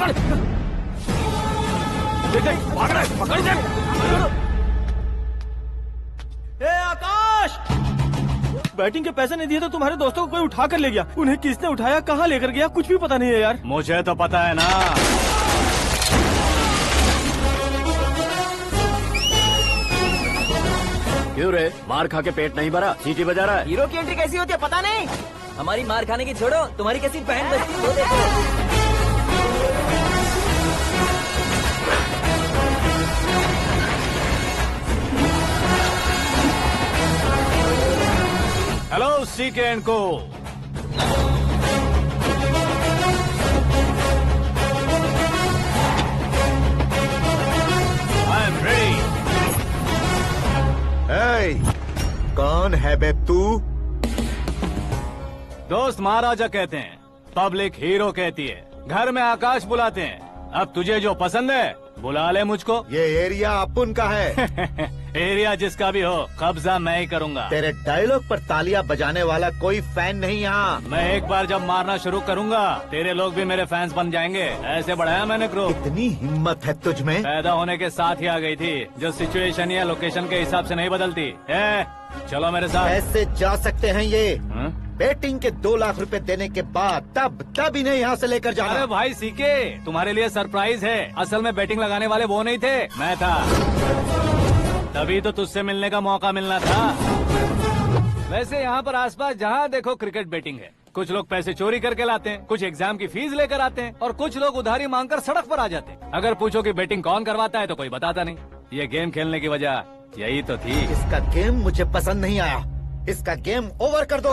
पकड़। भाग रहा है, पकड़ इसे। ए आकाश, बैटिंग के पैसे नहीं दिए तो तुम्हारे दोस्तों को कोई उठा कर ले गया। उन्हें किसने उठाया, कहाँ लेकर गया, कुछ भी पता नहीं है यार। मुझे तो पता है ना। क्यों रे, मार खा के पेट नहीं भरा, सीटी बजा रहा है? हीरो की एंट्री कैसी होती है पता नहीं। हमारी मार खाने की छोड़ो, तुम्हारी कैसी बहन बजती है वो देखो। हेलो सीके एंड को। I am ready. कौन है बे तू? दोस्त महाराजा कहते हैं, पब्लिक हीरो कहती है, घर में आकाश बुलाते हैं। अब तुझे जो पसंद है बुला ले मुझको। ये एरिया अपुन का है। एरिया जिसका भी हो, कब्जा मैं ही करूंगा। तेरे डायलॉग पर तालियां बजाने वाला कोई फैन नहीं यहाँ। मैं एक बार जब मारना शुरू करूंगा, तेरे लोग भी मेरे फैंस बन जाएंगे। ऐसे बढ़ाया मैंने ग्रुप। इतनी हिम्मत है तुझ में? पैदा होने के साथ ही आ गई थी, जो सिचुएशन या लोकेशन के हिसाब से नहीं बदलती। चलो मेरे साथ। कैसे जा सकते हैं ये? हाँ? बेटिंग के 2 लाख रुपए देने के बाद तब इन्हें यहाँ से लेकर जाना। अरे भाई सीके, तुम्हारे लिए सरप्राइज है। असल में बैटिंग लगाने वाले वो नहीं थे, मैं था। तभी तो तुझसे मिलने का मौका मिलना था। वैसे यहाँ पर आसपास जहाँ देखो क्रिकेट बैटिंग है। कुछ लोग पैसे चोरी करके लाते हैं, कुछ एग्जाम की फीस लेकर आते हैं, और कुछ लोग उधारी मांगकर सड़क पर आ जाते हैं। अगर पूछो कि बैटिंग कौन करवाता है तो कोई बताता नहीं। ये गेम खेलने की वजह यही तो थी। इसका गेम मुझे पसंद नहीं आया। इसका गेम ओवर कर दो।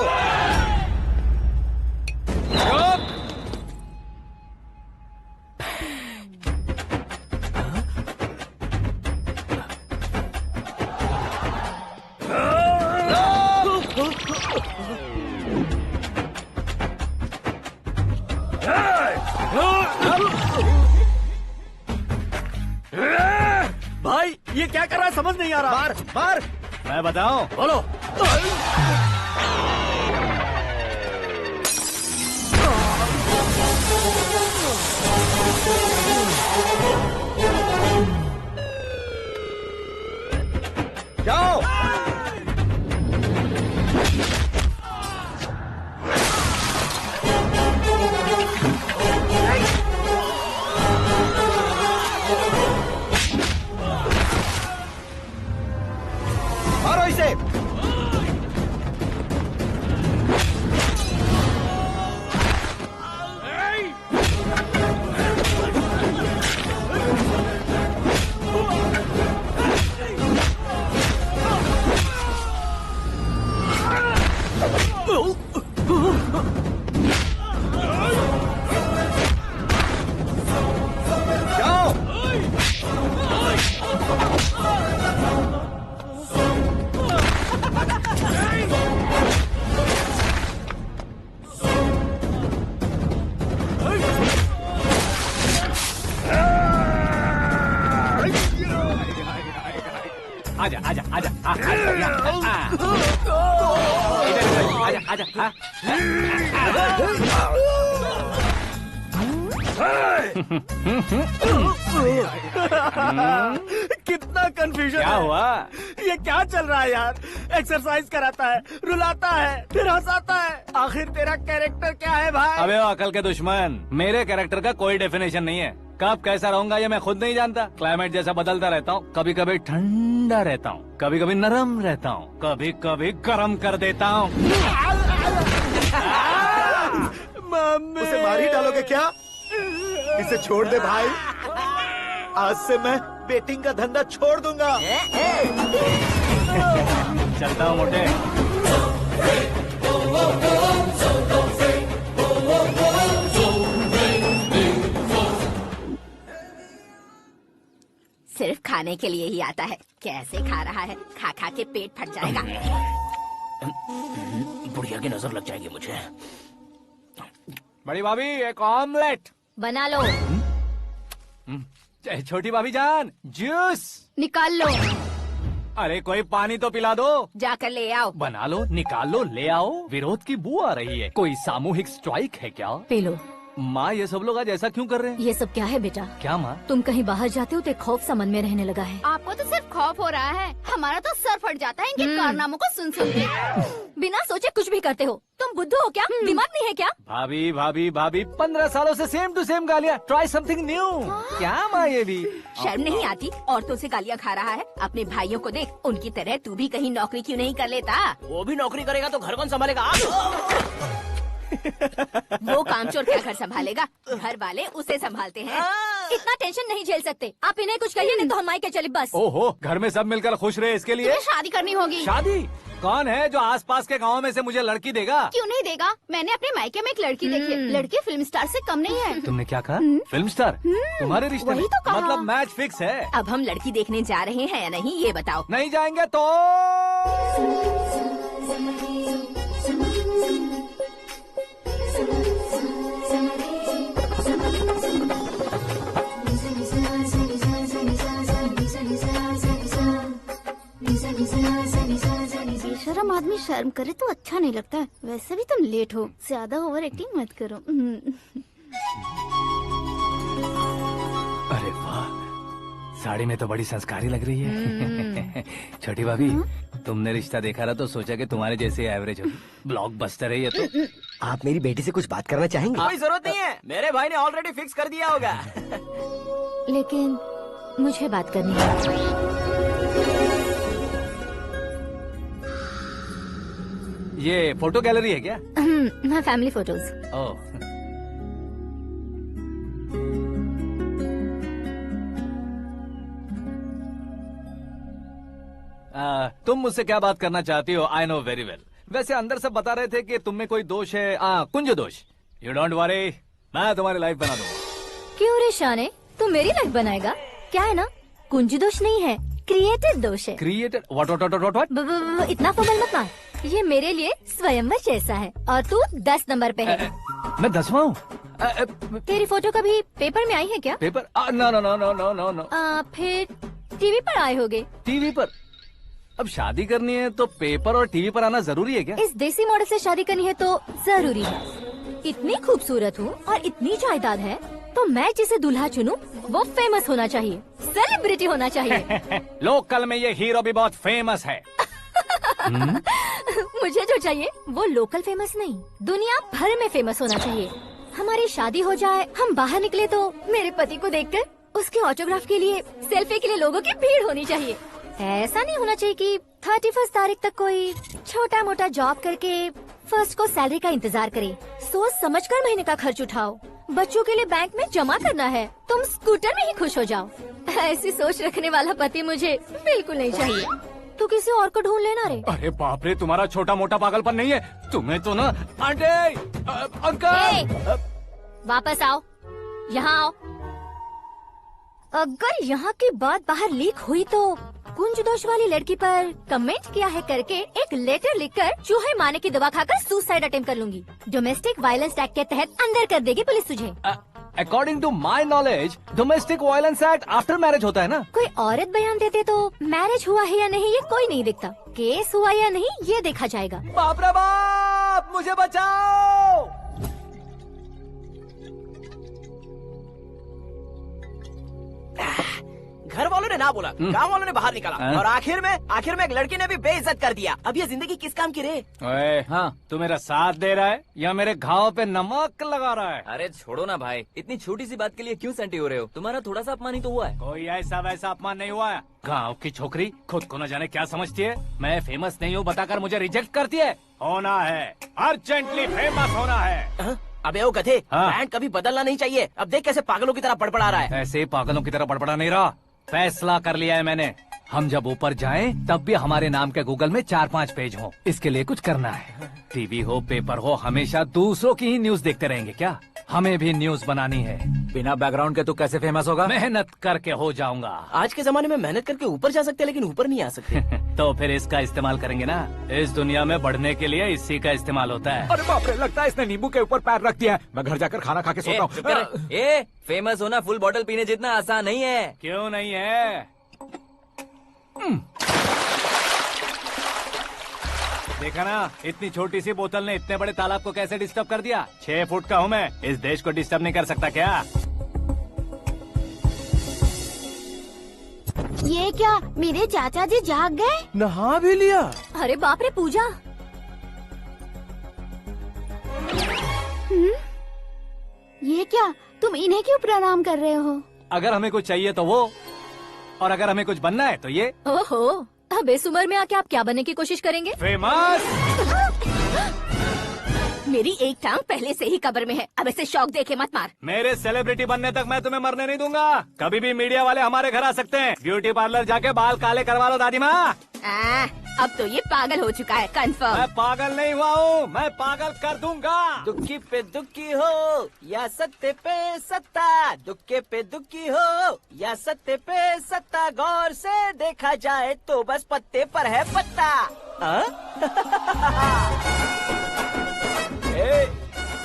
भाई ये क्या कर रहा है, समझ नहीं आ रहा। मार मार। मैं बताऊं? बोलो। जाओ। मारो इसे। आजा आजा आजा आजा आजा। कितना कंफ्यूजन क्या है। हुआ? ये क्या चल रहा है यार? एक्सरसाइज कराता है, रुलाता है, फिर हंसाता है। आखिर तेरा कैरेक्टर क्या है भाई? अबे ओ अकल के दुश्मन, मेरे कैरेक्टर का कोई डेफिनेशन नहीं है। कब कैसा रहूंगा ये मैं खुद नहीं जानता। क्लाइमेट जैसा बदलता रहता हूँ। कभी कभी ठंडा रहता हूँ, कभी कभी नरम रहता हूँ, कभी कभी गर्म कर देता हूँ। उसे मार ही डालोगे क्या? इसे छोड़ दे भाई। आज से मैं बेटिंग का धंधा छोड़ दूंगा। चलता हूँ मोटे। सिर्फ खाने के लिए ही आता है। कैसे खा रहा है, खा खा के पेट फट जाएगा। बुढ़िया की नजर लग जाएगी मुझे। बड़ी भाभी एक ऑमलेट बना लो। छोटी भाभी जान जूस निकाल लो। अरे कोई पानी तो पिला दो। जाकर ले आओ। बना लो, निकाल लो, ले आओ। विरोध की बू आ रही है। कोई सामूहिक स्ट्राइक है क्या? P low. माँ ये सब लोग आज ऐसा क्यों कर रहे हैं? ये सब क्या है बेटा? क्या माँ? तुम कहीं बाहर जाते हो तो एक खौफ सा मन में रहने लगा है। आपको तो सिर्फ खौफ हो रहा है, हमारा तो सर फट जाता है इनके कारनामों को सुन सुन के। बिना सोचे कुछ भी करते हो। तुम बुद्धू हो क्या? दिमाग नहीं है क्या? भाभी भाभी भाभी 15 सालों से सेम टू सेम गालियाँ। Try something new. क्या माँ ये भी? शर्म नहीं आती? औरतों से गालियाँ खा रहा है। अपने भाइयों को देख, उनकी तरह तू भी कहीं नौकरी क्यों नहीं कर लेता? वो भी नौकरी करेगा तो घर कौन संभालेगा? वो कामचोर क्या घर संभालेगा? घर वाले उसे संभालते हैं। इतना टेंशन नहीं झेल सकते। आप इन्हें कुछ कहिए नहीं तो हम मायके चले बस। ओहो, घर में सब मिलकर खुश रहे इसके लिए। तुम्हें शादी करनी होगी। शादी? कौन है जो आसपास के गाँव में से मुझे लड़की देगा? क्यों नहीं देगा? मैंने अपने मायके में एक लड़की देखी है। लड़की फिल्म स्टार से कम नहीं है। तुमने क्या कहा? Film star? तुम्हारे रिश्ते में? वही तो कहा। मतलब मैच फिक्स है? अब हम लड़की देखने जा रहे हैं या नहीं ये बताओ। नहीं जाएंगे तो? बेशरम आदमी शर्म करे तो अच्छा नहीं लगता है। वैसे भी तुम लेट हो, ज्यादा ओवर एक्टिंग मत करो। अरे वाह, साड़ी में तो बड़ी संस्कारी लग रही है। छोटी भाभी, तुमने रिश्ता देखा रहा तो सोचा कि तुम्हारे जैसे एवरेज होगी। ब्लॉकबस्टर है ये तो। आप मेरी बेटी से कुछ बात करना चाहेंगे? कोई जरूरत नहीं है, मेरे भाई ने ऑलरेडी फिक्स कर दिया होगा। लेकिन मुझे बात करनी है। ये फोटो गैलरी है क्या? मैं फैमिली फोटोज। ओह, तुम मुझसे क्या बात करना चाहती हो? I know very well. वैसे अंदर से बता रहे थे कि तुम में कोई दोष है। कुंज दोष। यू डोंट वरी, मैं तुम्हारी लाइफ बना दूंगा। क्यों रे शाने, तू मेरी लाइफ बनाएगा? क्या है ना, कुंज दोष नहीं है, क्रिएटिव दोष है। क्रिएटेड? व्हाट? इतना फबल मत मार। ये मेरे लिए स्वयंवर जैसा है और तू 10 नंबर पे है। मैं 10वां हूँ? तेरी फोटो कभी पेपर में आई है क्या? Paper? No no no no no no no. फिर टीवी पर आए होगे। टीवी पर? अब शादी करनी है तो पेपर और टीवी पर आना जरूरी है क्या? इस देसी मॉडल से शादी करनी है तो जरूरी है। इतनी खूबसूरत हूँ और इतनी जायदाद है तो मैं जिसे दूल्हा चुनूं वो फेमस होना चाहिए, सेलिब्रिटी होना चाहिए। लोकल में ये हीरो भी बहुत फेमस है। मुझे जो चाहिए वो लोकल फेमस नहीं, दुनिया भर में फेमस होना चाहिए। हमारी शादी हो जाए, हम बाहर निकले तो मेरे पति को देखकर उसके ऑटोग्राफ के लिए, सेल्फी के लिए लोगों की भीड़ होनी चाहिए। ऐसा नहीं होना चाहिए कि 31 तारीख तक कोई छोटा मोटा जॉब करके फर्स्ट को सैलरी का इंतजार करे। सोच समझकर महीने का खर्च उठाओ। बच्चों के लिए बैंक में जमा करना है, तुम स्कूटर में ही खुश हो जाओ। ऐसी सोच रखने वाला पति मुझे बिल्कुल नहीं चाहिए। तू किसी और को ढूंढ लेना रे। अरे बाप रे, तुम्हारा छोटा मोटा पागलपन नहीं है। तुम्हें तो ना आंटी, अंकल। वापस आओ, यहाँ आओ। अगर यहाँ की बात बाहर लीक हुई तो कुंज दोष वाली लड़की पर कमेंट किया है करके एक लेटर लिखकर चूहे मारने की दवा खाकर सुसाइड अटेम्प्ट कर लूंगी। डोमेस्टिक वायलेंस एक्ट के तहत अंदर कर देगी पुलिस तुझे। According to my knowledge domestic violence act after marriage होता है ना? कोई औरत बयान देते तो मैरिज हुआ है या नहीं ये कोई नहीं देखता, केस हुआ या नहीं ये देखा जाएगा। बाप रे बाप, मुझे बचाओ। घर वालों ने ना बोला, गांव वालों ने बाहर निकाला और आखिर में एक लड़की ने भी बेइज्जत कर दिया। अब ये जिंदगी किस काम की रे? ओए, हाँ, तू मेरा साथ दे रहा है या मेरे घाव पे नमक लगा रहा है? अरे छोड़ो ना भाई, इतनी छोटी सी बात के लिए क्यों सैंटी हो रहे हो? तुम्हारा थोड़ा सा अपमान ही तो हुआ है। कोई ऐसा वैसा अपमान नहीं हुआ है। गाँव की छोकरी खुद को न जाने क्या समझती है। मैं फेमस नहीं हूँ बताकर मुझे रिजेक्ट करती है। होना है, अर्जेंटली फेमस होना है। अबे वो गधे, हाँ। ब्रांड कभी बदलना नहीं चाहिए। अब देख कैसे पागलों की तरह बड़बड़ा रहा है। ऐसे पागलों की तरह बड़बड़ा नहीं रहा। फैसला कर लिया है मैंने। हम जब ऊपर जाएं तब भी हमारे नाम के गूगल में 4-5 पेज हो। इसके लिए कुछ करना है। टीवी हो, पेपर हो, हमेशा दूसरों की ही न्यूज देखते रहेंगे क्या? हमें भी न्यूज बनानी है। बिना बैकग्राउंड के तू कैसे फेमस होगा? मेहनत करके हो जाऊंगा। आज के जमाने में मेहनत करके ऊपर जा सकते हैं लेकिन ऊपर नहीं आ सकते। तो फिर इसका इस्तेमाल करेंगे ना। इस दुनिया में बढ़ने के लिए इसी का इस्तेमाल होता है। अरे बाप रे, लगता है इसने नींबू के ऊपर पैर रख दिया है। मैं घर जाकर खाना खा के सोता हूँ। फेमस होना फुल बॉटल पीने जितना आसान नहीं है। क्यों नहीं है? देखा ना, इतनी छोटी सी बोतल ने इतने बड़े तालाब को कैसे डिस्टर्ब कर दिया। 6 फुट का हूँ मैं, इस देश को डिस्टर्ब नहीं कर सकता क्या? ये क्या, मेरे चाचा जी जाग गए? नहा भी लिया? अरे बाप रे पूजा। ये क्या, तुम इन्हें क्यों प्रणाम कर रहे हो? अगर हमें कुछ चाहिए तो वो, और अगर हमें कुछ बनना है तो ये। ओहो, अब इस उम्र में आके आप क्या बनने की कोशिश करेंगे? फेमस। मेरी एक टांग पहले से ही कब्र में है, अब इसे शौक देके मत मार। मेरे सेलिब्रिटी बनने तक मैं तुम्हें मरने नहीं दूंगा। कभी भी मीडिया वाले हमारे घर आ सकते हैं। ब्यूटी पार्लर जाके बाल काले करवा लो दादी माँ। अब तो ये पागल हो चुका है, कंफर्म। मैं पागल नहीं हुआ हूँ, मैं पागल कर दूंगा। दुखी पे दुखी हो या सत्य पे सत्ता, दुखे पे दुखी हो या सत्य पे सत्ता, गौर से देखा जाए तो बस पत्ते पर है पत्ता।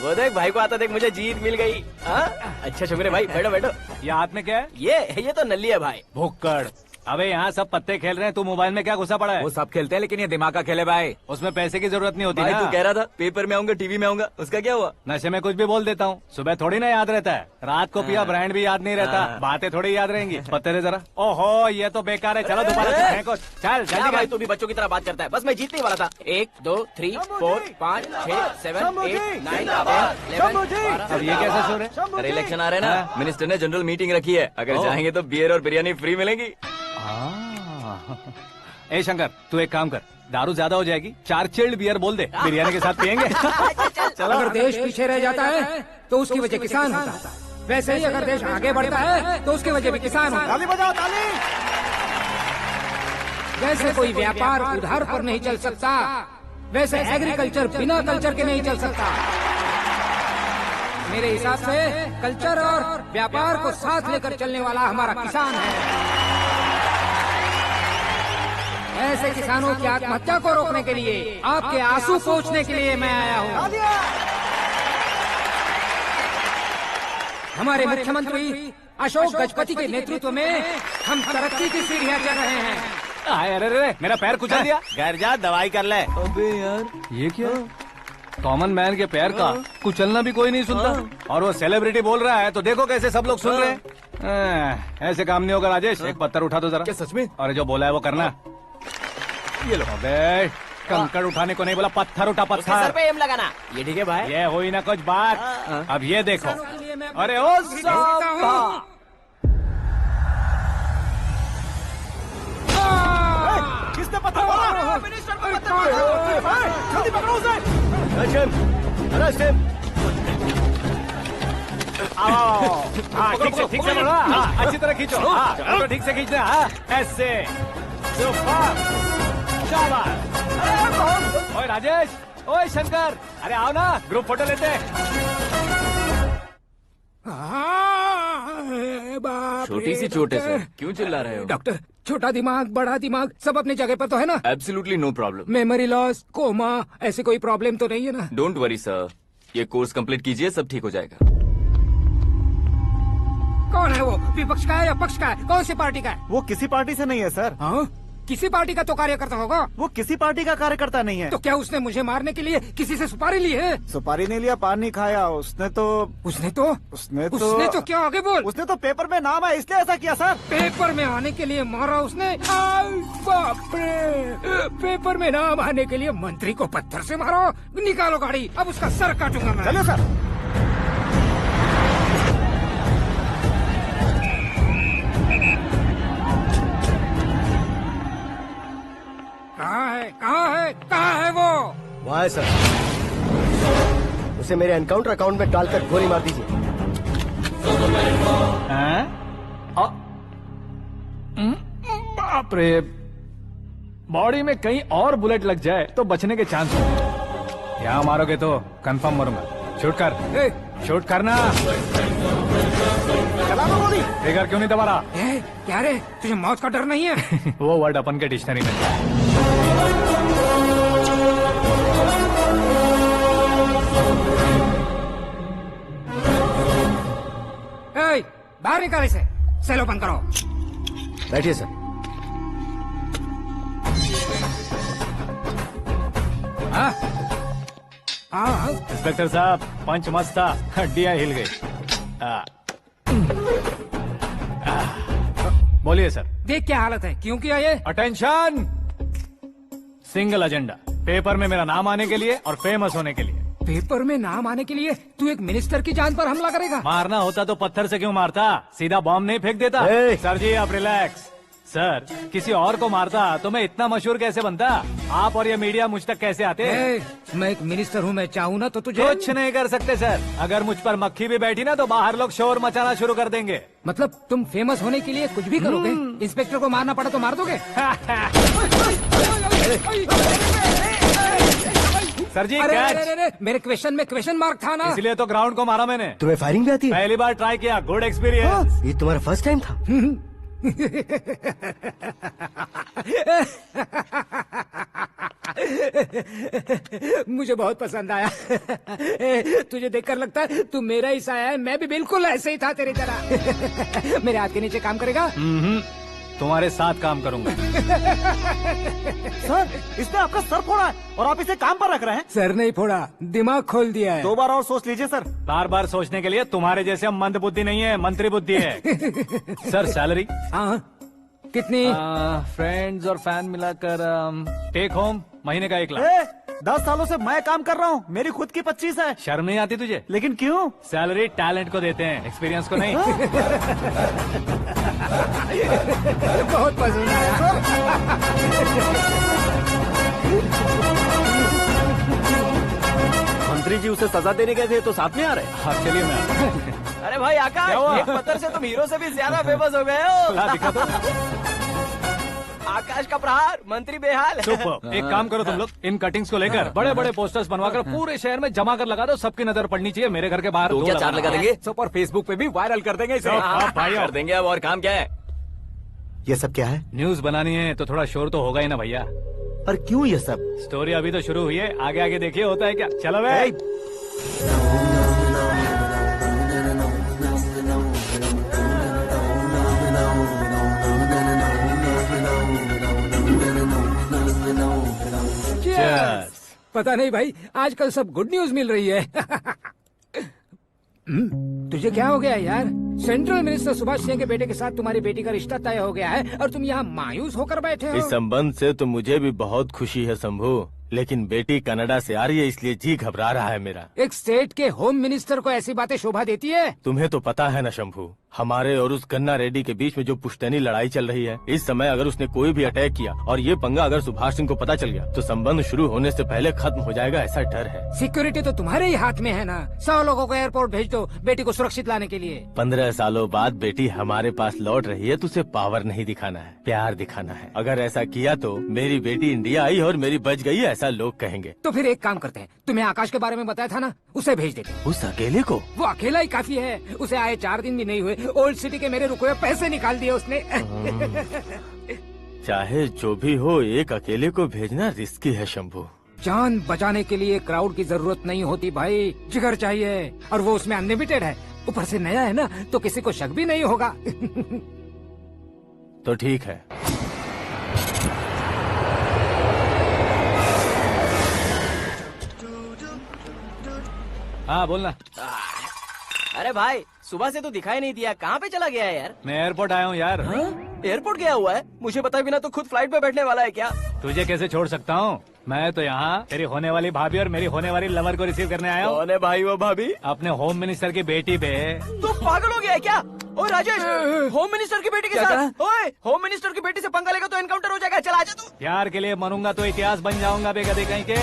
वो देख भाई को आता देख, मुझे जीत मिल गई। अच्छा शुक्र भाई, बैठो बैठो। ये हाथ में क्या है? ये तो नल्ली है भाई। भुक्कड़। अबे यहाँ सब पत्ते खेल रहे हैं, तू मोबाइल में क्या घुसा पड़ा है? वो सब खेलते हैं लेकिन ये दिमाग का खेल है भाई। उसमें पैसे की जरूरत नहीं होती भाई ना। तू कह रहा था पेपर में आऊंगा, टीवी में आऊंगा, उसका क्या हुआ? नशे में कुछ भी बोल देता हूँ, सुबह थोड़ी ना याद रहता है। रात को पिया ब्रांड भी याद नहीं रहता, बातें थोड़ी याद रहेंगी। पत्ते दे जरा। ओहो ये तो बेकार है, चलो दोबारा फेंको। चल क्या जल्दी भाई कर। तू भी बच्चों की तरह बात करता है। बस मैं जीतने वाला था। 1 2 3 4 5 6 7 8 9 10 11 अब ये कैसा शोर है? अरे इलेक्शन आ रहे हैं ना, मिनिस्टर ने जनरल मीटिंग रखी है। अगर जाएंगे तो बियर और बिरयानी फ्री मिलेगी। ए शंकर, तू एक काम कर, दारू ज्यादा हो जाएगी, 4 चिल्ड बियर बोल दे, बिरयानी के साथ पियेंगे। अगर देश पीछे रह जाता है तो उसकी वजह किसान होता है, वैसे ही अगर देश आगे बढ़ता है तो उसकी वजह भी किसान होता है। ताली बजाओ ताली। जैसे कोई व्यापार उधार पर नहीं चल सकता, वैसे एग्रीकल्चर बिना कल्चर के नहीं चल सकता। मेरे हिसाब से कल्चर और व्यापार को साथ लेकर चलने वाला हमारा किसान है। ऐसे किसानों की आत्महत्या को रोकने के लिए, आपके आंसू पोंछने के लिए मैं आया हूँ। हमारे मुख्यमंत्री अशोक गजपति के नेतृत्व में हम तरक्की की सीढ़ियाँ चढ़ रहे हैं। अरे अरे मेरा पैर कुचल दिया। घर जा दवाई कर ले। अबे यार ये क्या? कॉमन मैन के पैर का कुचलना भी कोई नहीं सुनता, और वो सेलिब्रिटी बोल रहा है तो देखो कैसे सब लोग सुन रहे हैं। ऐसे काम नहीं होगा राजेश, एक पत्थर उठा दो जरा। क्या सच में? और जो बोला है वो करना। ये लो। अबे कंकड़ उठाने को नहीं बोला, पत्थर उठा उसके सर पत्थर। पे एम लगाना। ये ठीक है भाई। ये हुई ना कुछ बात। अब ये देखो। अरे ओ साहब, किसने पत्थर मारा? मिनिस्टर को पत्थर मारा। जल्दी पकड़ो उसे। हाँ ठीक से पकड़ो। हाँ, अच्छी तरह खींचो। हाँ तो ठीक से खींचना। हाँ ऐसे। सुपर। शाबाश। ओए राजेश, ओए शंकर, अरे आओ ना, ग्रुप फोटो लेते हैं। छोटी सी चोट है सर, क्यों चिल्ला रहे हो? डॉक्टर, छोटा दिमाग बड़ा दिमाग सब अपनी जगह पर तो है ना? Absolutely no problem. Memory loss, coma, ऐसी कोई प्रॉब्लम तो नहीं है ना? डोंट वरी सर, ये कोर्स कंप्लीट कीजिए, सब ठीक हो जाएगा। कौन है वो? विपक्ष का है या पक्ष का है? कौन सी पार्टी का है? वो किसी पार्टी से नहीं है सर। हाँ? किसी पार्टी का तो कार्यकर्ता होगा। वो किसी पार्टी का कार्यकर्ता नहीं है। तो क्या उसने मुझे मारने के लिए किसी से सुपारी ली है? सुपारी नहीं लिया, पान नहीं खाया। उसने तो क्या आगे बोल? उसने तो पेपर में नाम है इसलिए ऐसा किया सर। पेपर में आने के लिए मारा उसने? बाप रे! पेपर में नाम आने के लिए मंत्री को पत्थर से मारो? निकालो गाड़ी, अब उसका सर काटूंगा मैं। चलो सर। कहाँ है वो? वहाँ है सर। उसे मेरे एनकाउंटर अकाउंट में डालकर गोली मार दीजिए। बाप रे, बॉडी में कहीं और बुलेट लग जाए तो बचने के चांस हो। यहाँ मारोगे तो कंफर्म मरूंगा। शूट कर, शूट करना। फिगर क्यों नहीं दबा रहा? क्या रे, तुझे मौत का डर नहीं है? वो वर्ड अपन के डिक्शनरी में है। बाहर निकाल इसे, सेल ओपन करो। बैठिए सर। हाँ हाँ इंस्पेक्टर साहब पंच मस्त था, हड्डियां हिल गई। बोलिए सर। देख क्या हालत है, क्यों किया ये? अटेंशन, सिंगल एजेंडा, पेपर में मेरा नाम आने के लिए और फेमस होने के लिए। पेपर में नाम आने के लिए तू एक मिनिस्टर की जान पर हमला करेगा? मारना होता तो पत्थर से क्यों मारता, सीधा बॉम्ब नहीं फेंक देता। सर जी आप रिलैक्स। सर किसी और को मारता तो मैं इतना मशहूर कैसे बनता, आप और ये मीडिया मुझ तक कैसे आते? मैं एक मिनिस्टर हूँ, मैं चाहूँ ना तो तुझे कुछ नहीं कर सकते सर। अगर मुझ पर मक्खी भी बैठी ना तो बाहर लोग शोर मचाना शुरू कर देंगे। मतलब तुम फेमस होने के लिए कुछ भी करोगे? इंस्पेक्टर को मारना पड़ा तो मार दोगे? सर जी अरे, कैच। अरे, अरे, मेरे क्वेश्चन में क्वेश्चन मार्क था ना। इसलिए तो ग्राउंड को मारा मैंने। तुम्हें फायरिंग भी आती है? पहली बार ट्राई किया, गुड एक्सपीरियंस। ये तुम्हारा फर्स्ट टाइम था? मुझे बहुत पसंद आया। तुझे देखकर लगता है तू मेरा ही साया है। मैं भी बिल्कुल ऐसे ही था तेरी तरह। मेरे हाथ के नीचे काम करेगा? तुम्हारे साथ काम करूंगा। सर इसने आपका सर फोड़ा है और आप इसे काम पर रख रहे हैं। सर नहीं फोड़ा, दिमाग खोल दिया है। 2 बार और सोच लीजिए सर। बार बार सोचने के लिए तुम्हारे जैसे मंद बुद्धि नहीं है, मंत्री बुद्धि है। Sir salary? हाँ कितनी? फ्रेंड्स और फैन मिलाकर टेक होम महीने का 1 लाख। 10 सालों से मैं काम कर रहा हूँ, मेरी खुद की 25 है। शर्म नहीं आती तुझे? लेकिन क्यों? सैलरी टैलेंट को देते हैं, एक्सपीरियंस को नहीं। बहुत पसंद आया। मंत्री जी उसे सजा देने गए थे तो साथ में आ रहे। हाँ चलिए मैं आता हूं। अरे भाई आकाश, एक पत्थर से तुम हीरो से भी ज्यादा फेमस हो गए हो। ला दिखा दो। आकाश का प्रहार, मंत्री बेहाल। सुपर। एक काम करो तुम लोग, इन कटिंग्स को लेकर बड़े बड़े पोस्टर्स बनवाकर पूरे शहर में जमा कर लगा दो। सबकी नजर पड़नी चाहिए। मेरे घर के बाहर तो दो क्या लगाना। 4 लगा देंगे? सब और फेसबुक पे भी वायरल कर देंगे इसे। भाई कर देंगे। अब और काम क्या है? ये सब क्या है? न्यूज बनानी है तो थोड़ा शोर तो होगा ही ना भैया। पर क्यों ये सब? स्टोरी अभी तो शुरू हुई है, आगे आगे देखिए होता है क्या। चलो भाई। Cheers. पता नहीं भाई, आजकल सब गुड न्यूज मिल रही है। तुझे क्या हो गया यार? सेंट्रल मिनिस्टर सुभाष सिंह के बेटे के साथ तुम्हारी बेटी का रिश्ता तय हो गया है और तुम यहाँ मायूस होकर बैठे हो। इस संबंध से तो मुझे भी बहुत खुशी है शंभू, लेकिन बेटी कनाडा से आ रही है इसलिए जी घबरा रहा है मेरा। एक स्टेट के होम मिनिस्टर को ऐसी बातें शोभा देती है? तुम्हें तो पता है ना शंभू, हमारे और उस गन्ना रेड्डी के बीच में जो पुश्तैनी लड़ाई चल रही है। इस समय अगर उसने कोई भी अटैक किया और ये पंगा अगर सुभाष सिंह को पता चल गया तो संबंध शुरू होने से पहले खत्म हो जाएगा, ऐसा डर है। सिक्योरिटी तो तुम्हारे ही हाथ में है ना। 100 लोगों को एयरपोर्ट भेज दो बेटी को सुरक्षित लाने के लिए। 15 सालों बाद बेटी हमारे पास लौट रही है तो उसे पावर नहीं दिखाना है, प्यार दिखाना है। अगर ऐसा किया तो मेरी बेटी इंडिया आई और मेरी बच गई, ऐसा लोग कहेंगे। तो फिर एक काम करते हैं, तुम्हें आकाश के बारे में बताया था ना, उसे भेज देते। उस अकेले को? वो अकेला ही काफी है। उसे आए 4 दिन भी नहीं हुए, ओल्ड सिटी के मेरे रुके हुए पैसे निकाल दिए उसने। चाहे जो भी हो, एक अकेले को भेजना रिस्की है शंभू। जान बचाने के लिए क्राउड की जरूरत नहीं होती भाई, जिगर चाहिए, और वो उसमें अनलिमिटेड है। ऊपर से नया है ना, तो किसी को शक भी नहीं होगा। तो ठीक है। हाँ बोलना। अरे भाई सुबह से तो दिखाई नहीं दिया, कहाँ पे चला गया है यार? मैं एयरपोर्ट आया हूँ यार। एयरपोर्ट गया हुआ है? मुझे बताए बिना तो खुद फ्लाइट पे बैठने वाला है क्या? तुझे कैसे छोड़ सकता हूँ? मैं तो यहाँ तेरी होने वाली भाभी और मेरी होने वाली लवर को रिसीव करने आया हूँ। कौन है भाई वो भाभी? अपने होम मिनिस्टर की बेटी पे। तू पागल हो गया है क्या? ओए राजेश, होम मिनिस्टर की बेटी के साथ? ओए होम मिनिस्टर की बेटी से पंगा लेगा तो एनकाउंटर हो जाएगा। चल आजा तू। प्यार के लिए मरूंगा तो इतिहास बन जाऊंगा बेगदे कहीं के।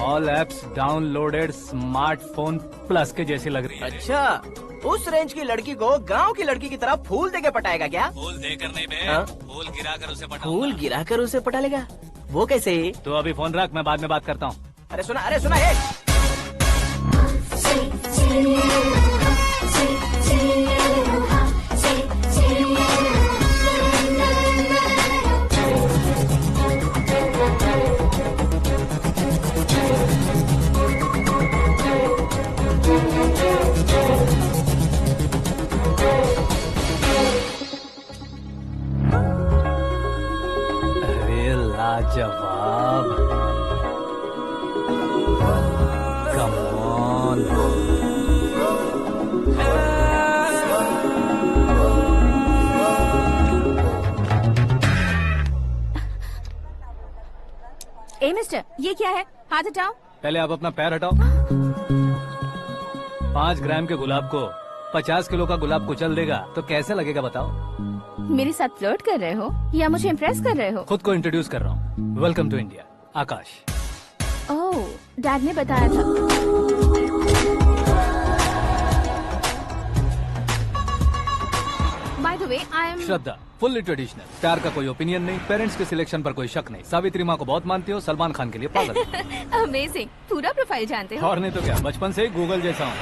All apps downloaded smartphone plus के जैसी लग रही है। अच्छा, उस रेंज की लड़की को गांव की लड़की की तरह फूल देके पटाएगा क्या? फूल देकर नहीं बे, हाँ? फूल गिराकर उसे पटाऊंगा। फूल गिराकर उसे पटा लेगा? वो कैसे? तो अभी फोन रख, मैं बाद में बात करता हूँ। अरे सुना ये। ए मिस्टर, ये क्या है? हाथ हटाओ। पहले आप अपना पैर हटाओ। 5 ग्राम के गुलाब को 50 किलो का गुलाब कुचल देगा तो कैसे लगेगा बताओ? मेरे साथ फ्लर्ट कर रहे हो या मुझे इम्प्रेस कर रहे हो? खुद को इंट्रोड्यूस कर रहा हूँ। Welcome to India, Akash. Oh, dad ने बताया था। By the way, I am Shraddha, fully traditional. प्यार का कोई ओपिनियन नहीं, पेरेंट्स के सिलेक्शन पर कोई शक नहीं। सावित्री माँ को बहुत मानती हो, सलमान खान के लिए पागल। अमेजिंग, पूरा प्रोफाइल जानते हो। और नहीं तो क्या, बचपन से ही गूगल जैसा हूँ।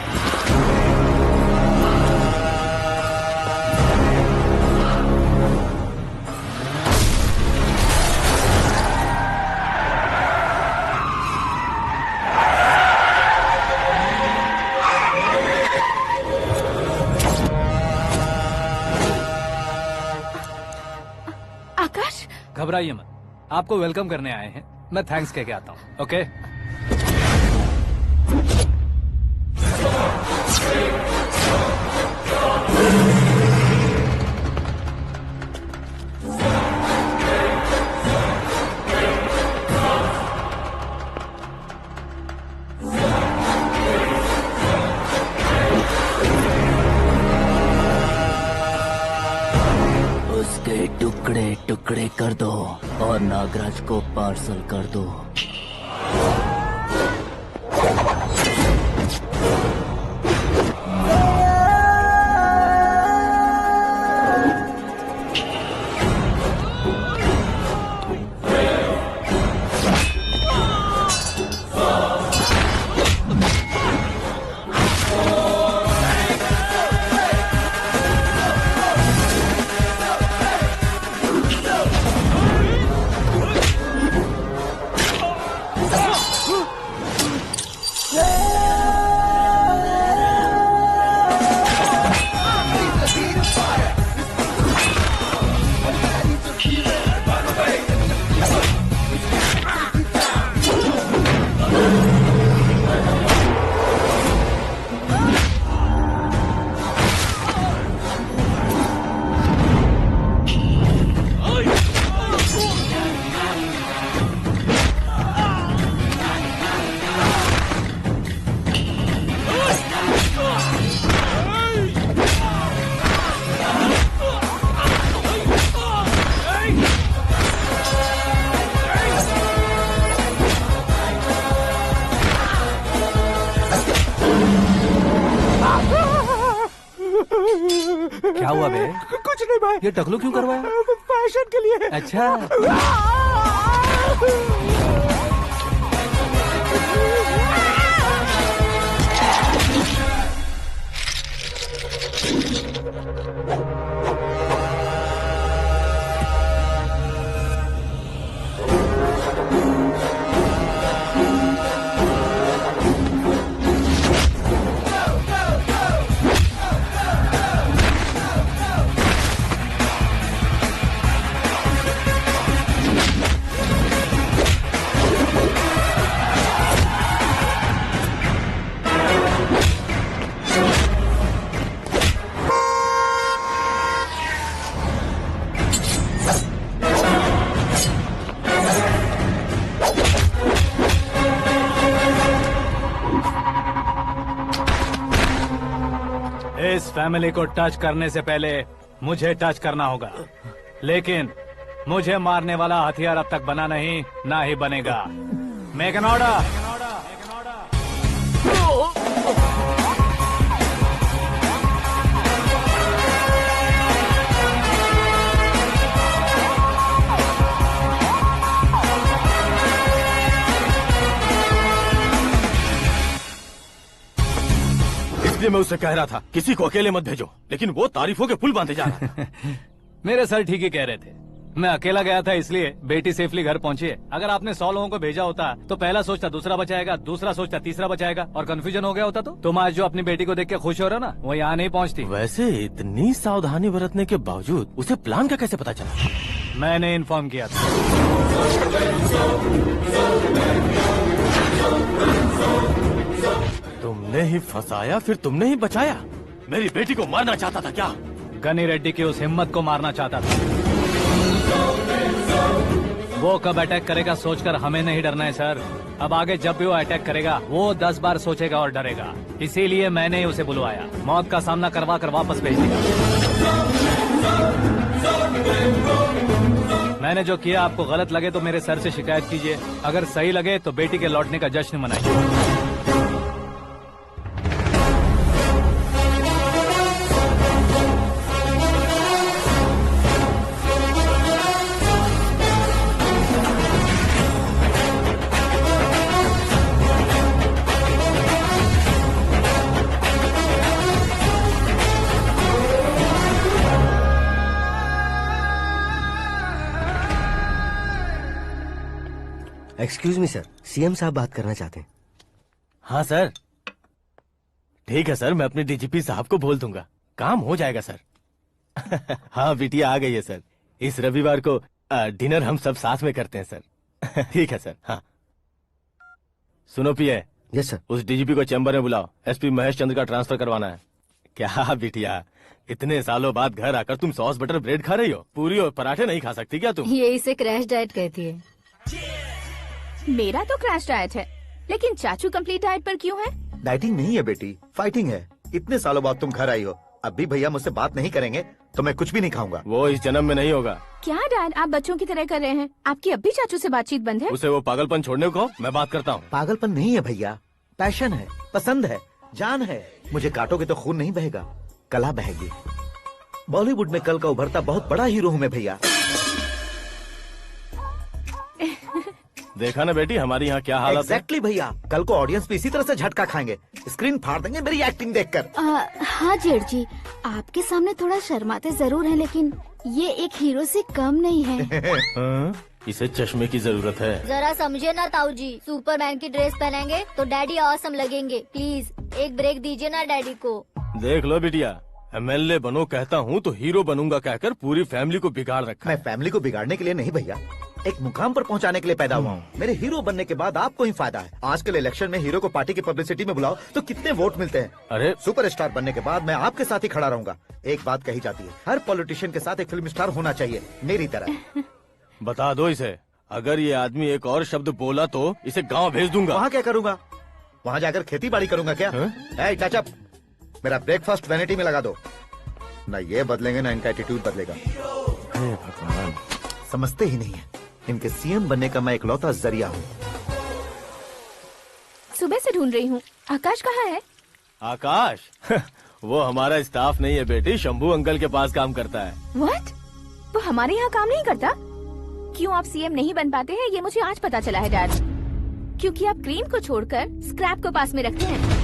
आकाश, घबराइए मत, आपको वेलकम करने आए हैं। मैं थैंक्स कह के आता हूँ, ओके? उसके टुकड़े टुकड़े कर दो और नागराज को पार्सल कर दो। क्या हुआ बे? कुछ नहीं भाई। ये टकलू क्यों करवाया? फैशन के लिए। अच्छा, इस फैमिली को टच करने से पहले मुझे टच करना होगा, लेकिन मुझे मारने वाला हथियार अब तक बना नहीं, ना ही बनेगा। Make an order. इसलिए मैं उससे कह रहा था किसी को अकेले मत भेजो, लेकिन वो तारीफों के पुल बांधे जा रहा है। मेरे सर ठीक ही कह रहे थे। मैं अकेला गया था इसलिए बेटी सेफली घर पहुंची है। अगर आपने 100 लोगों को भेजा होता तो पहला सोचता दूसरा बचाएगा, दूसरा सोचता तीसरा बचाएगा, और कंफ्यूजन हो गया होता तो तुम आज जो अपनी बेटी को देख के खुश हो रहे हो ना, वो यहाँ नहीं पहुँचती। वैसे इतनी सावधानी बरतने के बावजूद उसे प्लान का कैसे पता चला? मैंने इन्फॉर्म किया था। तुमने ही फंसाया, फिर तुमने ही बचाया। मेरी बेटी को मारना चाहता था क्या? गनी रेड्डी की उस हिम्मत को मारना चाहता था। वो कब अटैक करेगा सोचकर हमें नहीं डरना है सर। अब आगे जब भी वो अटैक करेगा वो 10 बार सोचेगा और डरेगा। इसीलिए मैंने ही उसे बुलवाया। मौत का सामना करवा कर वापस भेज दिया। मैंने जो किया आपको गलत लगे तो मेरे सर से शिकायत कीजिए, अगर सही लगे तो बेटी के लौटने का जश्न मनाइए। एक्सक्यूज मी सर, सीएम साहब बात करना चाहते हैं। हाँ सर, ठीक है सर, मैं अपने डीजीपी साहब को बोल दूंगा, काम हो जाएगा सर। हाँ बिटिया आ गई है सर। इस रविवार को डिनर हम सब साथ में करते हैं सर। ठीक है सर। हाँ सुनो पिए। Yes sir. उस डीजीपी को चैम्बर में बुलाओ, एसपी महेश चंद्र का ट्रांसफर करवाना है। क्या बिटिया, इतने सालों बाद घर आकर तुम सॉस बटर ब्रेड खा रही हो? पूरी और पराठे नहीं खा सकती क्या तुम? ये इसे क्रैश डाइट कहती है। मेरा तो क्रैश डाइट है, लेकिन चाचू कंप्लीट डाइट पर क्यों है? डाइटिंग नहीं है बेटी, फाइटिंग है। इतने सालों बाद तुम घर आई हो, अब भी भैया मुझसे बात नहीं करेंगे तो मैं कुछ भी नहीं खाऊंगा। वो इस जन्म में नहीं होगा। क्या डैड, आप बच्चों की तरह कर रहे हैं? आपकी अब भी चाचू से बातचीत बंद है? उसे वो पागलपन छोड़ने को, मैं बात करता हूँ। पागलपन नहीं है भैया, पैशन है, पसंद है, जान है। मुझे काटोगे तो खून नहीं बहेगा, कला बहेगी। बॉलीवुड में कल का उभरता बहुत बड़ा हीरो हूँ मैं भैया। देखा ना बेटी हमारी यहाँ क्या हालत है। एग्जैक्टली भैया, कल को ऑडियंस भी इसी तरह से झटका खाएंगे, स्क्रीन फाड़ देंगे मेरी एक्टिंग देखकर। हाँ जेठ जी, आपके सामने थोड़ा शर्माते जरूर हैं, लेकिन ये एक हीरो से कम नहीं है। इसे चश्मे की जरूरत है। जरा समझे ना ताऊ जी, सुपरमैन की ड्रेस पहनेंगे तो डैडी ऑसम लगेंगे। प्लीज एक ब्रेक दीजिए ना डैडी को। देख लो बिटिया, एमएलए बनो कहता हूँ तो हीरो बनूंगा कहकर पूरी फैमिली को बिगाड़ रखा। मैं फैमिली को बिगाड़ने के लिए नहीं भैया, एक मुकाम पर पहुंचाने के लिए पैदा हुआ हूँ। मेरे हीरो बनने के बाद आपको ही फायदा है। आजकल इलेक्शन में हीरो को पार्टी की पब्लिसिटी में बुलाओ तो कितने वोट मिलते हैं। अरे सुपरस्टार बनने के बाद मैं आपके साथ ही खड़ा रहूंगा। एक बात कही जाती है, हर पॉलिटिशियन के साथ एक फिल्म स्टार होना चाहिए, मेरी तरह। बता दो इसे, अगर ये आदमी एक और शब्द बोला तो इसे गाँव भेज दूंगा। वहाँ क्या करूँगा? वहाँ जाकर खेती बाड़ी करूँगा क्या? टच अप, मेरा ब्रेकफास्ट वैनिटी में लगा दो। न ये बदलेंगे न इनका एटीट्यूड बदलेगा। भगवान, समझते ही नहीं है, इनके सीएम बनने का मैं इकलौता जरिया हूँ। सुबह से ढूंढ रही हूँ, आकाश कहाँ है? आकाश? वो हमारा स्टाफ नहीं है बेटी, शंभू अंकल के पास काम करता है। व्हाट? वो हमारे यहाँ काम नहीं करता? क्यों आप सीएम नहीं बन पाते हैं ये मुझे आज पता चला है डैड। क्योंकि आप क्रीम को छोड़कर स्क्रैप को पास में रखते हैं।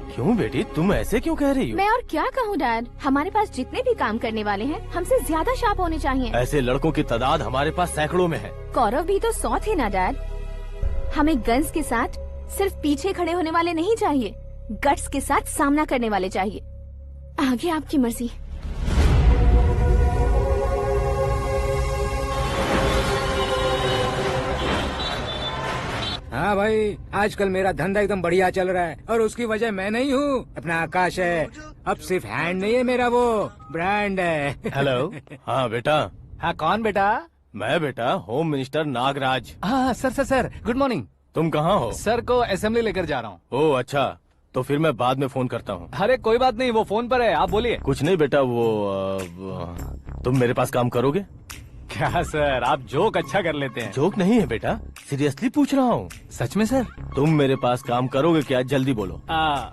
क्यों बेटी, तुम ऐसे क्यों कह रही हो? मैं और क्या कहूँ डैड, हमारे पास जितने भी काम करने वाले हैं हमसे ज्यादा शार्प होने चाहिए। ऐसे लड़कों की तादाद हमारे पास सैकड़ों में है। कौरव भी तो 100 थे ना डैड। हमें गन्स के साथ सिर्फ पीछे खड़े होने वाले नहीं चाहिए, गट्स के साथ सामना करने वाले चाहिए। आगे आपकी मर्जी। हाँ भाई, आजकल मेरा धंधा एकदम बढ़िया चल रहा है और उसकी वजह मैं नहीं हूँ, अपना आकाश है। अब सिर्फ हैंड नहीं है मेरा, वो ब्रांड है। हेलो। हाँ बेटा। हाँ कौन बेटा? मैं बेटा होम मिनिस्टर नागराज। हाँ सर गुड मॉर्निंग। तुम कहाँ हो? सर को असेंबली लेकर जा रहा हूँ। ओह अच्छा, तो फिर मैं बाद में फोन करता हूँ। अरे कोई बात नहीं, वो फोन पर है, आप बोलिए। कुछ नहीं बेटा, तुम मेरे पास काम करोगे? क्या सर, आप जोक अच्छा कर लेते हैं। जोक नहीं है बेटा, सीरियसली पूछ रहा हूँ। सच में सर? तुम मेरे पास काम करोगे क्या? जल्दी बोलो।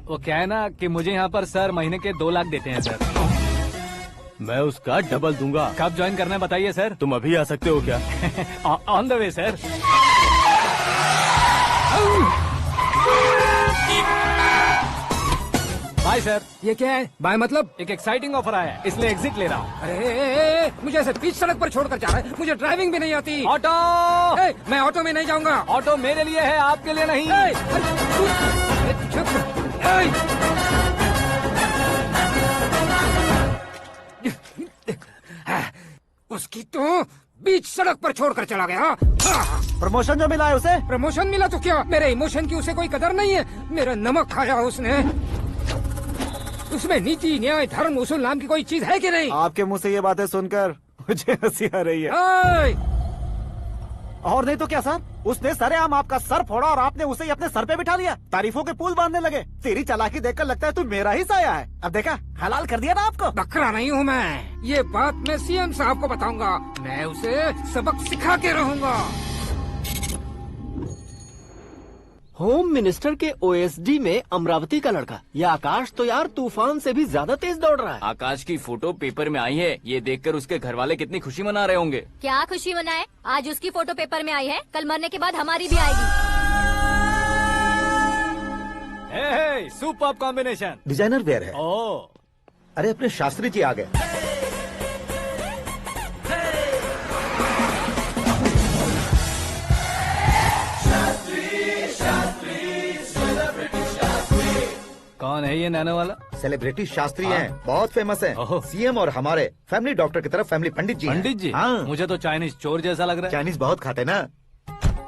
वो क्या है ना कि मुझे यहाँ पर सर महीने के 2 लाख देते हैं सर। मैं उसका डबल दूंगा। कब ज्वाइन करना है बताइए सर। तुम अभी आ सकते हो क्या? On the way sir. Bye sir. ये क्या है? बाय मतलब? एक एक्साइटिंग ऑफर आया है, इसलिए एग्जिट ले रहा हूँ। अरे मुझे ऐसे बीच सड़क पर छोड़कर जा रहा है, मुझे ड्राइविंग भी नहीं आती। ऑटो। मैं ऑटो में नहीं जाऊंगा। ऑटो मेरे लिए है, आपके लिए नहीं। उसकी तो बीच सड़क पर छोड़कर चला गया। प्रमोशन जो मिला है उसे? प्रमोशन मिला तो क्या, मेरे इमोशन की उसे कोई कदर नहीं है। मेरा नमक खाया उसने। उसमें नीति, न्याय, धर्म, उसूल नाम की कोई चीज है कि नहीं? आपके मुंह से ये बातें सुनकर मुझे हंसी आ रही है। और नहीं तो क्या सर, उसने सरेआम आपका सर फोड़ा और आपने उसे ही अपने सर पे बिठा लिया। तारीफों के पुल बांधने लगे। तेरी चालाकी देखकर लगता है तू मेरा ही साया है। अब देखा, हलाल कर दिया ना आपको। बकरा नहीं हूँ मैं, ये बात मैं सीएम साहब को बताऊंगा। मैं उसे सबक सिखा के रहूंगा। होम मिनिस्टर के ओएसडी में अमरावती का लड़का, ये आकाश तो यार तूफान से भी ज्यादा तेज दौड़ रहा है। आकाश की फोटो पेपर में आई है, ये देखकर उसके घर वाले कितनी खुशी मना रहे होंगे। क्या खुशी मनाए, आज उसकी फोटो पेपर में आई है, कल मरने के बाद हमारी भी आएगी। Super combination. डिजाइनर वेयर है। ओह, अरे अपने शास्त्री जी आ गए। कौन है ये नैनो वाला? सेलिब्रिटी शास्त्री हैं, बहुत फेमस हैं। सीएम और हमारे फैमिली डॉक्टर की तरफ फैमिली पंडित जी हैं। पंडित जी? हाँ। मुझे तो चाइनीज चोर जैसा लग रहा है। चाइनीज बहुत खाते ना।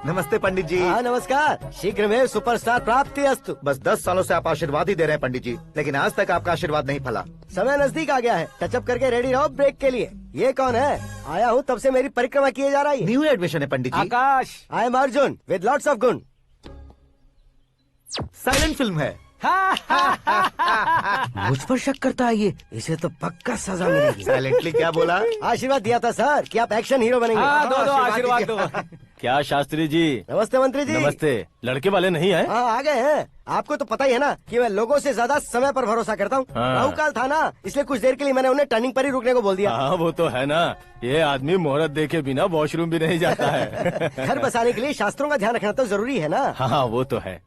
नमस्ते पंडित जी। हाँ नमस्कार, शीघ्र में सुपरस्टार प्राप्ति अस्तु। बस 10 सालों से आप आशीर्वाद ही दे रहे हैं पंडित जी, लेकिन आज तक आपका आशीर्वाद नहीं फला। समय नजदीक आ गया है, टचअप करके रेडी रहो ब्रेक के लिए। ये कौन है? आया हूँ तब से मेरी परिक्रमा किए जा रही है। न्यू एडमिशन है Pandit ji. Akash. I am Arjun with lots of gun. Silent film है। मुझ पर शक करता है ये, इसे तो पक्का सजा मिलेगी। साइलेंटली क्या बोला? आशीर्वाद दिया था सर कि आप एक्शन हीरो बनेंगे। दो आशीर्वाद दो। क्या शास्त्री जी? नमस्ते मंत्री जी। नमस्ते। लड़के वाले नहीं आए? हाँ आ गए हैं। आपको तो पता ही है ना कि मैं लोगों से ज्यादा समय पर भरोसा करता हूँ। हाँ। राहु काल था ना, इसलिए कुछ देर के लिए मैंने उन्हें टर्निंग पर ही रुकने को बोल दिया। हाँ वो तो है ना, ये आदमी मुहूर्त देखे बिना वॉशरूम भी नहीं जाता है। घर बसाने के लिए शास्त्रों का ध्यान रखना तो जरूरी है ना। हाँ वो तो है।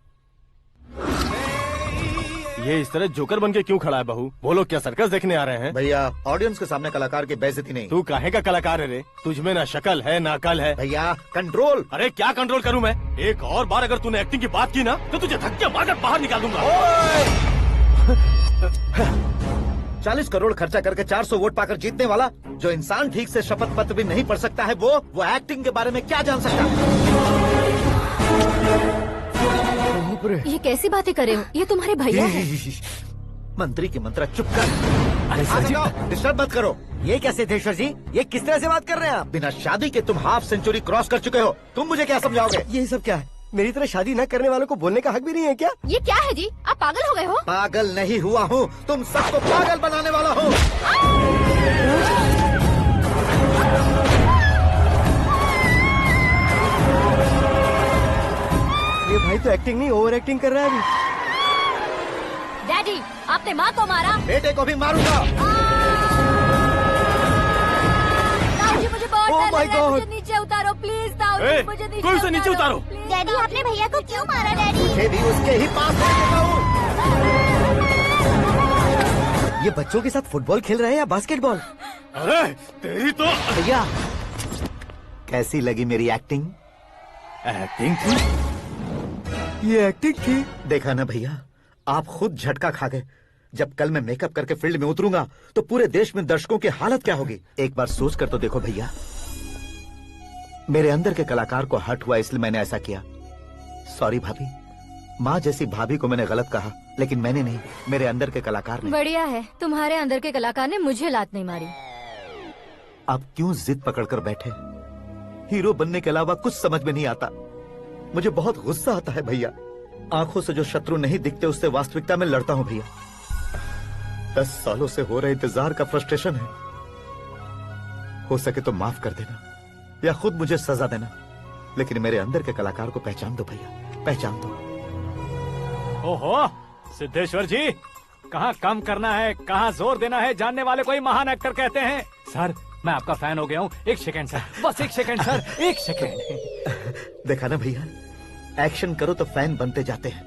ये इस तरह जोकर बन के क्यों खड़ा है बहू? वो लोग क्या सर्कस देखने आ रहे हैं? भैया ऑडियंस के सामने कलाकार की बेइज्जती नहीं। तू काहे का कलाकार है रे? तुझमें ना शक्ल है ना अकल है। भैया कंट्रोल। अरे क्या कंट्रोल करूं मैं? एक और बार अगर तूने एक्टिंग की बात की ना तो तुझे धक्के मारकर बाहर निकाल दूंगा। 40 करोड़ खर्चा करके 400 वोट पाकर जीतने वाला, जो इंसान ठीक से शपथ पत्र भी नहीं पढ़ सकता है, वो एक्टिंग के बारे में क्या जान सकता है? ये कैसी बातें कर रहे हो? ये तुम्हारे भैया हैं। मंत्री की मंत्रा चुप कर। डिस्टर्ब मत करो। ये क्या सिद्धेश्वर जी, ये किस तरह से बात कर रहे हैं आप? बिना शादी के तुम हाफ सेंचुरी क्रॉस कर चुके हो, तुम मुझे क्या समझाओगे? ये सब क्या है? मेरी तरह शादी न करने वालों को बोलने का हक भी नहीं है क्या? ये क्या है जी, आप पागल हो गए हो? पागल नहीं हुआ हूँ, तुम सबको पागल बनाने वाला हूँ। ये भाई तो एक्टिंग नहीं ओवर एक्टिंग कर रहा है अभी। डैडी, आपने माँ को मारा। बेटे को भी मारूंगा। ताऊ जी मुझे बहुत Oh डर my लग रहा है, God! मुझे नीचे उतारो प्लीज। ताऊ जी मुझे नीचे उतारो। डैडी आपने भैया को क्यों मारा डैडी? मुझे भी उसके ही पास लेके जाऊं। ये बच्चों के साथ फुटबॉल खेल रहे हैं या बास्केटबॉल? अरे तेरी तो भैया कैसी लगी मेरी एक्टिंग? एक्टिंग थी? ये एक्टिंग थी। देखा ना भैया, आप खुद झटका खा गए। जब कल मैं मेकअप करके फील्ड में उतरूंगा तो पूरे देश में दर्शकों की हालत क्या होगी? एक बार सोच कर तो देखो भैया। मेरे अंदर के कलाकार को हर्ट हुआ इसलिए मैंने ऐसा किया। सॉरी भाभी। माँ जैसी भाभी को मैंने गलत कहा, लेकिन मैंने नहीं, मेरे अंदर के कलाकार ने। बढ़िया है, तुम्हारे अंदर के कलाकार ने मुझे लात नहीं मारी। आप क्यों जिद पकड़कर बैठे? हीरो बनने के अलावा कुछ समझ में नहीं आता। मुझे बहुत गुस्सा आता है भैया। आंखों से जो शत्रु नहीं दिखते उससे वास्तविकता में लड़ता हूँ भैया। 10 सालों से हो रहे इंतजार का फ्रस्ट्रेशन है। हो सके तो माफ कर देना या खुद मुझे सजा देना, लेकिन मेरे अंदर के कलाकार को पहचान दो भैया, पहचान दो। ओहो सिद्धेश्वर जी, कहाँ कम करना है कहाँ जोर देना है, जानने वाले को ही महान एक्टर कहते हैं। सर मैं आपका फैन हो गया हूँ। एक सेकंड सर, बस एक सेकंड सर, एक सेकंड। देखा ना भैया, एक्शन करो तो फैन बनते जाते हैं,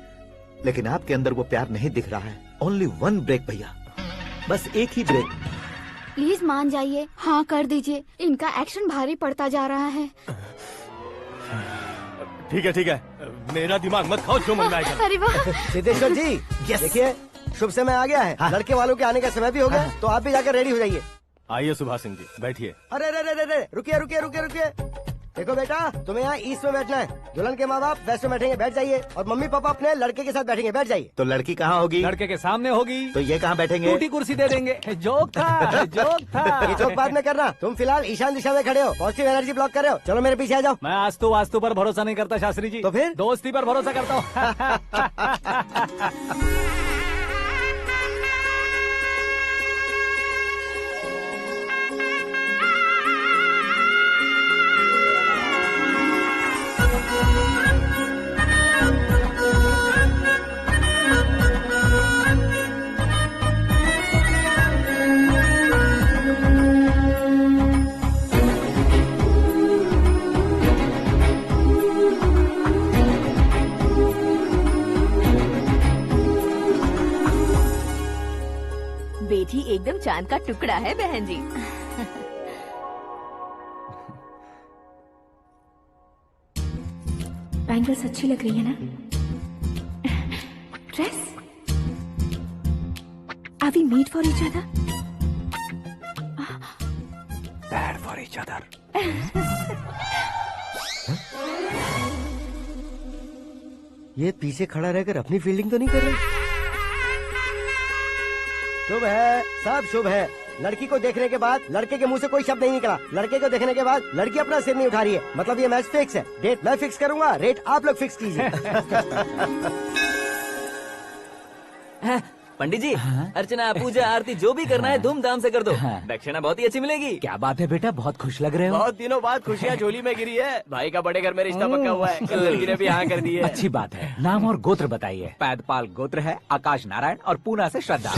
लेकिन आपके अंदर वो प्यार नहीं दिख रहा है। ओनली 1 ब्रेक भैया, बस एक ही ब्रेक। प्लीज मान जाइए, हाँ कर दीजिए। इनका एक्शन भारी पड़ता जा रहा है। ठीक है, मेरा दिमाग मत खाओ, जो मन में आएगा। अरे वाह सिद्धेश्वर जी, देखिए शुभ समय आ गया है। हाँ। लड़के वालों के आने का समय भी हो गया, तो आप भी जाकर रेडी हो जाइए। आइए सुभाष सिंह जी, बैठिए। अरे रुकिए। देखो बेटा, तुम्हें यहाँ ईस्ट में बैठना है। दुल्हन के माँ बाप वेस्ट में बैठेंगे, बैठ जाइए। और मम्मी पापा अपने लड़के के साथ बैठेंगे, बैठ जाइए। तो लड़की कहाँ होगी? लड़के के सामने होगी। तो ये कहाँ बैठेंगे? टूटी कुर्सी दे देंगे। जोक था, जोक था। ये जोक बाद में करना। तुम फिलहाल ईशान दिशा में खड़े हो, पॉजिटिव एनर्जी ब्लॉक कर रहे हो। चलो मेरे पीछे आ जाओ। मैं वास्तु पर भरोसा नहीं करता शास्त्री जी। तो फिर? दोस्ती पर भरोसा करता हूँ। बेटी एकदम चांद का टुकड़ा है बहन जी। बैंगल्स अच्छी लग रही है ना? Dress? Are we made for each other? Bad for each other. ये पीछे खड़ा रहकर अपनी फील्डिंग तो नहीं कर रहा? शुभ है, सब शुभ है। लड़की को देखने के बाद लड़के के मुंह से कोई शब्द नहीं निकला। लड़के को देखने के बाद लड़की अपना सिर नहीं उठा रही है। मतलब ये मैच फिक्स है। डेट मैं फिक्स करूंगा, रेट आप लोग फिक्स कीजिए। पंडित जी, अर्चना, पूजा, आरती जो भी करना है धूमधाम से कर दो। दक्षिणा बहुत ही अच्छी मिलेगी। क्या बात है बेटा, बहुत खुश लग रहे हो। बहुत दिनों बाद खुशियाँ झोली में गिरी है। भाई का बड़े घर में रिश्ता पक्का हुआ है। कल लड़की ने भी हाँ कर दी है। अच्छी बात है। नाम और गोत्र बताइए। पैदपाल गोत्र है, आकाश नारायण, और पूना से श्रद्धा।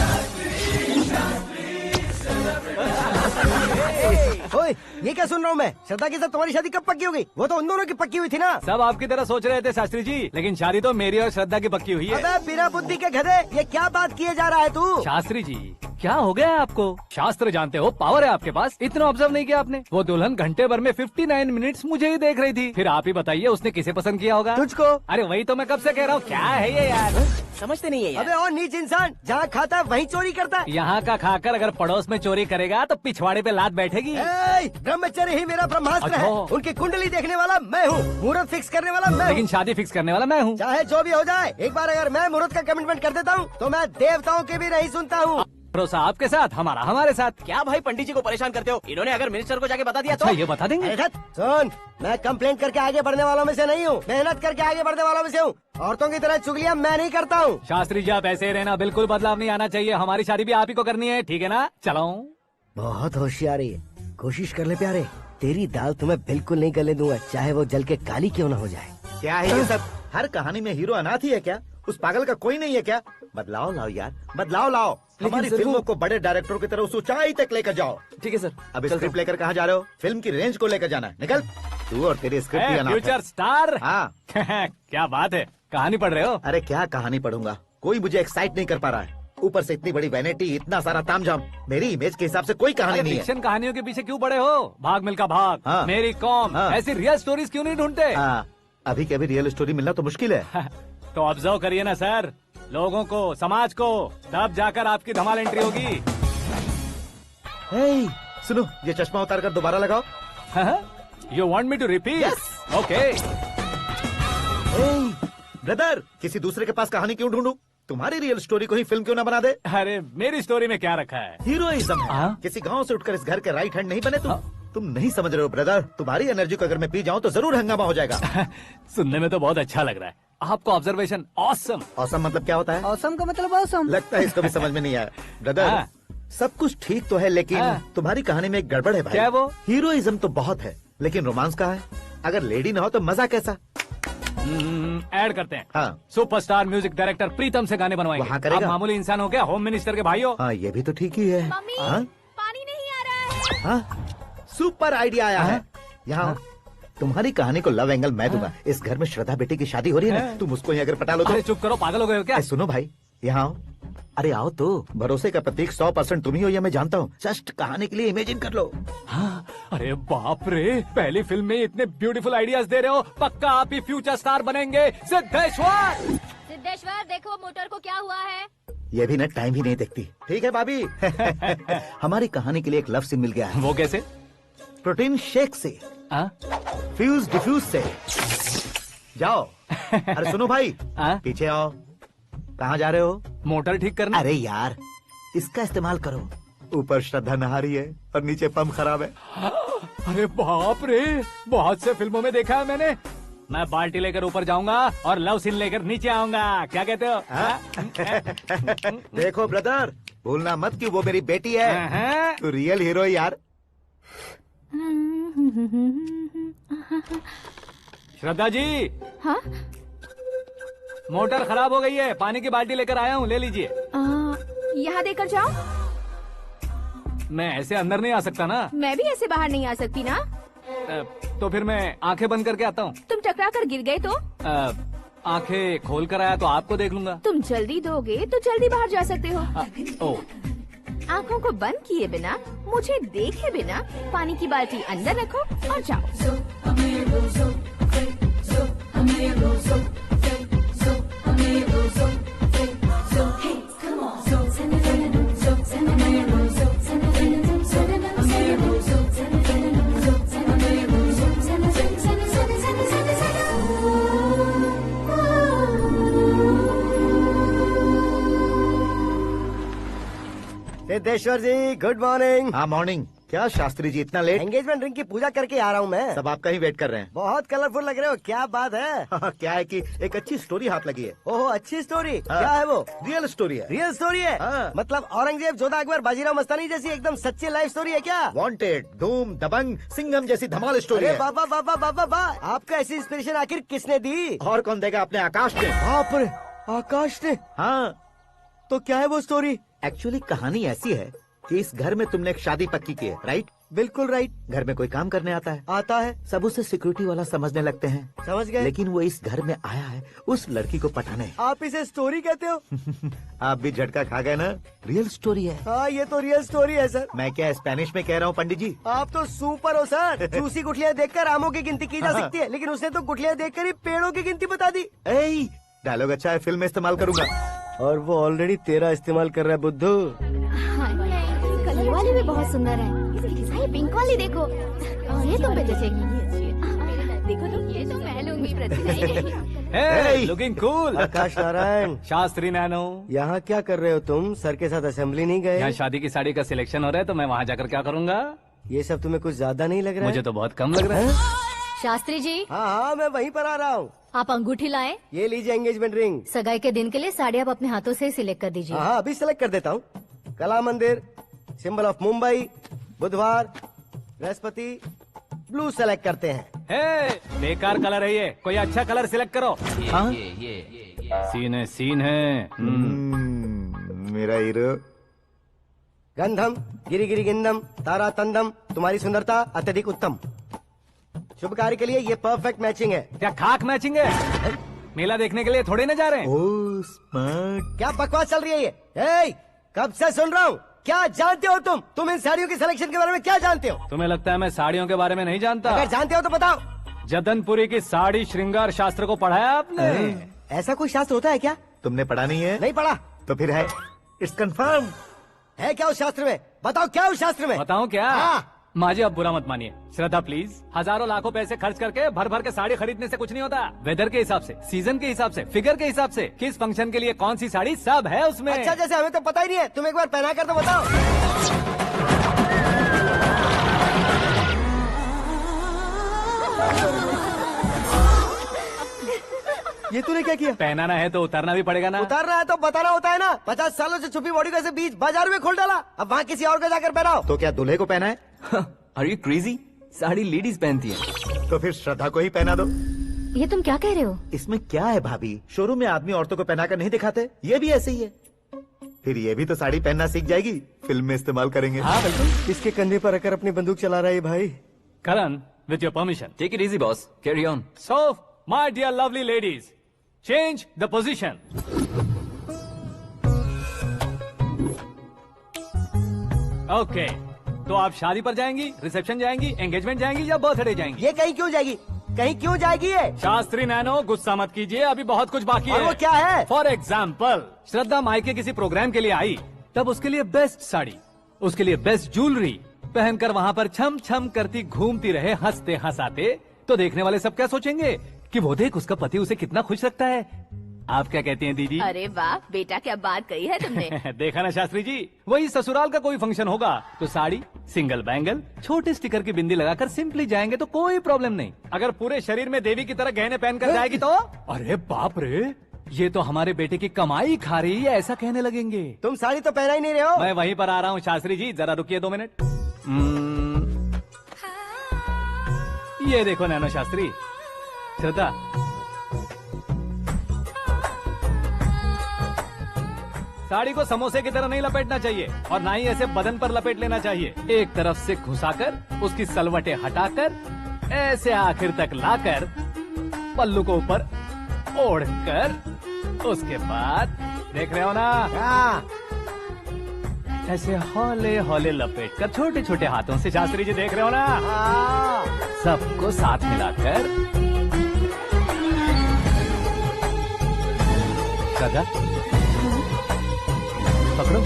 ओए, ये क्या सुन रहा हूँ मैं? श्रद्धा के साथ तुम्हारी शादी कब पक्की हो गई? वो तो उन दोनों की पक्की हुई थी ना। सब आपकी तरह सोच रहे थे शास्त्री जी, लेकिन शादी तो मेरी और श्रद्धा की पक्की हुई है। अबे बिना बुद्धि के गधे, ये क्या बात किए जा रहा है तू? शास्त्री जी, क्या हो गया है आपको? शास्त्र जानते हो, पावर है आपके पास। इतना ऑब्जर्व नहीं किया आपने? वो दुल्हन घंटे भर में 59 मिनट्स मुझे ही देख रही थी। फिर आप ही बताइए उसने किसे पसंद किया होगा? तुझको। अरे वही तो मैं कब से कह रहा हूँ। क्या है ये यार? समझते नहीं है यार। अबे और नीच इंसान, जहाँ खाता है वहीं चोरी करता है। यहाँ का खाकर अगर पड़ोस में चोरी करेगा तो पिछवाड़े पे लात बैठेगी। ब्रह्मचर्य ही मेरा ब्रह्मास्त्र है। अच्छा। उनकी कुंडली देखने वाला मैं हूँ, मुहूर्त फिक्स करने वाला मैं हूँ। लेकिन शादी फिक्स करने वाला मैं हूँ। चाहे जो भी हो जाए, एक बार अगर मैं मुहूर्त का कमिटमेंट कर देता हूँ तो मैं देवताओं की भी नहीं सुनता हूँ। भरोसा आपके साथ, हमारा हमारे साथ। क्या भाई पंडित जी को परेशान करते हो? इन्होंने अगर मिनिस्टर को जाके बता दिया अच्छा, तो ये बता देंगे। सुन, मैं कंप्लेंट करके आगे बढ़ने वालों में से नहीं हूँ, मेहनत करके आगे बढ़ने वालों में से हूँ। औरतों की तरह चुगलियाँ मैं नहीं करता हूँ। शास्त्री जी आप ऐसे ही रहना, बिल्कुल बदलाव नहीं आना चाहिए। हमारी शादी भी आप ही को करनी है, ठीक है ना? चलो। बहुत होशियारी है, कोशिश कर ले प्यारे। तेरी दाल तुम्हें बिल्कुल नहीं गलने दूंगा, चाहे वो जल के काली क्यों न हो जाए। क्या है ये सब? हर कहानी में हीरो अनाथ ही है क्या? उस पागल का कोई नहीं है क्या? बदलाव लाओ यार, बदलाव लाओ। हमारी फिल्मों को बड़े डायरेक्टरों की तरह उस ऊंचाई तक लेकर जाओ। ठीक है सर। अब स्क्रिप्ट लेकर कहाँ जा रहे हो? फिल्म की रेंज को लेकर जाना है। निकल तू और तेरी स्क्रिप्ट भी अनाथ है। Future star. हाँ। क्या बात है, कहानी पढ़ रहे हो? अरे क्या कहानी पढ़ूंगा, कोई मुझे एक्साइट नहीं कर पा रहा है। ऊपर से इतनी बड़ी वैनिटी, इतना सारा तामझाम। मेरी इमेज के हिसाब से कोई कहानी नहीं है। फिक्शन कहानियों के पीछे क्यों पड़े हो? भाग मिल्खा भाग, हाँ। मेरी कॉम, हाँ। ऐसी रियल स्टोरीज क्यों नहीं ढूंढते? हाँ, अभी के अभी रियल स्टोरी मिलना तो मुश्किल है। तो ऑब्जर्व करिए ना सर, लोगों को, समाज को, तब जाकर आपकी धमाल एंट्री होगी। सुनो, ये चश्मा उतार कर दोबारा लगाओ। You want me to repeat? Okay. Brother, किसी दूसरे के पास कहानी क्यों ढूंढूं? तुम्हारी रियल स्टोरी को ही फिल्म क्यों ना बना दे? अरे मेरी स्टोरी में क्या रखा है? हीरोइज्म है। किसी गांव से उठकर इस घर के राइट हैंड नहीं बने तुम। तुम नहीं समझ रहे हो ब्रदर, तुम्हारी एनर्जी को अगर मैं पी जाऊं तो जरूर हंगामा हो जाएगा। सुनने में तो बहुत अच्छा लग रहा है। आपको ऑब्जर्वेशन ऑसम। ऑसम मतलब क्या होता है? औसम का मतलब औसम। लगता है इसको भी समझ में नहीं आया। ब्रदर, सब कुछ ठीक तो है, लेकिन तुम्हारी कहानी में एक गड़बड़ है भाई। क्या वो? हीरोइज्म तो बहुत है, लेकिन रोमांस कहाँ है? अगर लेडी ना हो तो मजा कैसा? ऐड करते हैं। हाँ। सुपरस्टार म्यूजिक डायरेक्टर प्रीतम से गाने बनवाएंगे। वहाँ करेगा? आप मामूली इंसान हो क्या? होम मिनिस्टर के भाई हो। हाँ, ये भी तो ठीक ही है। मम्मी, हाँ? पानी नहीं आ रहा है। हाँ? सुपर आइडिया आया है। यहाँ तुम्हारी कहानी को लव एंगल मैं दूंगा। इस घर में श्रद्धा बेटी की शादी हो रही है ना, तुम उसको ही अगर पटा लो तो। अरे चुप करो, पागल हो गए हो क्या? सुनो भाई, यहाँ आओ। अरे आओ तो, भरोसे का प्रतीक 100% तुम ही हो, ये मैं जानता हूँ। जस्ट कहानी के लिए इमेजिन कर लो। हाँ, अरे बाप रे, पहली फिल्म में इतने ब्यूटीफुल आइडियाज दे रहे हो। पक्का आप ही फ्यूचर स्टार बनेंगे। सिद्धेश्वर, सिद्धेश्वर देखो मोटर को क्या हुआ है। ये भी ना टाइम ही नहीं देखती। ठीक है भाभी। हमारी कहानी के लिए एक लव सीन मिल गया है। वो कैसे? प्रोटीन शेक से। फ्यूज डिफ्यूज से जाओ। अरे सुनो भाई, पीछे आओ। कहाँ जा रहे हो? मोटर ठीक करना। अरे यार, इसका इस्तेमाल करो। ऊपर श्रद्धा नहा रही है और नीचे पंप खराब है। अरे बाप रे, बहुत से फिल्मों में देखा है मैंने। मैं बाल्टी लेकर ऊपर जाऊंगा और लव सीन लेकर नीचे आऊंगा। क्या कहते हो? देखो ब्रदर, भूलना मत कि वो मेरी बेटी है। तू रियल हीरो यार। श्रद्धा जी। हाँ? मोटर खराब हो गई है, पानी की बाल्टी लेकर आया हूँ, ले लीजिए। यहाँ देकर जाओ। मैं ऐसे अंदर नहीं आ सकता ना। मैं भी ऐसे बाहर नहीं आ सकती ना। तो फिर मैं आंखें बंद करके आता हूँ। तुम टकरा कर गिर गए तो? आंखें खोल कर आया तो आपको देख लूंगा। तुम जल्दी दोगे तो जल्दी बाहर जा सकते हो। ओ, आँखों को बंद किए बिना, मुझे देखे बिना पानी की बाल्टी अंदर रखो और जाओ। सिद्धेश्वर जी, गुड मॉर्निंग। हाँ मॉर्निंग। क्या शास्त्री जी इतना लेट? एंगेजमेंट रिंग की पूजा करके आ रहा हूँ मैं। सब आपका ही वेट कर रहे हैं। बहुत कलरफुल लग रहे हो, क्या बात है? क्या है कि एक अच्छी स्टोरी हाथ लगी है। ओहो, अच्छी स्टोरी। क्या है वो? रियल स्टोरी है। रियल स्टोरी है? मतलब औरंगजेब, जोधा अकबर, बाजीराव मस्तानी जैसी एकदम सच्ची लाइफ स्टोरी है क्या? वांटेड, धूम, दबंग, सिंघम जैसी धमाल स्टोरी है। बाबा बाबा बाबा बा, आपका ऐसी इंस्पिरेशन आखिर किसने दी? और कौन देगा? अपने आकाश ने। बाप रे, आकाश ने? हाँ। तो क्या है वो स्टोरी? एक्चुअली कहानी ऐसी है कि इस घर में तुमने एक शादी पक्की की है, राइट? बिल्कुल राइट। घर में कोई काम करने आता है? आता है। सब उसे सिक्योरिटी वाला समझने लगते हैं। समझ गए। लेकिन वो इस घर में आया है उस लड़की को पटाने। आप इसे स्टोरी कहते हो? आप भी झटका खा गए ना। रियल स्टोरी है। हाँ, ये तो रियल स्टोरी है सर। मैं क्या स्पेनिश में कह रहा हूँ पंडित जी? आप तो सुपर हो सर। चूसी गुठलियाँ देखकर आमों की गिनती की जा सकती है, लेकिन उसने तो गुठलियाँ देखकर ही पेड़ों की गिनती बता दी। डायलॉग अच्छा है, फिल्म में इस्तेमाल करूंगा। और वो ऑलरेडी तेरा इस्तेमाल कर रहा है बुद्धू। कलर वाली भी बहुत सुंदर है। ये पिंक वाली देखो, और ये तुम पे जचेगी। देखो तो, ये तो मैं लूंगी। Hey, looking cool। आकाश नारायण। शास्त्री नैनो। यहाँ क्या कर रहे हो तुम? सर के साथ असेंबली नहीं गए? यहाँ शादी की साड़ी का सिलेक्शन हो रहा है, तो मैं वहाँ जाकर क्या करूँगा? ये सब तुम्हें कुछ ज्यादा नहीं लग रहा है? मुझे तो बहुत कम लग रहा है। शास्त्री जी। हाँ हाँ, मैं वहीं पर आ रहा हूँ। आप अंगूठी लाएं। ये लीजिए एंगेजमेंट रिंग। सगाई के दिन के लिए साड़ी आप अपने हाथों से सिलेक्ट कर दीजिए। हाँ, अभी सिलेक्ट कर देता हूँ। कला मंदिर, सिंबल ऑफ मुंबई, बुधवार, बृहस्पति, ब्लू सेलेक्ट करते हैं। बेकार कलर है ये, कोई अच्छा कलर सिलेक्ट करो। सीन है। मेरा हीरो। गंधम, गिरी गिरी गिंदम, तारा तंदम, तुम्हारी सुंदरता अत्यधिक उत्तम। शुभ कार्य के लिए ये परफेक्ट मैचिंग है। क्या खाक मैचिंग है? मेला देखने के लिए थोड़े न जा रहे हैं। Oh smart. क्या बकवास चल रही है ये? कब से सुन रहा हूँ। क्या जानते हो तुम इन साड़ियों की सिलेक्शन के बारे में क्या जानते हो? तुम्हें लगता है मैं साड़ियों के बारे में नहीं जानता? अगर जानते हो तो बताओ। जदनपुरी की साड़ी श्रृंगार शास्त्र को पढ़ा है आपने? ऐसा कोई शास्त्र होता है क्या? तुमने पढ़ा नहीं है? नहीं पढ़ा। तो फिर है। It's confirm. है क्या उस शास्त्र में? बताओ क्या उस शास्त्र में? बताऊं क्या? हाँ। माँ जी, अब बुरा मत मानिए। श्रद्धा प्लीज, हजारों लाखों पैसे खर्च करके भर भर के साड़ी खरीदने से कुछ नहीं होता। वेदर के हिसाब से, सीजन के हिसाब से, फिगर के हिसाब से, किस फंक्शन के लिए कौन सी साड़ी, सब है उसमें। अच्छा, जैसे हमें तो पता ही नहीं है, तुम एक बार पहना कर तो बताओ। ये तूने क्या किया? पहनाना है तो उतारना भी पड़ेगा ना। उतारना है तो बताना होता है ना। 50 सालों से छुपी बॉडी को ऐसे बीच बाजार में खोल डाला, अब वहाँ किसी और को जाकर पहनाओ। तो क्या दूल्हे को पहना है? Are you crazy? Sari ladies पहनती है। तो फिर श्रद्धा को ही पहना दो। ये तुम क्या कह रहे हो? इसमें क्या है भाभी? शोरूम में आदमी औरतों को पहनाकर नहीं दिखाते? ये भी ऐसे ही है। फिर ये भी तो साड़ी पहनना सीख जाएगी, फिल्म में इस्तेमाल करेंगे। हाँ बिल्कुल। इसके कंधे पर रखकर अपनी बंदूक चला रहा है भाई। करण, with your permission. Take it easy, boss. Carry on. So, my dear lovely ladies, change the position. Okay. तो आप शादी पर जाएंगी, रिसेप्शन जाएंगी, एंगेजमेंट जाएंगी या बर्थडे जाएंगी? ये कहीं क्यों जाएगी? कहीं क्यों जाएगी ये? शास्त्री नैनो, गुस्सा मत कीजिए, अभी बहुत कुछ बाकी है। और वो क्या है? फॉर एग्जाम्पल, श्रद्धा मायके किसी प्रोग्राम के लिए आई, तब उसके लिए बेस्ट साड़ी, उसके लिए बेस्ट ज्वेलरी, पहनकर वहाँ पर छम छम करती घूमती रहे हंसते हंसाते, तो देखने वाले सब क्या सोचेंगे कि वो देख उसका पति उसे कितना खुश रखता है। आप क्या कहती हैं दीदी? अरे वाह बेटा, क्या बात कही है तुमने। देखा ना शास्त्री जी, वही ससुराल का कोई फंक्शन होगा तो साड़ी, सिंगल बैंगल, छोटे स्टिकर की बिंदी लगाकर सिंपली जाएंगे तो कोई प्रॉब्लम नहीं। अगर पूरे शरीर में देवी की तरह गहने पहनकर जाएगी तो अरे बाप रे, ये तो हमारे बेटे की कमाई खा रही है, ऐसा कहने लगेंगे। तुम साड़ी तो पहना ही नहीं रहे हो। मैं वहीं पर आ रहा हूँ शास्त्री जी, जरा रुकिए 2 मिनट। ये देखो नैनो शास्त्री, श्रद्धा, साड़ी को समोसे की तरह नहीं लपेटना चाहिए और ना ही ऐसे बदन पर लपेट लेना चाहिए। एक तरफ से घुसाकर उसकी सलवटें हटाकर ऐसे आखिर तक लाकर पल्लू को ऊपर ओढ़कर, उसके बाद देख रहे हो ना, ऐसे हौले हौले लपेट कर छोटे छोटे हाथों से, शास्त्री जी देख रहे हो ना, सबको साथ मिलाकर सदा पकड़ो।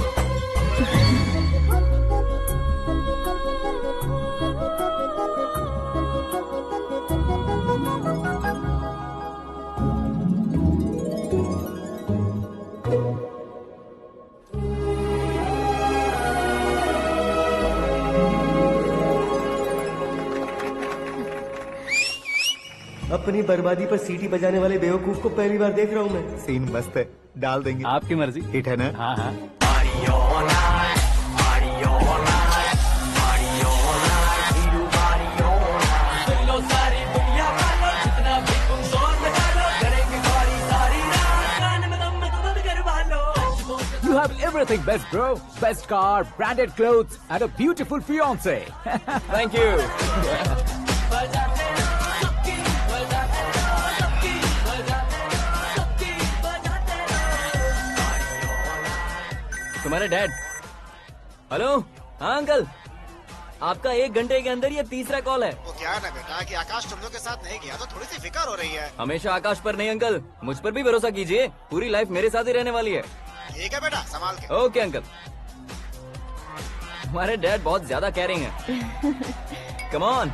अपनी बर्बादी पर सीटी बजाने वाले बेवकूफ को पहली बार देख रहा हूँ मैं। सीन मस्त है, डाल देंगे। आपकी मर्जी। हिट है ना? हाँ हाँ। You have everything best, bro. Best car, branded clothes, and a beautiful fiance. Thank you. तुम्हारे डैड। हेलो, हाँ अंकल, आपका 1 घंटे के अंदर ये तीसरा कॉल है। वो क्या है ना बेटा कि आकाश तुम लोग के साथ नहीं गया तो थोड़ी सी फिक्र हो रही है। हमेशा आकाश पर नहीं अंकल, मुझ पर भी भरोसा कीजिए, पूरी लाइफ मेरे साथ ही रहने वाली है। ठीक है बेटा, संभाल के। Okay uncle. हमारे डैड बहुत ज्यादा केयरिंग है। Come on.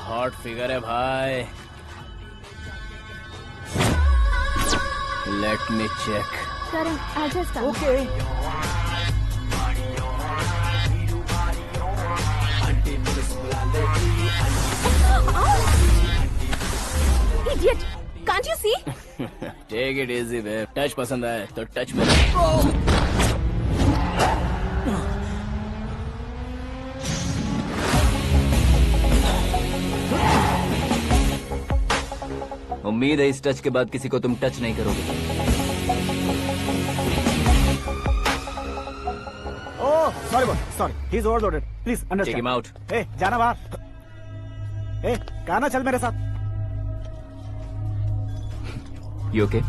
हॉट फिगर है भाई। Let me check. करण आजा start. Okay. Idiot, can't you see? Take it easy babe. Touch पसंद आए तो टच में। उम्मीद है इस टच के बाद किसी को तुम टच नहीं करोगे। Oh sorry sorry, he is overloaded, please understand. Take him out. ए जाना बाहर। ए गाना चल मेरे साथ। You okay?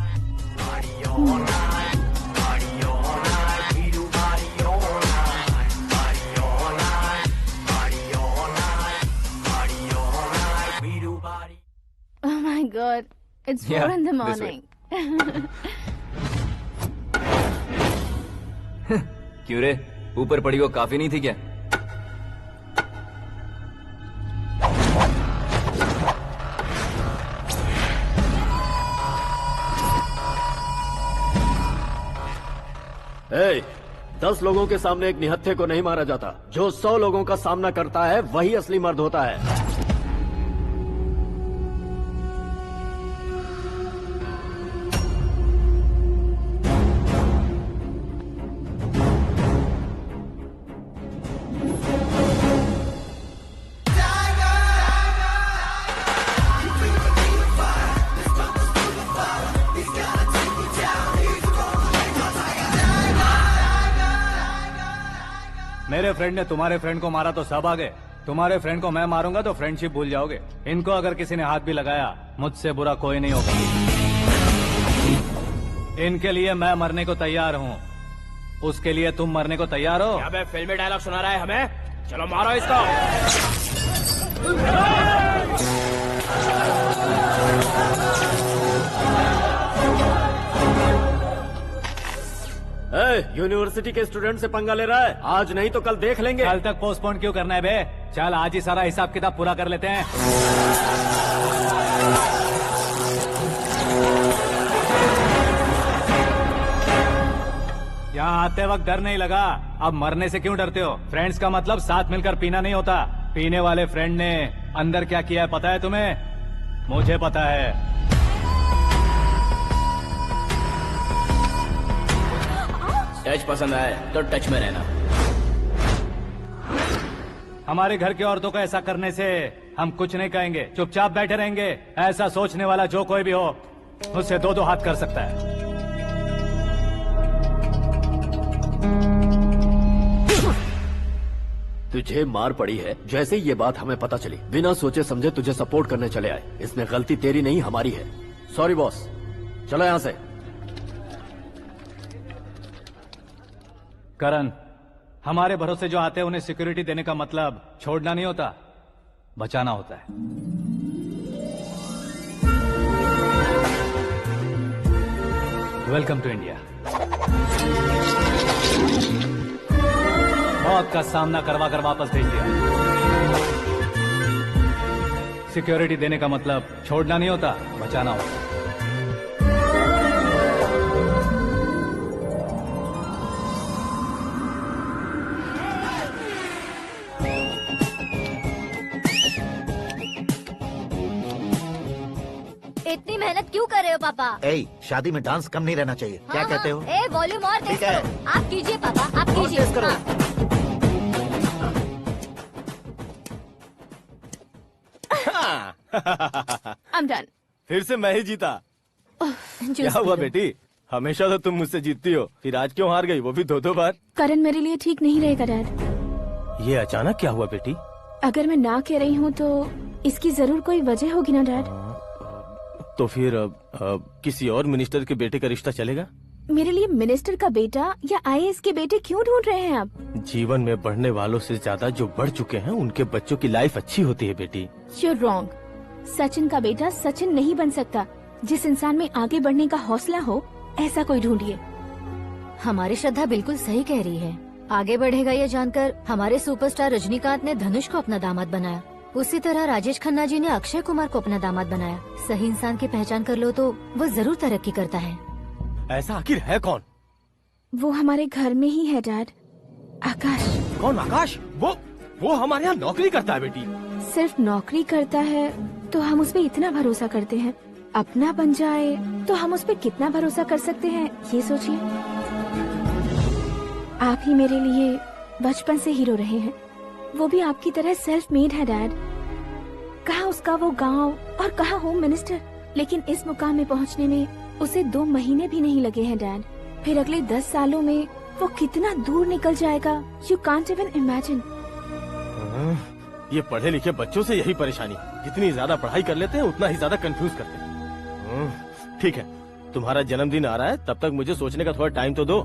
Oh my God, it's 4 in the morning. क्यों रे, ऊपर पड़ी वो काफी नहीं थी क्या? ए, 10 लोगों के सामने एक निहत्थे को नहीं मारा जाता। जो 100 लोगों का सामना करता है वही असली मर्द होता है। मेरे फ्रेंड ने तुम्हारे फ्रेंड को मारा तो सब आ गए, तुम्हारे फ्रेंड को मैं मारूंगा तो फ्रेंडशिप भूल जाओगे। इनको अगर किसी ने हाथ भी लगाया, मुझसे बुरा कोई नहीं होगा। इनके लिए मैं मरने को तैयार हूँ, उसके लिए तुम मरने को तैयार हो? क्या फिल्मी डायलॉग सुना रहा है हमें? चलो मारो इसको। यूनिवर्सिटी के स्टूडेंट से पंगा ले रहा है, आज नहीं तो कल देख लेंगे। कल तक पोस्टपोन क्यों करना है बे? चल आज ही सारा हिसाब किताब पूरा कर लेते हैं। यहाँ आते वक्त डर नहीं लगा, अब मरने से क्यों डरते हो? फ्रेंड्स का मतलब साथ मिलकर पीना नहीं होता। पीने वाले फ्रेंड ने अंदर क्या किया है पता है तुम्हें? मुझे पता है। टच पसंद आए तो टच में रहना। हमारे घर की औरतों को ऐसा करने से हम कुछ नहीं कहेंगे, चुपचाप बैठे रहेंगे। ऐसा सोचने वाला जो कोई भी हो, उससे दो हाथ कर सकता है। तुझे मार पड़ी है जैसे ये बात हमें पता चली, बिना सोचे समझे तुझे सपोर्ट करने चले आए। इसमें गलती तेरी नहीं हमारी है। सॉरी बॉस, चलो यहाँ से। करण, हमारे भरोसे जो आते हैं उन्हें सिक्योरिटी देने का मतलब छोड़ना नहीं होता, बचाना होता है। Welcome to India. मौत का सामना करवा कर वापस भेज दिया। सिक्योरिटी देने का मतलब छोड़ना नहीं होता, बचाना होता है। इतनी मेहनत क्यों कर रहे हो पापा? शादी में डांस कम नहीं रहना चाहिए। क्या कहते हो? वॉल्यूम और तेज ठीक है। करो। आप कीजिए पापा, आप कीजिए। तेज करो। I'm done. फिर से मैं ही जीता। क्या हुआ बेटी? हमेशा तो तुम मुझसे जीतती हो, फिर आज क्यों हार गई, वो भी दो बार? करण मेरे लिए ठीक नहीं रहेगा डैड। ये अचानक क्या हुआ बेटी? अगर मैं ना कह रही हूँ तो इसकी जरूर कोई वजह होगी ना डैड। तो फिर किसी और मिनिस्टर के बेटे का रिश्ता चलेगा? मेरे लिए मिनिस्टर का बेटा या आईएएस के बेटे क्यों ढूंढ रहे हैं आप? जीवन में बढ़ने वालों से ज्यादा जो बढ़ चुके हैं उनके बच्चों की लाइफ अच्छी होती है बेटी। You're wrong. सचिन का बेटा सचिन नहीं बन सकता। जिस इंसान में आगे बढ़ने का हौसला हो, ऐसा कोई ढूंढिए। हमारी श्रद्धा बिल्कुल सही कह रही है। आगे बढ़ेगा ये जानकर हमारे सुपरस्टार रजनीकांत ने धनुष को अपना दामाद बनाया। उसी तरह राजेश खन्ना जी ने अक्षय कुमार को अपना दामाद बनाया। सही इंसान की पहचान कर लो तो वो जरूर तरक्की करता है। ऐसा आखिर है कौन? वो हमारे घर में ही है डैड, आकाश। कौन आकाश? वो हमारे यहाँ नौकरी करता है बेटी। सिर्फ नौकरी करता है तो हम उस पर इतना भरोसा करते हैं, अपना बन जाए तो हम उस पर कितना भरोसा कर सकते हैं, ये सोचिए। आप ही मेरे लिए बचपन से हीरो रहे हैं, वो भी आपकी तरह सेल्फ मेड है डैड। कहाँ उसका वो गांव और कहाँ होम मिनिस्टर, लेकिन इस मुकाम में पहुँचने में उसे 2 महीने भी नहीं लगे हैं डैड। फिर अगले 10 सालों में वो कितना दूर निकल जाएगा, यू कांट इवन इमेजिन। ये पढ़े लिखे बच्चों से यही परेशानी, जितनी ज्यादा पढ़ाई कर लेते हैं उतना ही ज्यादा कंफ्यूज करते हैं। ठीक है, तुम्हारा जन्मदिन आ रहा है, तब तक मुझे सोचने का थोड़ा टाइम तो दो।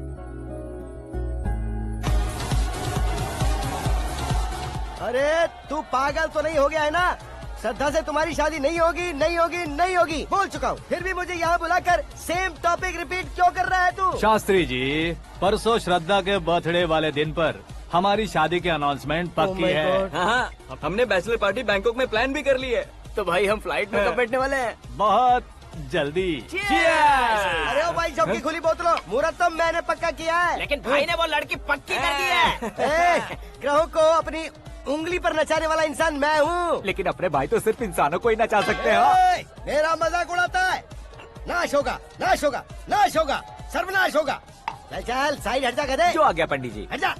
अरे तू पागल तो नहीं हो गया है ना? श्रद्धा से तुम्हारी शादी नहीं होगी, नहीं होगी, नहीं होगी, बोल चुका हूँ। फिर भी मुझे यहाँ बुलाकर सेम टॉपिक रिपीट क्यों कर रहा है तू? शास्त्री जी, परसों श्रद्धा के बर्थडे वाले दिन पर हमारी शादी की अनाउंसमेंट पक्की है। हाँ, हमने बैचलर पार्टी बैंकॉक में प्लान भी कर ली है। तो भाई हम फ्लाइट में कब बैठने वाले हैं? बहुत जल्दी। अरे ओ भाई, सबकी खुली बोतलों, मुहूर्त तो मैंने पक्का किया है। लेकिन भाई ने वो लड़की पक्की कर दी है। ग्रहों को अपनी उंगली पर नचाने वाला इंसान मैं हूँ। लेकिन अपने भाई तो सिर्फ इंसानों को ही नचा सकते हैं। मेरा मजाक उड़ाता है? नाश होगा, नाश होगा, नाश होगा, सर्वनाश होगा। चल चल साइड हट जा गधे। जो आ गया पंडित जी। हट जा।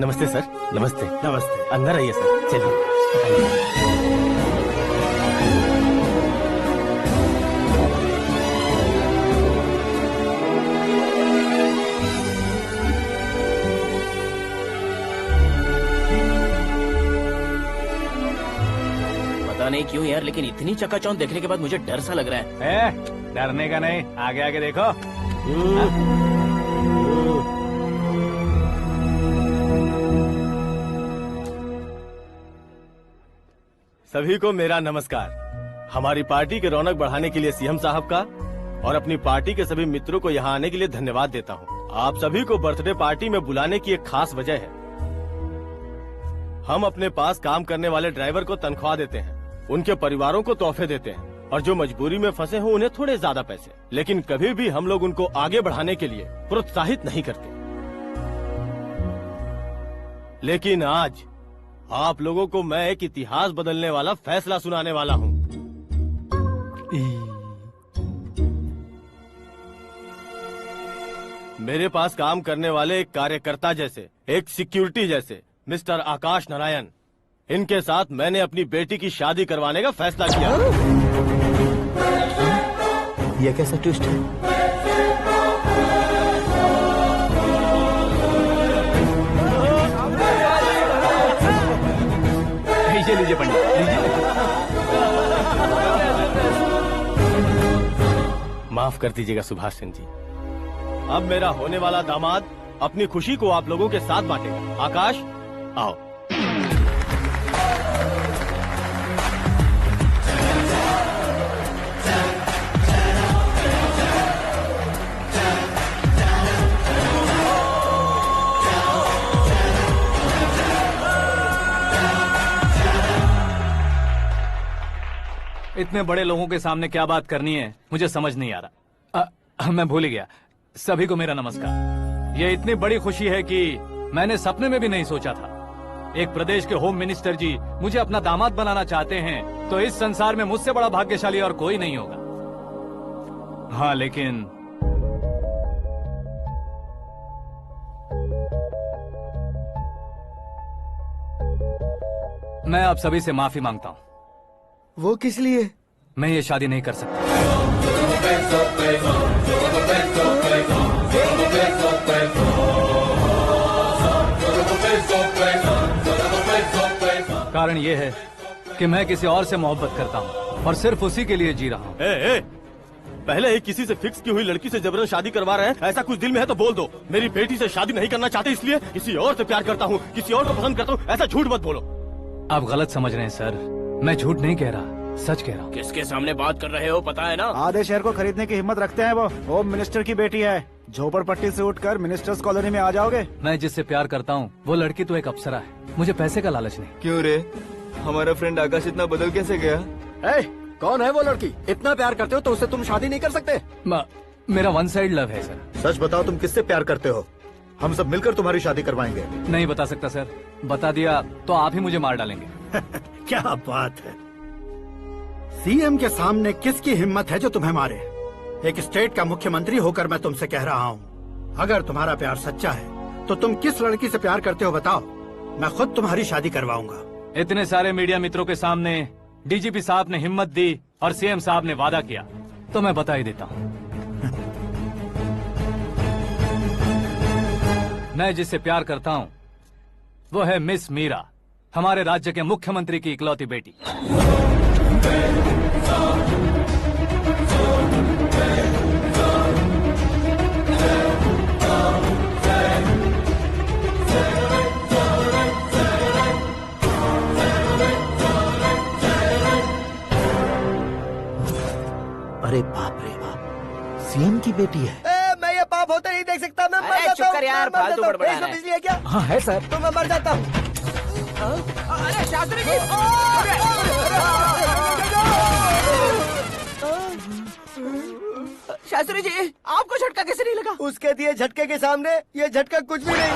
नमस्ते सर। नमस्ते। नमस्ते। अंदर आइए सर, चलिए। पता नहीं क्यों यार, लेकिन इतनी चकाचौंध देखने के बाद मुझे डर सा लग रहा है। डरने का नहीं, आगे आगे देखो। सभी को मेरा नमस्कार। हमारी पार्टी के रौनक बढ़ाने के लिए सीएम साहब का और अपनी पार्टी के सभी मित्रों को यहाँ आने के लिए धन्यवाद देता हूँ। आप सभी को बर्थडे पार्टी में बुलाने की एक खास वजह है। हम अपने पास काम करने वाले ड्राइवर को तनख्वाह देते हैं, उनके परिवारों को तोहफे देते हैं और जो मजबूरी में फंसे हो उन्हें थोड़े ज्यादा पैसे, लेकिन कभी भी हम लोग उनको आगे बढ़ाने के लिए प्रोत्साहित नहीं करते। लेकिन आज आप लोगों को मैं एक इतिहास बदलने वाला फैसला सुनाने वाला हूँ। मेरे पास काम करने वाले एक कार्यकर्ता जैसे, एक सिक्योरिटी जैसे मिस्टर आकाश नारायण, इनके साथ मैंने अपनी बेटी की शादी करवाने का फैसला किया। यह कैसा ट्विस्ट है? लीजिए पंडित, लीजिए। माफ कर दीजिएगा सुभाष सिंह जी। अब मेरा होने वाला दामाद अपनी खुशी को आप लोगों के साथ बांटेगा। आकाश, आओ। इतने बड़े लोगों के सामने क्या बात करनी है मुझे समझ नहीं आ रहा। मैं भूल ही गया। सभी को मेरा नमस्कार। ये इतनी बड़ी खुशी है कि मैंने सपने में भी नहीं सोचा था। एक प्रदेश के होम मिनिस्टर जी मुझे अपना दामाद बनाना चाहते हैं तो इस संसार में मुझसे बड़ा भाग्यशाली और कोई नहीं होगा। हाँ, लेकिन मैं आप सभी से माफी मांगता हूँ। वो किस लिए? मैं ये शादी नहीं कर सकता। कारण ये है कि मैं किसी और से मोहब्बत करता हूँ और सिर्फ उसी के लिए जी रहा हूँ। पहले ही किसी से फिक्स की हुई लड़की से जबरन शादी करवा रहे हैं। ऐसा कुछ दिल में है तो बोल दो। मेरी बेटी से शादी नहीं करना चाहते इसलिए किसी और से प्यार करता हूँ, किसी और को पसंद करता हूँ, ऐसा झूठ मत बोलो। आप गलत समझ रहे हैं सर, मैं झूठ नहीं कह रहा, सच कह रहा हूँ। किसके सामने बात कर रहे हो पता है ना? आधे शहर को खरीदने की हिम्मत रखते हैं वो। होम मिनिस्टर की बेटी है। झोपड़पट्टी से उठकर मिनिस्टर्स कॉलोनी में आ जाओगे। मैं जिससे प्यार करता हूँ वो लड़की तो एक अप्सरा है, मुझे पैसे का लालच नहीं। क्यों रे, हमारा फ्रेंड आकाश इतना बदल कैसे गया? कौन है वो लड़की? इतना प्यार करते हो तो उससे तुम शादी नहीं कर सकते? मेरा वन साइड लव है सर। सच बताओ, तुम किससे प्यार करते हो? हम सब मिलकर तुम्हारी शादी करवाएंगे। नहीं बता सकता सर, बता दिया तो आप ही मुझे मार डालेंगे। क्या बात है, सीएम के सामने किसकी हिम्मत है जो तुम्हें मारे? एक स्टेट का मुख्यमंत्री होकर मैं तुमसे कह रहा हूँ, अगर तुम्हारा प्यार सच्चा है तो तुम किस लड़की से प्यार करते हो बताओ, मैं खुद तुम्हारी शादी करवाऊंगा। इतने सारे मीडिया मित्रों के सामने डीजीपी साहब ने हिम्मत दी और सीएम साहब ने वादा किया तो मैं बता ही देता हूँ। मैं जिससे प्यार करता हूँ वो है मिस मीरा, हमारे राज्य के मुख्यमंत्री की इकलौती बेटी। अरे बाप रे बाप, सीएम की बेटी है। मैं ये पाप होते नहीं देख सकता। मैं मर जाता चुप कर यार, मैं मर फालतू जाता हूँ। बड़बड़ा इसमें रहा है। बिजली है क्या? हाँ है सर। तो मैं मर जाता हूँ। अरे शास्त्री जी, शास्त्री जी आपको झटका कैसे नहीं लगा? उसके दिए झटके के सामने ये झटका कुछ भी नहीं।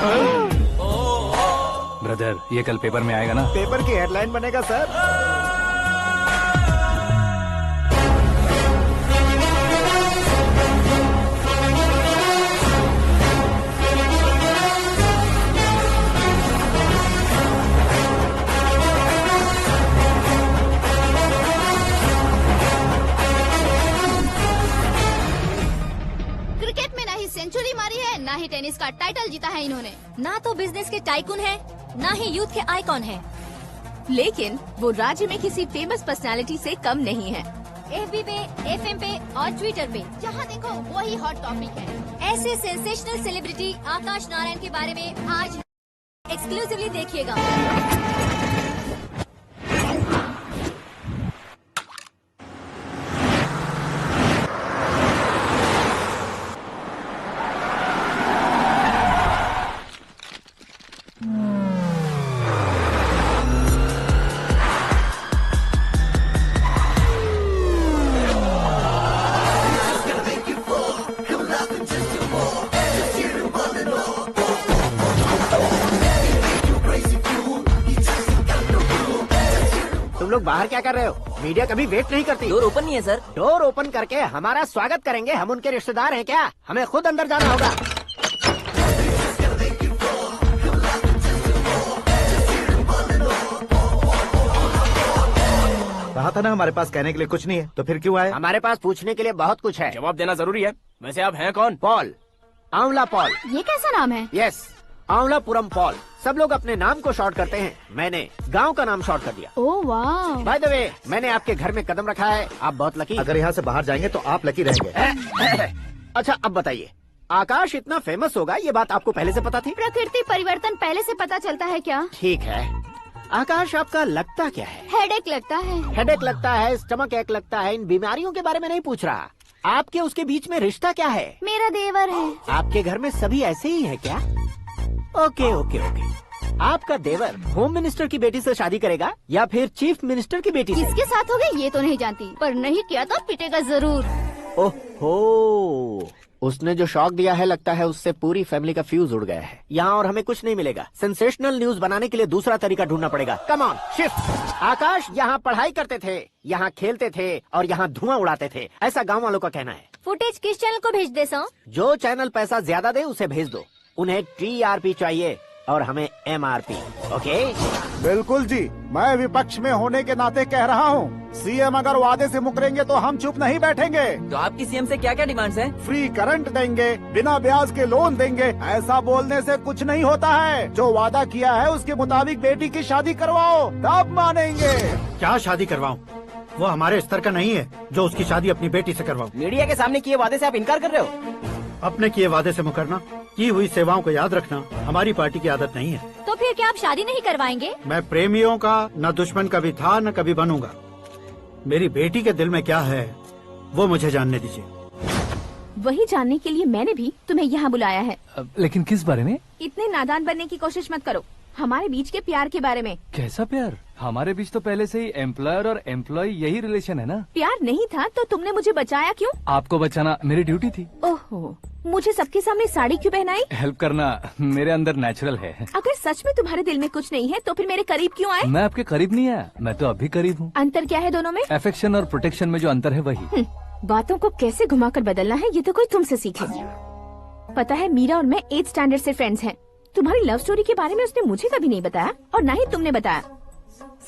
ब्रदर, ये कल पेपर में आएगा ना? पेपर की हेडलाइन बनेगा सर। टाइटल जीता है इन्होंने। ना तो बिजनेस के टाइकून है, ना ही यूथ के आइकॉन है, लेकिन वो राज्य में किसी फेमस पर्सनालिटी से कम नहीं है। FB पे, FM पे और ट्विटर पे जहाँ देखो वही हॉट टॉपिक है। ऐसे सेंसेशनल सेलिब्रिटी आकाश नारायण के बारे में आज एक्सक्लूसिवली देखिएगा। तुम लोग बाहर क्या कर रहे हो? मीडिया कभी वेट नहीं करती। डोर ओपन नहीं है सर। डोर ओपन करके हमारा स्वागत करेंगे? हम उनके रिश्तेदार हैं क्या? हमें खुद अंदर जाना होगा। कहा था ना हमारे पास कहने के लिए कुछ नहीं है, तो फिर क्यों आए? हमारे पास पूछने के लिए बहुत कुछ है। जवाब देना जरूरी है। वैसे आप हैं कौन? पॉल, आंवला पॉल। ये कैसा नाम है? Yes, Anvalapuram Paul. सब लोग अपने नाम को शॉर्ट करते हैं, मैंने गांव का नाम शॉर्ट कर दिया। ओह वाह। बाय द वे, मैंने आपके घर में कदम रखा है, आप बहुत लकी। अगर यहाँ से बाहर जाएंगे तो आप लकी रहेंगे। अच्छा अब बताइए, आकाश इतना फेमस होगा ये बात आपको पहले से पता थी? प्रकृति परिवर्तन पहले से पता चलता है क्या? ठीक है, आकाश आपका लगता क्या है? हेडेक लगता है। हेडेक लगता है, स्टमक एक लगता है, इन बीमारियों के बारे में नहीं पूछ रहा। आपके उसके बीच में रिश्ता क्या है? मेरा देवर है। आपके घर में सभी ऐसे ही है क्या? Okay okay okay. आपका देवर होम मिनिस्टर की बेटी से शादी करेगा या फिर चीफ मिनिस्टर की बेटी से? किसके साथ होगा ये तो नहीं जानती, पर नहीं किया तो पिटेगा जरूर। ओहो, उसने जो शॉक दिया है लगता है उससे पूरी फैमिली का फ्यूज उड़ गया है। यहाँ और हमें कुछ नहीं मिलेगा। सेंसेशनल न्यूज बनाने के लिए दूसरा तरीका ढूंढना पड़ेगा। Come on shift. आकाश यहाँ पढ़ाई करते थे, यहाँ खेलते थे और यहाँ धुआं उड़ाते थे, ऐसा गाँव वालों का कहना है। फुटेज किस चैनल को भेज दे? जो चैनल पैसा ज्यादा दे उसे भेज दो। उन्हें TRP चाहिए और हमें MRP। ओके? बिल्कुल जी, मैं विपक्ष में होने के नाते कह रहा हूँ, सीएम अगर वादे से मुकरेंगे तो हम चुप नहीं बैठेंगे। तो आपकी सीएम से क्या क्या डिमांड्स हैं? फ्री करंट देंगे, बिना ब्याज के लोन देंगे। ऐसा बोलने से कुछ नहीं होता है। जो वादा किया है उसके मुताबिक बेटी की शादी करवाओ, तब मानेंगे। क्या शादी करवाऊं? वो हमारे स्तर का नहीं है जो उसकी शादी अपनी बेटी से करवाऊं। मीडिया के सामने किए वादे से आप इनकार कर रहे हो? अपने किए वादे से मुकरना, की हुई सेवाओं को याद रखना हमारी पार्टी की आदत नहीं है। तो फिर क्या आप शादी नहीं करवाएंगे? मैं प्रेमियों का न दुश्मन कभी था न कभी बनूंगा। मेरी बेटी के दिल में क्या है वो मुझे जानने दीजिए। वही जानने के लिए मैंने भी तुम्हें यहाँ बुलाया है। लेकिन किस बारे में? इतने नादान बनने की कोशिश मत करो। हमारे बीच के प्यार के बारे में। कैसा प्यार? हमारे बीच तो पहले से ही एम्प्लॉयर और एम्प्लॉय यही रिलेशन है ना। प्यार नहीं था तो तुमने मुझे बचाया क्यों? आपको बचाना मेरी ड्यूटी थी। ओहो, मुझे सबके सामने साड़ी क्यों पहनाई? हेल्प करना मेरे अंदर नेचुरल है। अगर सच में तुम्हारे दिल में कुछ नहीं है तो फिर मेरे करीब क्यों आए? मैं आपके करीब नहीं आया, मैं तो अभी करीब हूँ। अंतर क्या है दोनों में? अफेक्शन और प्रोटेक्शन में जो अंतर है वही। बातों को कैसे घुमाकर बदलना है ये तो कोई तुमसे सीखे। पता है, मीरा और मैं 8th स्टैंडर्ड से फ्रेंड्स हैं। तुम्हारी लव स्टोरी के बारे में उसने मुझे कभी नहीं बताया और न ही तुमने बताया।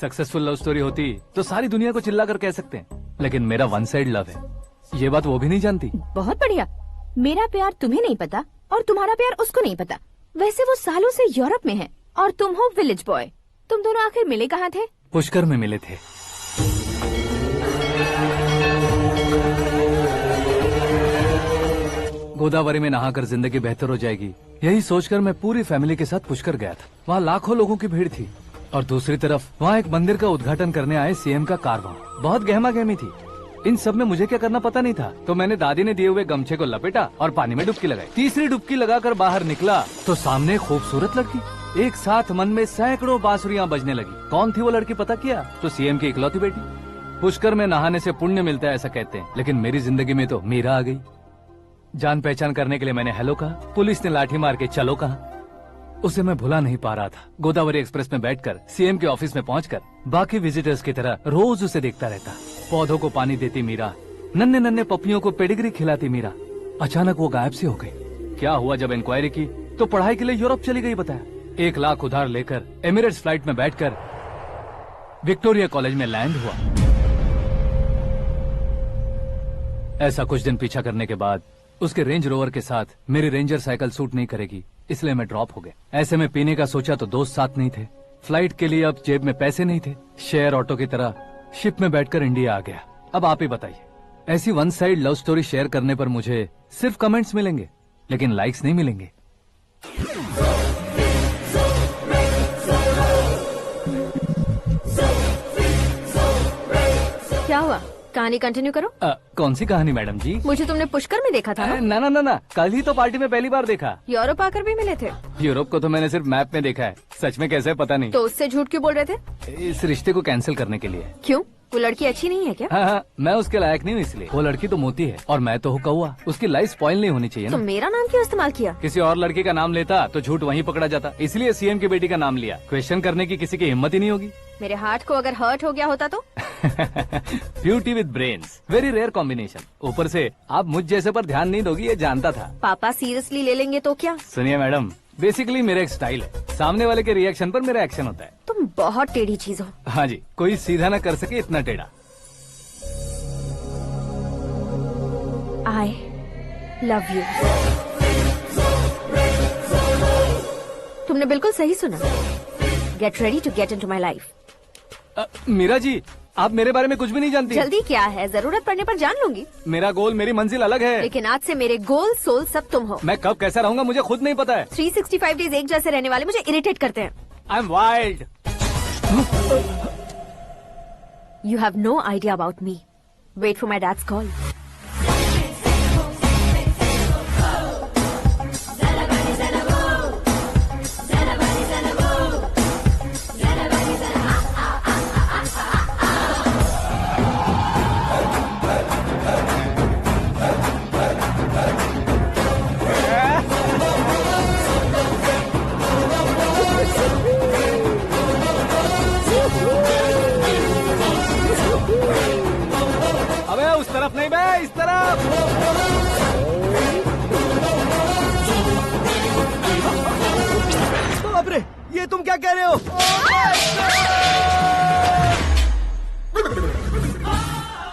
सक्सेसफुल लव स्टोरी होती तो सारी दुनिया को चिल्ला कर कह सकते हैं, लेकिन मेरा वन साइड लव है, ये बात वो भी नहीं जानती। बहुत बढ़िया। मेरा प्यार तुम्हें नहीं पता और तुम्हारा प्यार उसको नहीं पता। वैसे वो सालों से यूरोप में है और तुम हो विलेज बॉय। तुम दोनों आखिर मिले कहाँ थे? पुष्कर में मिले थे। गोदावरी में नहाकर जिंदगी बेहतर हो जाएगी, यही सोचकर मैं पूरी फैमिली के साथ पुष्कर गया था। वहाँ लाखों लोगों की भीड़ थी और दूसरी तरफ वहाँ एक मंदिर का उद्घाटन करने आए सीएम का कारवां। बहुत गहमा गहमी थी। इन सब में मुझे क्या करना पता नहीं था, तो मैंने दादी ने दिए हुए गमछे को लपेटा और पानी में डुबकी लगाई। तीसरी डुबकी लगाकर बाहर निकला तो सामने खूबसूरत लड़की। एक साथ मन में सैकड़ों बांसुरियां बजने लगी। कौन थी वो लड़की पता किया? तो सीएम की इकलौती बेटी। पुष्कर में नहाने से पुण्य मिलता है ऐसा कहते हैं, लेकिन मेरी जिंदगी में तो मीरा आ गई। जान पहचान करने के लिए मैंने हेलो कहा, पुलिस ने लाठी मार के चलो कहा। उसे मैं भुला नहीं पा रहा था। गोदावरी एक्सप्रेस में बैठकर सीएम के ऑफिस में पहुंचकर बाकी विजिटर्स की तरह रोज उसे देखता रहता। पौधों को पानी देती मीरा, नन्हे नन्हे पपियों को पेडिग्री खिलाती मीरा। अचानक वो गायब सी हो गई। क्या हुआ? जब इंक्वायरी की तो पढ़ाई के लिए यूरोप चली गई बताया। 1 लाख उधार लेकर एमिरेट्स फ्लाइट में बैठकर विक्टोरिया कॉलेज में लैंड हुआ। ऐसा कुछ दिन पीछा करने के बाद उसके रेंज रोवर के साथ मेरी रेंजर साइकिल सूट नहीं करेगी, इसलिए मैं ड्रॉप हो गया। ऐसे में पीने का सोचा तो दोस्त साथ नहीं थे, फ्लाइट के लिए अब जेब में पैसे नहीं थे, शेयर ऑटो की तरह शिप में बैठकर इंडिया आ गया। अब आप ही बताइए, ऐसी one side love story share करने पर मुझे सिर्फ कमेंट्स मिलेंगे लेकिन लाइक्स नहीं मिलेंगे। क्या हुआ, कहानी कंटिन्यू करो। कौन सी कहानी मैडम जी? मुझे तुमने पुष्कर में देखा था ना? ना ना ना ना, कल ही तो पार्टी में पहली बार देखा। यूरोप आकर भी मिले थे? यूरोप को तो मैंने सिर्फ मैप में देखा है, सच में कैसे पता नहीं। तो उससे झूठ क्यों बोल रहे थे? इस रिश्ते को कैंसिल करने के लिए। क्यों, वो लड़की अच्छी नहीं है क्या? हाँ, मैं उसके लायक नहीं हूँ इसलिए। वो लड़की तो मोती है और मैं तो हूँ कौवा, उसकी लाइफ स्पॉइल नहीं होनी चाहिए ना। तो मेरा नाम क्यों इस्तेमाल किया? किसी और लड़की का नाम लेता तो झूठ वहीं पकड़ा जाता, इसलिए सीएम की बेटी का नाम लिया। क्वेश्चन करने की किसी की हिम्मत ही नहीं होगी। मेरे हार्ट को अगर हर्ट हो गया होता तो? Beauty with brains, very rare combination. ऊपर से आप मुझ जैसे पर ध्यान नहीं दोगी ये जानता था। पापा सीरियसली ले लेंगे तो क्या? सुनिए मैडम, बेसिकली मेरा एक स्टाइल है, सामने वाले के रिएक्शन पर मेरा एक्शन होता है। तुम बहुत टेढ़ी चीज हो। हाँ जी, कोई सीधा न कर सके इतना टेढ़ा। I love you. तुमने बिल्कुल सही सुना। Get ready to get into my life. Meera ji, आप मेरे बारे में कुछ भी नहीं जानती। जल्दी क्या है, जरूरत पड़ने पर जान लूंगी। मेरा गोल, मेरी मंजिल अलग है। लेकिन आज से मेरे गोल सोल सब तुम हो। मैं कब कैसा रहूंगा मुझे खुद नहीं पता है। 365 डेज एक जैसे रहने वाले मुझे इरिटेट करते हैं। I'm wild. You have no idea about me. Wait for my dad's call. अबे उस तरफ नहीं बे, इस तरफ। बाप रे, ये तुम क्या कह रहे हो?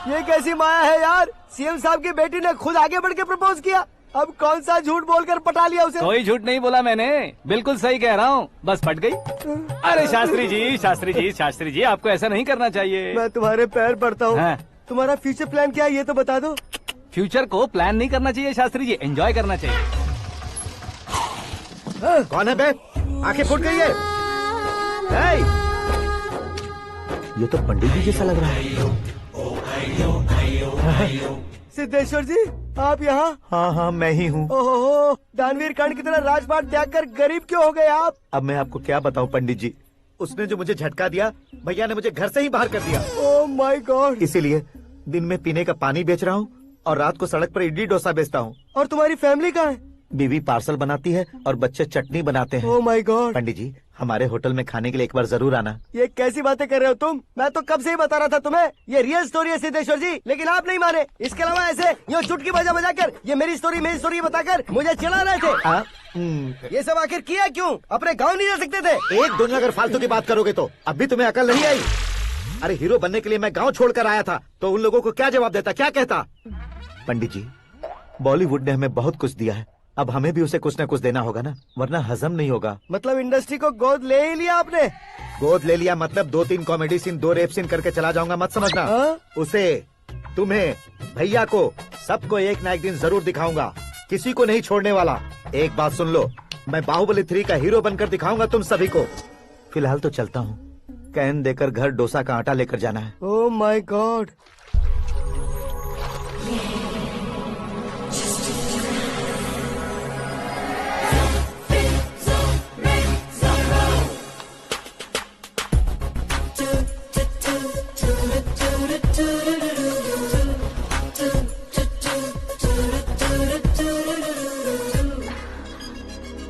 ये कैसी माया है यार? सीएम साहब की बेटी ने खुद आगे बढ़ के प्रपोज किया, अब कौन सा झूठ बोलकर पटा लिया उसे? कोई झूठ नहीं बोला मैंने, बिल्कुल सही कह रहा हूँ, बस पट गई। अरे शास्त्री जी, शास्त्री जी, शास्त्री जी, आपको ऐसा नहीं करना चाहिए। मैं तुम्हारे पैर पड़ता हूँ। हाँ। तुम्हारा फ्यूचर प्लान क्या है ये तो बता दो। फ्यूचर को प्लान नहीं करना चाहिए शास्त्री जी, एंजॉय करना चाहिए। कौन है बे? आंखें फूट गई है। ये तो पंडित जी जैसा लग रहा है। सिद्धेश्वर जी, आप यहाँ? हाँ हाँ, मैं ही हूँ। ओहो, दानवीर कांड की तरह राजपाट त्याग कर गरीब क्यों हो गए आप? अब मैं आपको क्या बताऊँ पंडित जी, उसने जो मुझे झटका दिया, भैया ने मुझे घर से ही बाहर कर दिया। Oh my God. इसीलिए दिन में पीने का पानी बेच रहा हूँ और रात को सड़क पर इडली डोसा बेचता हूँ। और तुम्हारी फैमिली कहाँ है? बीवी पार्सल बनाती है और बच्चे चटनी बनाते हैं। Oh my God. पंडित जी, हमारे होटल में खाने के लिए एक बार जरूर आना। ये कैसी बातें कर रहे हो तुम? मैं तो कब से ही बता रहा था तुम्हें, ये रियल स्टोरी है सिद्धेश्वर जी, लेकिन आप नहीं माने। इसके अलावा ऐसे यूँ चुटकी बजा कर ये मेरी स्टोरी बताकर मुझे चिढ़ा रहे थे। ये सब आखिर किया क्यों? अपने गाँव नहीं जा सकते थे? एक दिन अगर फालतू की बात करोगे तो अब भी तुम्हें अकल नहीं आई। अरे हीरो बनने के लिए मैं गाँव छोड़कर आया था तो उन लोगों को क्या जवाब देता, क्या कहता? पंडित जी, बॉलीवुड ने हमें बहुत कुछ दिया है, अब हमें भी उसे कुछ न कुछ देना होगा ना, वरना हजम नहीं होगा। मतलब इंडस्ट्री को गोद ले ही लिया आपने? गोद ले लिया मतलब 2-3 कॉमेडी सीन, 2 रेप सीन करके चला जाऊंगा मत समझना। उसे, तुम्हें, भैया को, सबको एक ना एक दिन जरूर दिखाऊंगा, किसी को नहीं छोड़ने वाला। एक बात सुन लो, मैं बाहुबली 3 का हीरो बनकर दिखाऊंगा तुम सभी को। फिलहाल तो चलता हूँ, कैन देकर घर डोसा का आटा लेकर जाना है। Oh my God.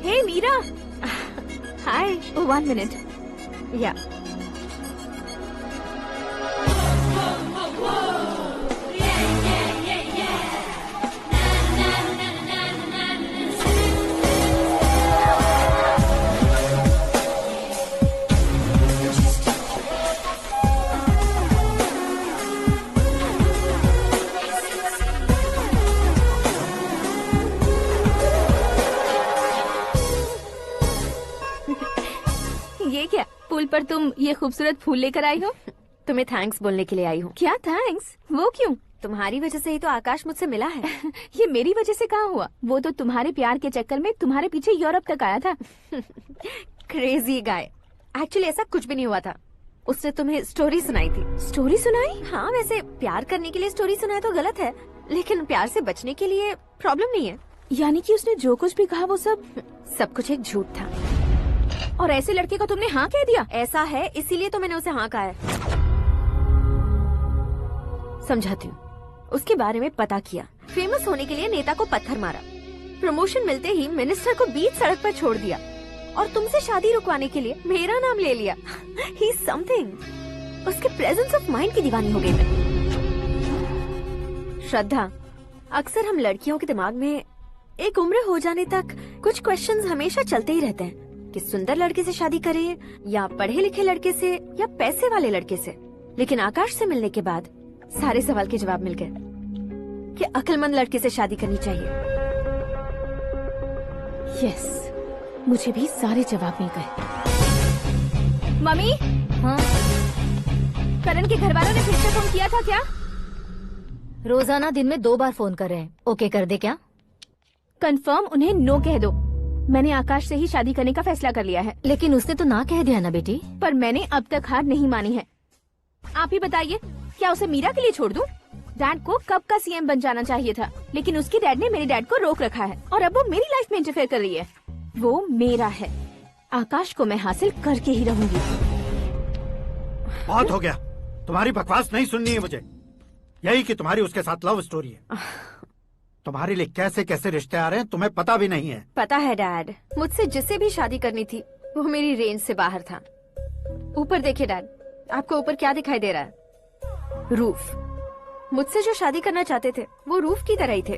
Hey Meera. Hi. Oh, 1 minute. Yeah. पुल पर तुम ये खूबसूरत फूल लेकर आई हो? तुम्हें थैंक्स बोलने के लिए आई हूँ। क्या थैंक्स? वो क्यों? तुम्हारी वजह से ही तो आकाश मुझसे मिला है। ये मेरी वजह से कहाँ हुआ? वो तो तुम्हारे प्यार के चक्कर में तुम्हारे पीछे यूरोप तक आया था। Crazy guy. एक्चुअली ऐसा कुछ भी नहीं हुआ था। उसने तुम्हें स्टोरी सुनाई थी। स्टोरी सुनाई? हाँ, वैसे प्यार करने के लिए स्टोरी सुनाए तो गलत है, लेकिन प्यार से बचने के लिए प्रॉब्लम नहीं है। यानी कि उसने जो कुछ भी कहा वो सब कुछ एक झूठ था। और ऐसे लड़के को तुमने हाँ कह दिया? ऐसा है, इसीलिए तो मैंने उसे हाँ कहा है। समझाती हूँ। उसके बारे में पता किया, फेमस होने के लिए नेता को पत्थर मारा, प्रमोशन मिलते ही मिनिस्टर को बीच सड़क पर छोड़ दिया और तुमसे शादी रुकवाने के लिए मेरा नाम ले लिया। ही समथिंग। उसके प्रेजेंस ऑफ माइंड की दीवानी हो गई मैं। श्रद्धा, अक्सर हम लड़कियों के दिमाग में एक उम्र हो जाने तक कुछ क्वेश्चंस हमेशा चलते ही रहते हैं कि सुंदर लड़के से शादी करें या पढ़े लिखे लड़के से या पैसे वाले लड़के से। लेकिन आकाश से मिलने के बाद सारे सवाल के जवाब मिल गए कि अक्लमंद लड़के से शादी करनी चाहिए। यस, मुझे भी सारे जवाब मिल गए। मम्मी, हाँ? करण के घर वालों ने फिर से फोन किया था क्या? रोजाना दिन में 2 बार फोन कर रहे हैं। ओके कर दे क्या? कंफर्म उन्हें नो कह दो। मैंने आकाश से ही शादी करने का फैसला कर लिया है। लेकिन उसने तो ना कह दिया ना बेटी। पर मैंने अब तक हार नहीं मानी है। आप ही बताइए, क्या उसे मीरा के लिए छोड़ दूं? डैड को कब का सीएम बन जाना चाहिए था, लेकिन उसकी डैड ने मेरे डैड को रोक रखा है और अब वो मेरी लाइफ में इंटरफेयर कर रही है। वो मेरा है। आकाश को मैं हासिल करके ही रहूंगी। बहुत हो गया, तुम्हारी बकवास नहीं सुननी है मुझे। यही कि तुम्हारी उसके साथ लव स्टोरी है। तुम्हारे लिए कैसे कैसे रिश्ते आ रहे हैं तुम्हें पता भी नहीं है। पता है डैड, मुझसे जिसे भी शादी करनी थी वो मेरी रेंज से बाहर था। ऊपर देखिए डैड, आपको ऊपर क्या दिखाई दे रहा है? रूफ। मुझसे जो शादी करना चाहते थे वो रूफ की तरह ही थे।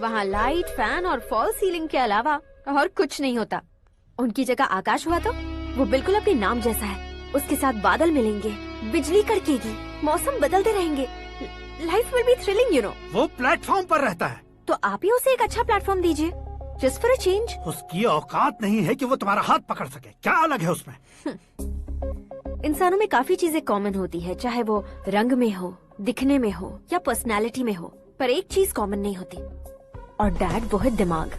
वहाँ लाइट, फैन और फॉल सीलिंग के अलावा और कुछ नहीं होता। उनकी जगह आकाश हुआ तो वो बिल्कुल अपने नाम जैसा है। उसके साथ बादल मिलेंगे, बिजली कड़केगी, मौसम बदलते रहेंगे। Life will be thrilling, you know. वो प्लेटफॉर्म पर रहता है तो आप ही उसे एक अच्छा प्लेटफॉर्म दीजिए, जस्ट फॉर अ चेंज। उसकी औकात नहीं है कि वो तुम्हारा हाथ पकड़ सके। क्या अलग है उसमें? इंसानों में काफी चीजें कॉमन होती है, चाहे वो रंग में हो, दिखने में हो या पर्सनालिटी में हो, पर एक चीज कॉमन नहीं होती, और डैड वो है दिमाग।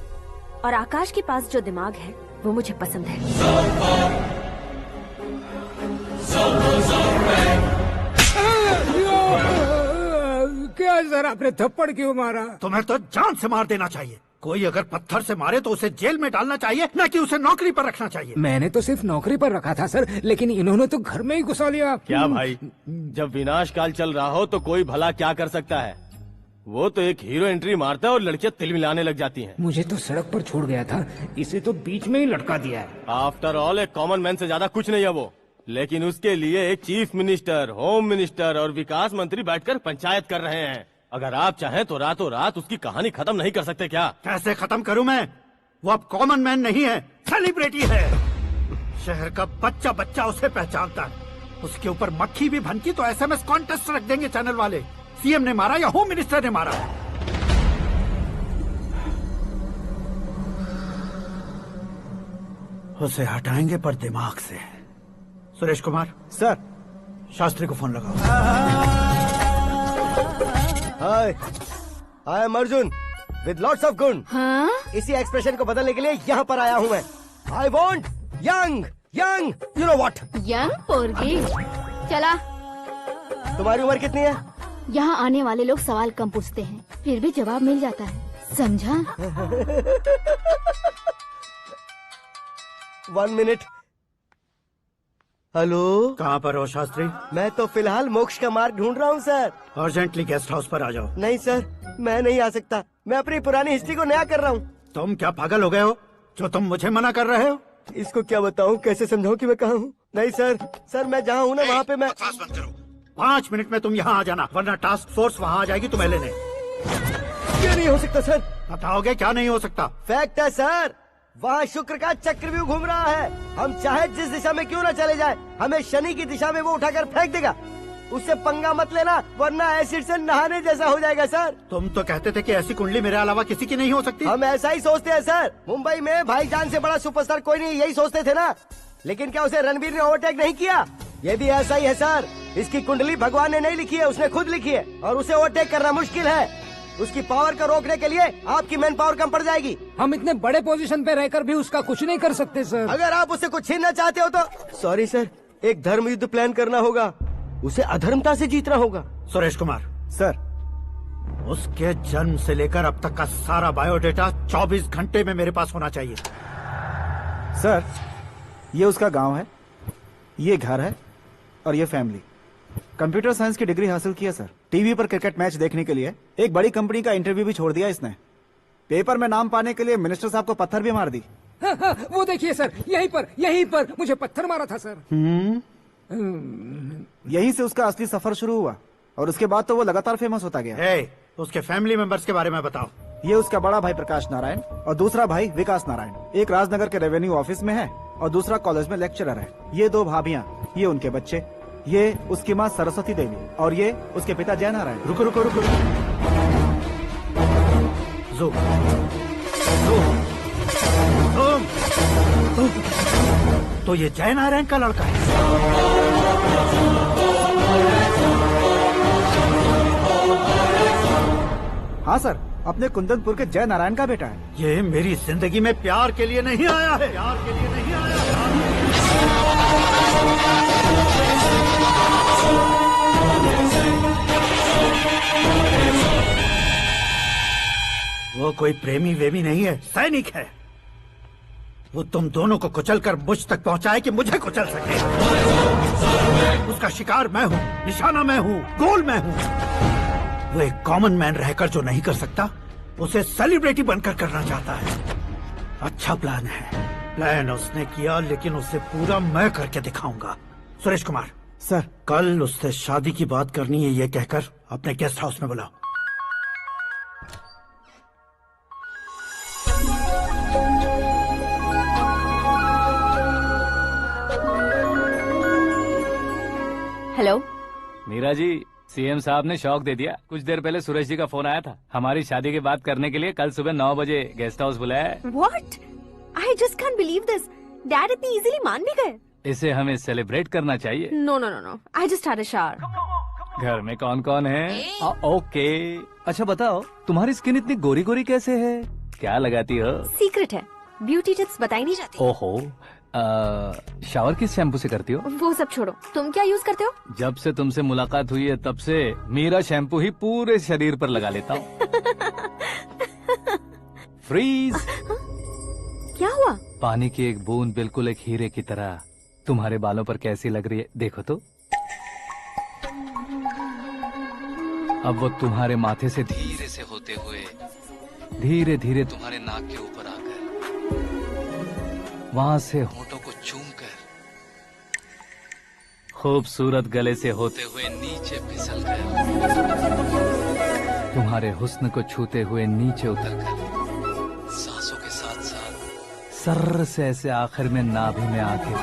और आकाश के पास जो दिमाग है वो मुझे पसंद है। क्या सर, आपने थप्पड़ क्यों मारा? तुम्हें तो जान से मार देना चाहिए। कोई अगर पत्थर से मारे तो उसे जेल में डालना चाहिए, न कि उसे नौकरी पर रखना चाहिए। मैंने तो सिर्फ नौकरी पर रखा था सर, लेकिन इन्होंने तो घर में ही घुसा लिया। क्या भाई, जब विनाश काल चल रहा हो तो कोई भला क्या कर सकता है? वो तो एक हीरो एंट्री मारता है और लड़कियां तिल मिलाने लग जाती हैं। मुझे तो सड़क पर छोड़ गया था, इसे तो बीच में ही लटका दिया है। आफ्टर ऑल एक कॉमन मैन से ज्यादा कुछ नहीं है वो, लेकिन उसके लिए एक चीफ मिनिस्टर, होम मिनिस्टर और विकास मंत्री बैठकर पंचायत कर रहे हैं। अगर आप चाहें तो रातों रात उसकी कहानी खत्म नहीं कर सकते क्या? कैसे खत्म करूं मैं? वो अब कॉमन मैन नहीं है, सेलिब्रिटी है। शहर का बच्चा बच्चा उसे पहचानता है। उसके ऊपर मक्खी भी भनकी तो एसएमएस कॉन्टेस्ट रख देंगे चैनल वाले। सीएम ने मारा या होम मिनिस्टर ने मारा। उसे हटाएंगे पर दिमाग से। सुरेश कुमार सर, शास्त्री को फोन लगाओ। Hi, I am Arjun with lots of gun. हाँ? इसी एक्सप्रेशन को बदलने के लिए यहाँ पर आया हूँ मैं। I want young young, you know what? Young पोरगी। चला। तुम्हारी उम्र कितनी है? यहाँ आने वाले लोग सवाल कम पूछते हैं, फिर भी जवाब मिल जाता है, समझा? 1 मिनट। हेलो, कहाँ पर हो शास्त्री? मैं तो फिलहाल मोक्ष का मार्ग ढूंढ रहा हूँ सर। अर्जेंटली गेस्ट हाउस पर आ जाओ। नहीं सर, मैं नहीं आ सकता। मैं अपनी पुरानी हिस्ट्री को नया कर रहा हूँ। तुम क्या पागल हो गए हो जो तुम मुझे मना कर रहे हो? इसको क्या बताऊँ, कैसे समझाऊँ कि मैं कहाँ हूँ? नहीं सर, मैं जहाँ हूँ ना वहाँ पे मैं। 5 मिनट में तुम यहाँ आ जाना, वरना टास्क फोर्स वहाँ आ जाएगी तुम्हें लेने। क्या नहीं हो सकता सर? बताओगे क्या नहीं हो सकता? फैक्ट है सर, वहाँ शुक्र का चक्रव्यूह घूम रहा है। हम चाहे जिस दिशा में क्यों न चले जाए, हमें शनि की दिशा में वो उठाकर फेंक देगा। उससे पंगा मत लेना, वरना एसिड से नहाने जैसा हो जाएगा सर। तुम तो कहते थे कि ऐसी कुंडली मेरे अलावा किसी की नहीं हो सकती। हम ऐसा ही सोचते हैं सर। मुंबई में भाईजान से बड़ा सुपरस्टार कोई नहीं, यही सोचते थे ना। लेकिन क्या उसे रणवीर ने ओवरटेक नहीं किया? ये भी ऐसा ही है सर। इसकी कुंडली भगवान ने नहीं लिखी है, उसने खुद लिखी है और उसे ओवरटेक करना मुश्किल है। उसकी पावर को रोकने के लिए आपकी मैन पावर कम पड़ जाएगी। हम इतने बड़े पोजीशन पे रहकर भी उसका कुछ नहीं कर सकते सर। अगर आप उससे कुछ छीनना चाहते हो तो सॉरी सर, एक धर्म युद्ध प्लान करना होगा। उसे अधर्मता से जीतना होगा। सुरेश कुमार सर, उसके जन्म से लेकर अब तक का सारा बायोडेटा 24 घंटे में मेरे पास होना चाहिए। सर, ये उसका गांव है, ये घर है और ये फैमिली। कंप्यूटर साइंस की डिग्री हासिल की है सर। टीवी पर क्रिकेट मैच देखने के लिए एक बड़ी कंपनी का इंटरव्यू भी छोड़ दिया इसने। पेपर में नाम पाने के लिए मिनिस्टर साहब को पत्थर भी मार दी। हाँ, वो देखिए सर, यहीं पर मुझे पत्थर मारा था सर। यहीं से उसका असली सफर शुरू हुआ और उसके बाद तो वो लगातार फेमस होता गया। उसके फैमिली मेंबर्स के बारे में बताओ। ये उसका बड़ा भाई प्रकाश नारायण और दूसरा भाई विकास नारायण। एक राजनगर के रेवेन्यू ऑफिस में है और दूसरा कॉलेज में लेक्चरर है। ये 2 भाभियाँ, ये उनके बच्चे, ये उसकी माँ सरस्वती देवी और ये उसके पिता जय नारायण। रुको रुको रुको, तो ये जय नारायण का लड़का है। हाँ सर, अपने कुंदनपुर के जय नारायण का बेटा है। ये मेरी जिंदगी में प्यार के लिए नहीं आया है, प्यार के लिए नहीं आया है। वो कोई प्रेमी वेमी नहीं है, सैनिक है। वो तुम दोनों को कुचलकर मुझ तक पहुंचाए कि मुझे कुचल सके। उसका शिकार मैं हूँ, निशाना मैं हूँ, गोल मैं हूँ। वो एक कॉमन मैन रहकर जो नहीं कर सकता, उसे सेलिब्रिटी बनकर करना चाहता है। अच्छा प्लान है। प्लान उसने किया, लेकिन उसे पूरा मैं करके दिखाऊंगा। सुरेश कुमार सर, कल उससे शादी की बात करनी है, ये कहकर अपने गेस्ट हाउस में बुलाओ। हेलो मीरा जी, सीएम साहब ने शौक दे दिया। कुछ देर पहले सुरेश जी का फोन आया था, हमारी शादी की बात करने के लिए कल सुबह 9 बजे गेस्ट हाउस बुलाया है। What? I just can't believe this. Dad इतनी इजीली मान भी गए। इसे हमें सेलिब्रेट करना चाहिए। No, no, no, no. I just had a shower. घर में कौन कौन है? ओके, अच्छा बताओ, तुम्हारी स्किन इतनी गोरी गोरी कैसे है? क्या लगाती हो? सीक्रेट है, ब्यूटी टिप्स बताई नहीं जाती। ओहो, शावर किस शैम्पू से करती हो? वो सब छोड़ो, तुम क्या यूज करते हो? जब से तुमसे मुलाकात हुई है तब से मेरा शैम्पू ही पूरे शरीर पर लगा लेता हूँ। फ्रीज। क्या हुआ? पानी की एक बूंद बिल्कुल एक हीरे की तरह तुम्हारे बालों पर कैसी लग रही है, देखो तो। अब वो तुम्हारे माथे से धीरे से होते हुए धीरे धीरे तुम्हारे नाक के ऊपर आकर वहां से होठों को चूमकर खूबसूरत गले से होते हुए नीचे फिसलकर तुम्हारे हुस्न को छूते हुए नीचे उतरकर सांसों के साथ साथ सर्र से ऐसे आखिर में नाभि में आके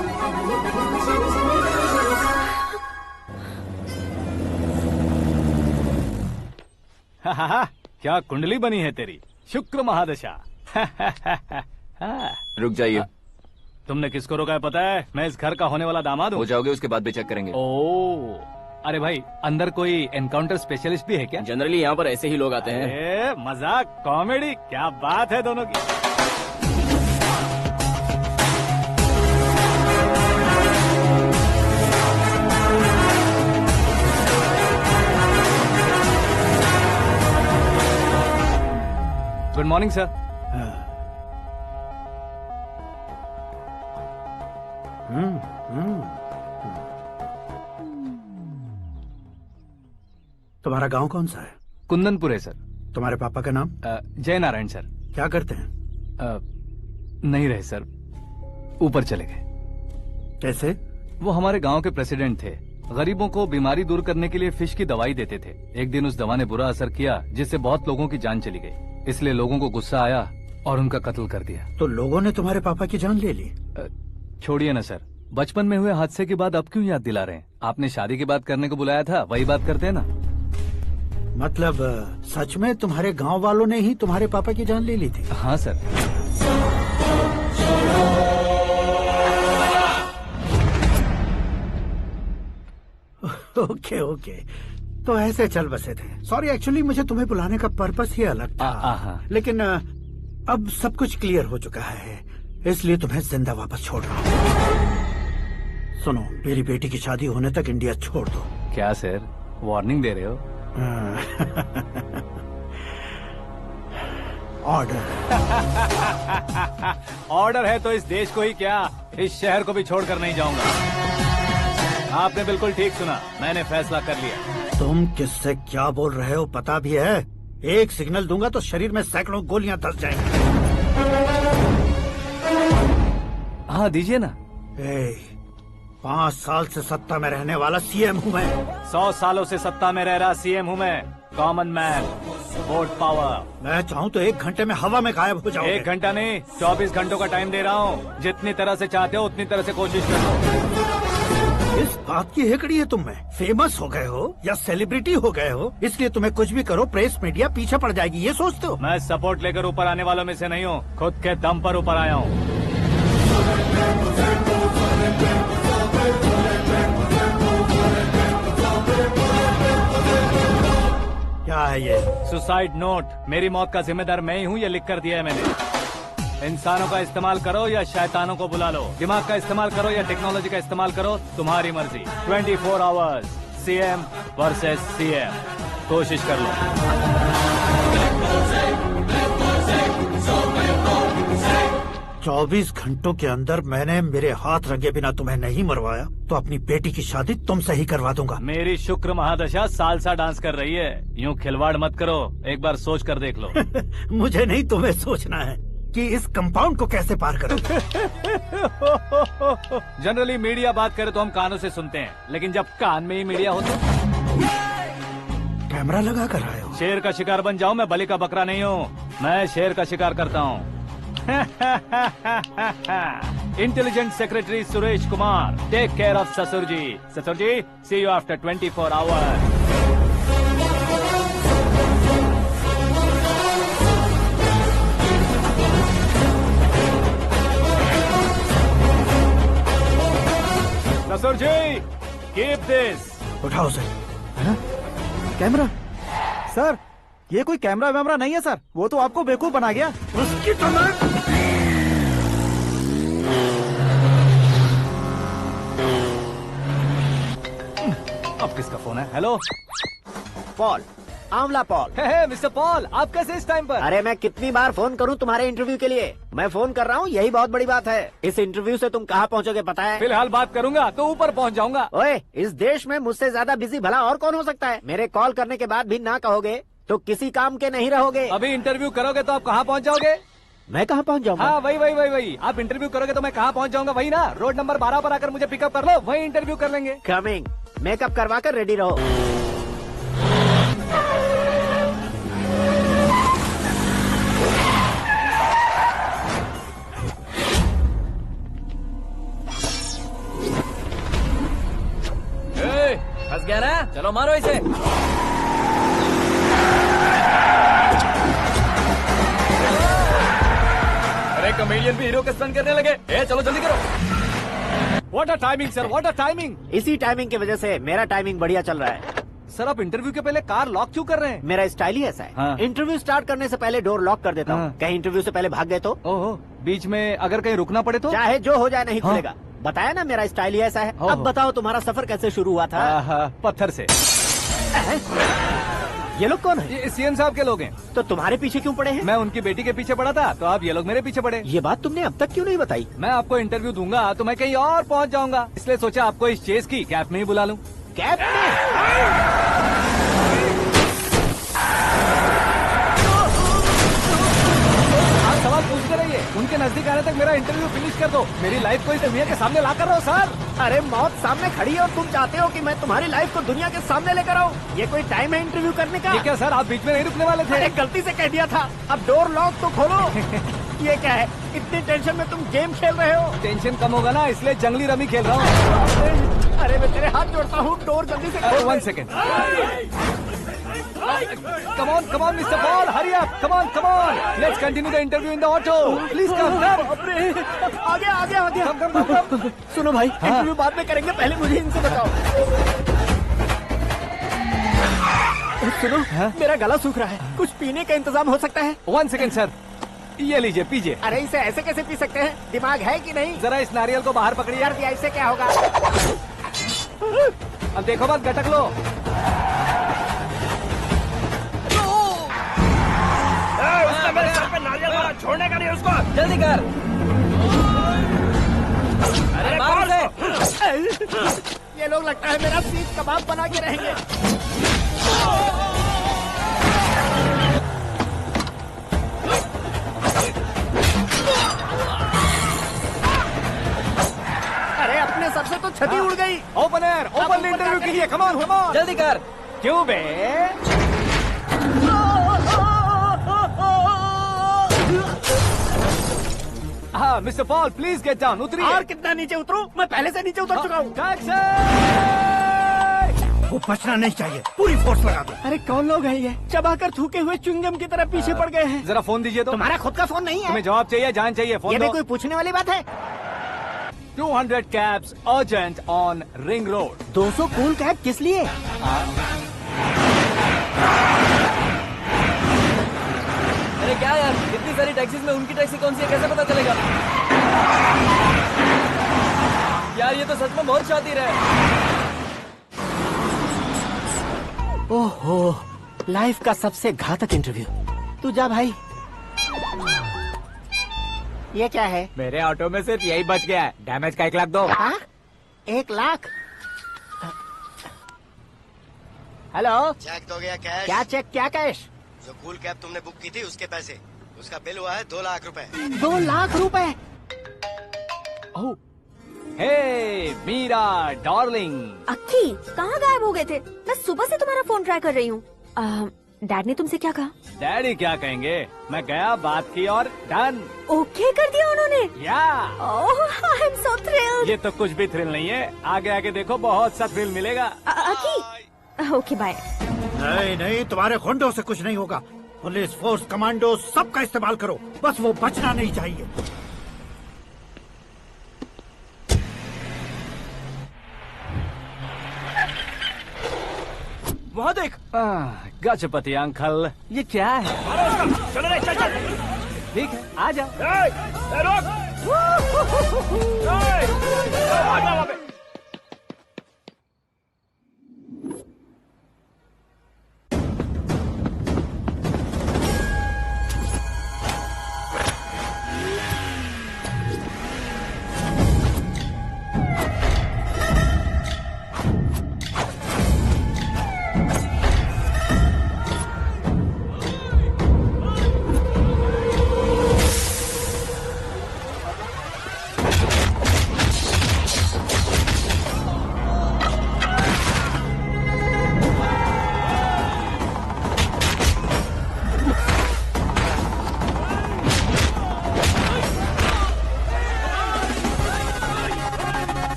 क्या कुंडली बनी है तेरी, शुक्र महादशा। रुक जाइए। तुमने किसको रोका है पता है? मैं इस घर का होने वाला दामाद हूँ। हो जाओगे उसके बाद भी चेक करेंगे। ओ, अरे भाई, अंदर कोई एनकाउंटर स्पेशलिस्ट भी है क्या? जनरली यहाँ पर ऐसे ही लोग आते हैं। मजाक, कॉमेडी, क्या बात है दोनों की। Good morning sir. तुम्हारा गांव कौन सा है? कुंदनपुर है सर। तुम्हारे पापा का नाम? जय नारायण सर। क्या करते हैं? नहीं रहे सर, ऊपर चले गए। कैसे? वो हमारे गांव के प्रेसिडेंट थे। गरीबों को बीमारी दूर करने के लिए फिश की दवाई देते थे। एक दिन उस दवा ने बुरा असर किया जिससे बहुत लोगों की जान चली गई। इसलिए लोगों को गुस्सा आया और उनका कत्ल कर दिया। तो लोगों ने तुम्हारे पापा की जान ले ली? छोड़िए ना सर, बचपन में हुए हादसे की बात अब क्यों याद दिला रहे हैं? आपने शादी की बात करने को बुलाया था, वही बात करते हैं ना। मतलब सच में तुम्हारे गांव वालों ने ही तुम्हारे पापा की जान ले ली थी? हाँ सर। ओके ओके, तो ऐसे चल बसे थे। सॉरी, एक्चुअली मुझे तुम्हें बुलाने का पर्पस ही अलग था, लेकिन अब सब कुछ क्लियर हो चुका है, इसलिए तुम्हें जिंदा वापस छोड़ रहा हूँ। सुनो, मेरी बेटी की शादी होने तक इंडिया छोड़ दो। क्या सर, वार्निंग दे रहे हो? ऑर्डर। ऑर्डर है तो इस देश को ही क्या, इस शहर को भी छोड़कर नहीं जाऊंगा। आपने बिल्कुल ठीक सुना, मैंने फैसला कर लिया। तुम किससे क्या बोल रहे हो पता भी है? एक सिग्नल दूंगा तो शरीर में सैकड़ों गोलियां धस जाएंगी। हाँ दीजिए ना। 5 साल से सत्ता में रहने वाला सीएम हूँ मैं। 100 सालों से सत्ता में रह रहा सीएम हूँ मैं। Common man, vote power. मैं चाहूँ तो 1 घंटे में हवा में गायब हो जाऊँ। 1 घंटा नहीं, 24 घंटों का टाइम दे रहा हूँ। जितनी तरह से चाहते हो उतनी तरह से कोशिश कर लो। इस बात की हेकड़ी है तुम में। फेमस हो गए हो या सेलिब्रिटी हो गए हो, इसलिए तुम्हें कुछ भी करो प्रेस मीडिया पीछे पड़ जाएगी, ये सोचते हो? मैं सपोर्ट लेकर ऊपर आने वालों में से नहीं हूँ, खुद के दम पर ऊपर आया हूँ। क्या है ये? Suicide note. मेरी मौत का जिम्मेदार मैं ही हूँ, ये लिख कर दिया है मैंने। इंसानों का इस्तेमाल करो या शैतानों को बुला लो, दिमाग का इस्तेमाल करो या टेक्नोलॉजी का इस्तेमाल करो, तुम्हारी मर्जी। 24 आवर्स, सीएम वर्सेस सीएम, कोशिश कर लो। 24 घंटों के अंदर मैंने मेरे हाथ रंगे बिना तुम्हें नहीं मरवाया तो अपनी बेटी की शादी तुमसे ही करवा दूंगा। मेरी शुक्र महादशा सालसा डांस कर रही है, यूँ खिलवाड़ मत करो, एक बार सोच कर देख लो। मुझे नहीं, तुम्हें सोचना है कि इस कंपाउंड को कैसे पार करो। जनरली मीडिया बात करे तो हम कानों से सुनते हैं, लेकिन जब कान में ही मीडिया हो तो कैमरा लगा कर आए हो। शेर का शिकार बन जाऊं, मैं बलि का बकरा नहीं हूँ, मैं शेर का शिकार करता हूँ। Intelligent secretary Suresh Kumar, take care of ससुर जी। ससुर जी, सी यू आफ्टर 24 आवर्स। ससुर जी, कीप दिस। उठाओ सर। कैमरा? सर, ये कोई कैमरा वैमरा नहीं है सर, वो तो आपको बेवकूफ बना गया। उसकी तो मैं... अब किसका फोन है? हेलो पॉल, आंवला पॉल। हे मिस्टर पॉल, आप कैसे इस टाइम पर? अरे मैं कितनी बार फोन करूं तुम्हारे इंटरव्यू के लिए? मैं फोन कर रहा हूं, यही बहुत बड़ी बात है। इस इंटरव्यू से तुम कहां पहुंचोगे पता है? फिलहाल बात करूंगा तो ऊपर पहुंच जाऊंगा। ओए, इस देश में मुझसे ज्यादा बिजी भला और कौन हो सकता है? मेरे कॉल करने के बाद भी ना कहोगे तो किसी काम के नहीं रहोगे। अभी इंटरव्यू करोगे तो आप कहाँ पहुँच जाओगे? मैं कहाँ पहुँच जाऊंगा? हाँ वही। आप इंटरव्यू करोगे तो मैं कहाँ पहुँच जाऊंगा? वही ना, रोड नंबर 12 पर आकर मुझे पिकअप कर लो, वही इंटरव्यू कर लेंगे। कमिंग। मेकअप करवा कर रेडी रहो। फंस गया ना, चलो मारो इसे। अरे कमेडियन भी हीरो का स्टंट करने लगे। चलो जल्दी करो। What a timing sir, what a timing. इसी टाइमिंग की वजह से मेरा टाइमिंग बढ़िया चल रहा है। सर आप इंटरव्यू के पहले कार लॉक क्यों कर रहे हैं? मेरा स्टाइल ही ऐसा है। हाँ। इंटरव्यू स्टार्ट करने से पहले डोर लॉक कर देता हूँ। कहीं इंटरव्यू से पहले भाग गए तो? ओहो, बीच में अगर कहीं रुकना पड़े तो? चाहे जो हो जाए नहीं खुलेगा। बताया ना मेरा स्टाइल ही ऐसा है। अब बताओ तुम्हारा सफर कैसे शुरू हुआ था? पत्थर से। ये लोग कौन है? ये सीएम साहब के लोग हैं। तो तुम्हारे पीछे क्यों पड़े हैं? मैं उनकी बेटी के पीछे पड़ा था, तो आप ये लोग मेरे पीछे पड़े। ये बात तुमने अब तक क्यों नहीं बताई? मैं आपको इंटरव्यू दूंगा तो मैं कहीं और पहुंच जाऊंगा, इसलिए सोचा आपको इस चेस की कैब में ही बुला लूं। कैब में? सवाल पूछते रहिए, उनके नजदीक आने तक मेरा इंटरव्यू फिनिश कर दो। मेरी लाइफ को इस दुनिया के सामने ला कर रहो सर। अरे मौत सामने खड़ी है और तुम चाहते हो कि मैं तुम्हारी लाइफ को दुनिया के सामने लेकर आऊं? ये कोई टाइम है इंटरव्यू करने का? ये क्या सर, आप बीच में नहीं रुकने वाले थे? अरे गलती से कह दिया था, अब डोर लॉक तो खोलो। ये क्या है, इतनी टेंशन में तुम गेम खेल रहे हो? टेंशन कम होगा ना, इसलिए जंगली रमी खेल रहा हूँ। अरे मैं तेरे हाथ जोड़ता हूँ, डोर जल्दी से खोलो। 1 second. Come on, Mr. Paul, hurry up. Come on. Let's continue the interview in the auto. Please come. आगे। Come. सुनो भाई, इंटरव्यू बाद में करेंगे, पहले मुझे इनसे बताओ। सुनो, मेरा गला सूख रहा है, कुछ पीने का इंतजाम हो सकता है? 1 सेकेंड सर, ये लीजिए पीजिए। अरे इसे ऐसे कैसे पी सकते हैं? दिमाग है कि नहीं? जरा इस नारियल को बाहर पकड़िए। यार दिया, इससे क्या होगा? अब देखो मत, गटक लो। उसने मेरे सर पे नारियल मारा, छोड़ने का नहीं उसको। जल्दी कर। अरे मार उसे। ये लोग लगता है मेरा सीख कबाब बना के रहेंगे। अरे अपने सबसे तो छती उड़ गई। ओपन एयर, ओपन इंटरव्यू के लिए, कम ऑन कम ऑन। जल्दी कर। क्यों बे? हाँ mister Paul, please get down, उतरिए। और कितना नीचे उतरूं? मैं पहले से नीचे उतर चुका हूँ। वो बचना नहीं चाहिए, पूरी फोर्स लगा दो। अरे कौन लोग हैं ये? चबाकर थूके हुए च्युइंगम की तरह पीछे पड़ गए हैं। जरा फोन दीजिए तो। तुम्हारा खुद का फोन नहीं है? तुम्हें जवाब चाहिए, जान चाहिए, फोन ये दो। भी कोई पूछने वाली बात है? 200 cabs urgent on Ring Road. 200 cool cab किस लिए? अरे क्या यार, इतनी सारी टैक्सीज में उनकी टैक्सी कौन सी है, कैसे पता चलेगा? यार ये तो सच में बहुत शातिर है। ओहो, लाइफ का सबसे घातक इंटरव्यू। तू जा भाई। ये क्या है? मेरे ऑटो में सिर्फ यही बच गया है, डैमेज का 1 लाख दो। 1 लाख? हेलो, चेक तो गया कैश। क्या चेक, क्या कैश? जो कूल कैब तुमने बुक की थी उसके पैसे, उसका बिल हुआ है 2 लाख रुपए। 2 लाख रुपए? हे मीरा डार्लिंग। अक्की, कहाँ गायब हो गए थे? मैं सुबह से तुम्हारा फोन ट्राई कर रही हूँ। डैड ने तुमसे क्या कहा? डैडी क्या कहेंगे, मैं गया, बात की और डन। ओके कर दिया उन्होंने? या। ओह, आई एम सो थ्रिल्ड। ये तो कुछ भी थ्रिल नहीं है, आगे आगे देखो बहुत सा थ्रिल मिलेगा। अक्की, ओके बाय। नहीं नहीं, तुम्हारे गुंडों से कुछ नहीं होगा। पुलिस फोर्स, कमांडो, सबका इस्तेमाल करो, बस वो बचना नहीं चाहिए। वहाँ देख। गजपति अंकल, ये क्या है? चलो रे, चल चल। ठीक है, आ जा।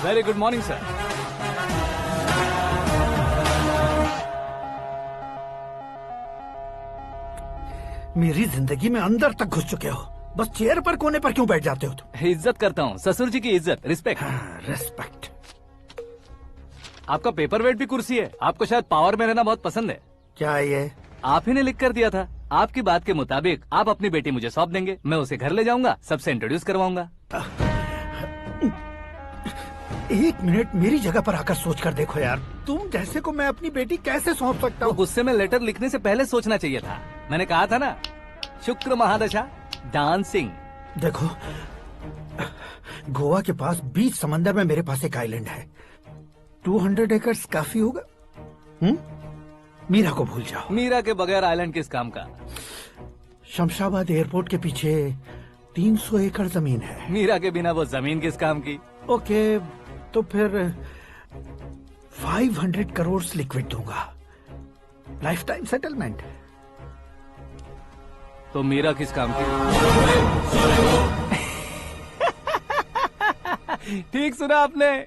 Very good morning sir. मेरी जिंदगी में अंदर तक घुस चुके हो, बस चेयर पर कोने पर क्यों बैठ जाते हो तुम? इज्जत करता हूँ, ससुर जी की इज्जत, रिस्पेक्ट। रिस्पेक्ट। आपका पेपर वेट भी कुर्सी है। आपको शायद पावर में रहना बहुत पसंद है। क्या ये? आप ही ने लिख कर दिया था। आपकी बात के मुताबिक आप अपनी बेटी मुझे सौंप देंगे, मैं उसे घर ले जाऊंगा, सबसे इंट्रोड्यूस करवाऊंगा। एक मिनट मेरी जगह पर आकर सोच कर देखो यार, तुम जैसे को मैं अपनी बेटी कैसे सौंप सकता हूँ? गुस्से में लेटर लिखने से पहले सोचना चाहिए था। मैंने कहा था ना, शुक्र महादशा डांसिंग। देखो, गोवा के पास बीच समंदर में मेरे पास एक आइलैंड है, 200 एकर्स काफी होगा। मीरा को भूल जाओ। मीरा के बगैर आइलैंड किस काम का? शमशाबाद एयरपोर्ट के पीछे 300 एकड़ जमीन है। मीरा के बिना वो जमीन किस काम की? ओके, तो फिर 500 करोड़ लिक्विड दूंगा, लाइफ टाइम सेटलमेंट। तो मीरा किस काम की? ठीक सुना आपने,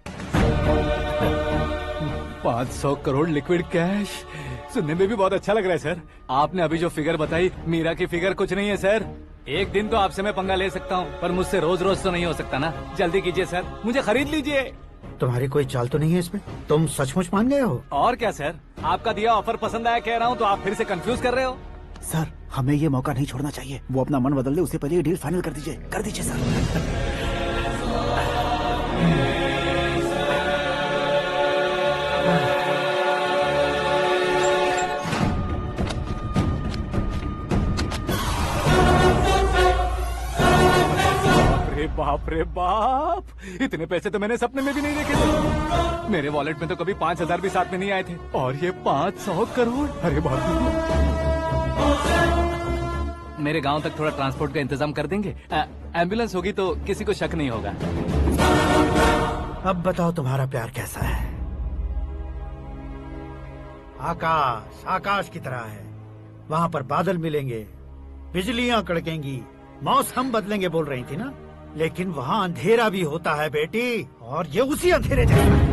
500 करोड़ लिक्विड कैश। सुनने में भी बहुत अच्छा लग रहा है सर। आपने अभी जो फिगर बताई, मीरा की फिगर कुछ नहीं है सर। एक दिन तो आपसे मैं पंगा ले सकता हूँ, पर मुझसे रोज रोज तो नहीं हो सकता ना। जल्दी कीजिए सर, मुझे खरीद लीजिए। तुम्हारी कोई चाल तो नहीं है इसमें? तुम सचमुच मान गए हो? और क्या सर, आपका दिया ऑफर पसंद आया कह रहा हूँ, तो आप फिर से कंफ्यूज कर रहे हो। सर, हमें ये मौका नहीं छोड़ना चाहिए। वो अपना मन बदल दे, उससे पहले ये डील फाइनल कर दीजिए। कर दीजिए सर। बाप रे बाप, इतने पैसे तो मैंने सपने में भी नहीं देखे थे। मेरे वॉलेट में तो कभी 5,000 भी साथ में नहीं आए थे, और ये 500 करोड़। अरे बाप रे। मेरे गांव तक थोड़ा ट्रांसपोर्ट का इंतजाम कर देंगे? एम्बुलेंस होगी तो किसी को शक नहीं होगा। अब बताओ तुम्हारा प्यार कैसा है? आकाश आकाश की तरह है, वहाँ पर बादल मिलेंगे, बिजलियाँ कड़केंगी, मौसम बदलेंगे बोल रही थी ना, लेकिन वहाँ अंधेरा भी होता है बेटी, और ये उसी अंधेरे जैसा है।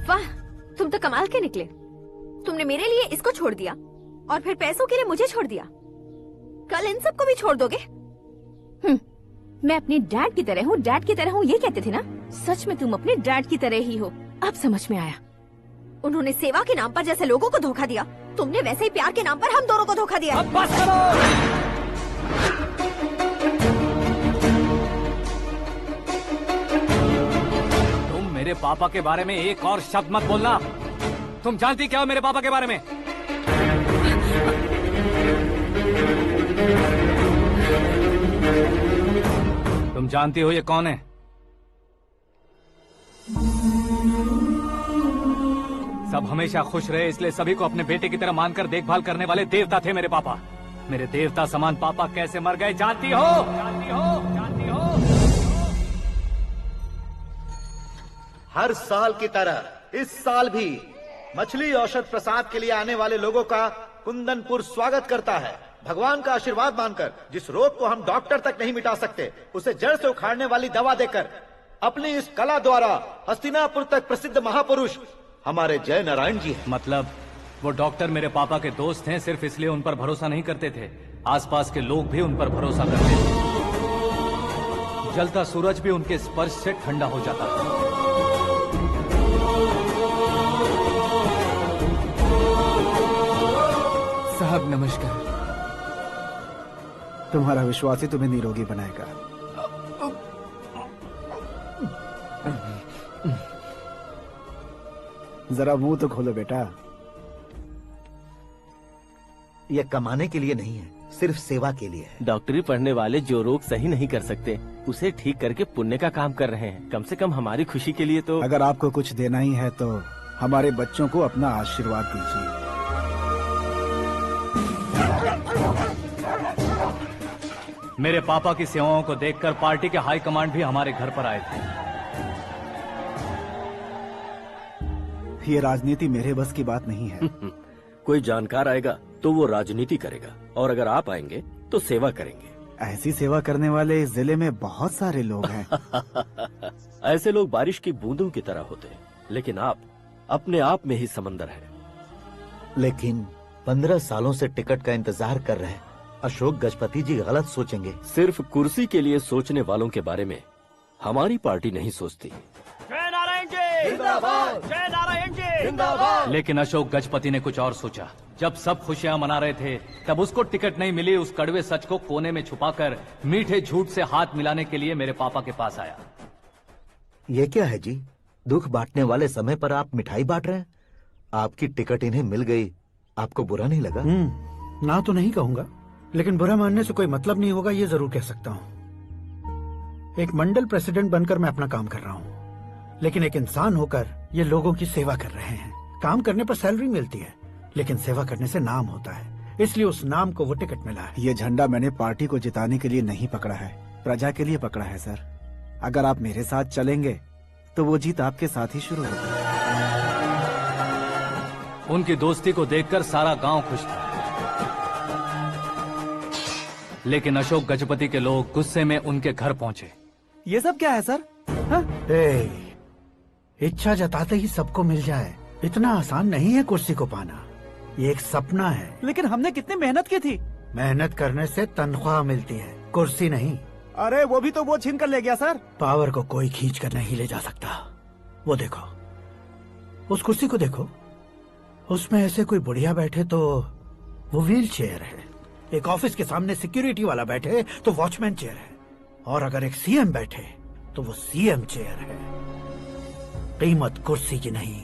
वाह, तुम तो कमाल के निकले। तुमने मेरे लिए इसको छोड़ दिया और फिर पैसों के लिए मुझे छोड़ दिया। कल इन सबको भी छोड़ दोगे? मैं अपने डैड की तरह हूँ, डैड की तरह हूँ, ये कहते थे ना। सच में तुम अपने डैड की तरह ही हो, अब समझ में आया। उन्होंने सेवा के नाम पर जैसे लोगों को धोखा दिया, तुमने वैसे ही प्यार के नाम पर हम दोनों को धोखा दिया। अब बस करो। तुम मेरे पापा के बारे में एक और शब्द मत बोलना। तुम जानती क्या हो मेरे पापा के बारे में? तुम जानती हो ये कौन है? सब हमेशा खुश रहे, इसलिए सभी को अपने बेटे की तरह मानकर देखभाल करने वाले देवता थे मेरे पापा। मेरे देवता समान पापा कैसे मर गए जानती हो? जानती हो? जानती हो? हर साल की तरह इस साल भी मछली औषध प्रसाद के लिए आने वाले लोगों का कुंदनपुर स्वागत करता है। भगवान का आशीर्वाद मानकर जिस रोग को हम डॉक्टर तक नहीं मिटा सकते, उसे जड़ से उखाड़ने वाली दवा देकर अपनी इस कला द्वारा हस्तिनापुर तक प्रसिद्ध महापुरुष हमारे जय नारायण जी हैं। मतलब वो डॉक्टर मेरे पापा के दोस्त हैं, सिर्फ इसलिए उन पर भरोसा नहीं करते थे, आसपास के लोग भी उन पर भरोसा करते थे। जलता सूरज भी उनके स्पर्श से ठंडा हो जाता था। साहब नमस्कार। तुम्हारा विश्वास ही तुम्हें निरोगी बनाएगा। जरा मुंह तो खोलो बेटा। यह कमाने के लिए नहीं है, सिर्फ सेवा के लिए है। डॉक्टरी पढ़ने वाले जो रोग सही नहीं कर सकते, उसे ठीक करके पुण्य का काम कर रहे हैं। कम से कम हमारी खुशी के लिए तो। अगर आपको कुछ देना ही है तो हमारे बच्चों को अपना आशीर्वाद दीजिए। मेरे पापा की सेवाओं को देखकर पार्टी के हाई कमांड भी हमारे घर पर आए थे। ये राजनीति मेरे बस की बात नहीं है। कोई जानकार आएगा तो वो राजनीति करेगा, और अगर आप आएंगे तो सेवा करेंगे। ऐसी सेवा करने वाले इस जिले में बहुत सारे लोग हैं। ऐसे लोग बारिश की बूंदों की तरह होते हैं, लेकिन आप अपने आप में ही समंदर हैं। लेकिन 15 सालों से टिकट का इंतजार कर रहे अशोक गजपति जी गलत सोचेंगे। सिर्फ कुर्सी के लिए सोचने वालों के बारे में हमारी पार्टी नहीं सोचती। जय नारायण जी जिंदाबाद, जय नारायण जी जिंदाबाद। लेकिन अशोक गजपति ने कुछ और सोचा। जब सब खुशियां मना रहे थे तब उसको टिकट नहीं मिली। उस कड़वे सच को कोने में छुपाकर मीठे झूठ से हाथ मिलाने के लिए मेरे पापा के पास आया। ये क्या है जी? दुख बांटने वाले समय पर आप मिठाई बांट रहे हैं। आपकी टिकट इन्हें मिल गई, आपको बुरा नहीं लगा? ना तो नहीं कहूंगा, लेकिन बुरा मानने से कोई मतलब नहीं होगा, ये जरूर कह सकता हूँ। एक मंडल प्रेसिडेंट बनकर मैं अपना काम कर रहा हूँ, लेकिन एक इंसान होकर ये लोगों की सेवा कर रहे हैं। काम करने पर सैलरी मिलती है, लेकिन सेवा करने से नाम होता है, इसलिए उस नाम को वो टिकट मिला है। ये झंडा मैंने पार्टी को जिताने के लिए नहीं पकड़ा है, प्रजा के लिए पकड़ा है सर। अगर आप मेरे साथ चलेंगे तो वो जीत आपके साथ ही शुरू होगी। उनकी दोस्ती को देखकर सारा गांव खुश था, लेकिन अशोक गजपति के लोग गुस्से में उनके घर पहुंचे। ये सब क्या है सर? इच्छा जताते ही सबको मिल जाए, इतना आसान नहीं है कुर्सी को पाना। ये एक सपना है। लेकिन हमने कितनी मेहनत की थी। मेहनत करने से तनख्वाह मिलती है, कुर्सी नहीं। अरे वो भी तो वो छीन कर ले गया सर। पावर को कोई खींच कर नहीं ले जा सकता। वो देखो, उस कुर्सी को देखो, उसमें ऐसे कोई बुढ़िया बैठे तो वो व्हील चेयर है। एक ऑफिस के सामने सिक्योरिटी वाला बैठे तो वॉचमैन चेयर है, और अगर एक सीएम बैठे तो वो सीएम चेयर है। कीमत कुर्सी की नहीं,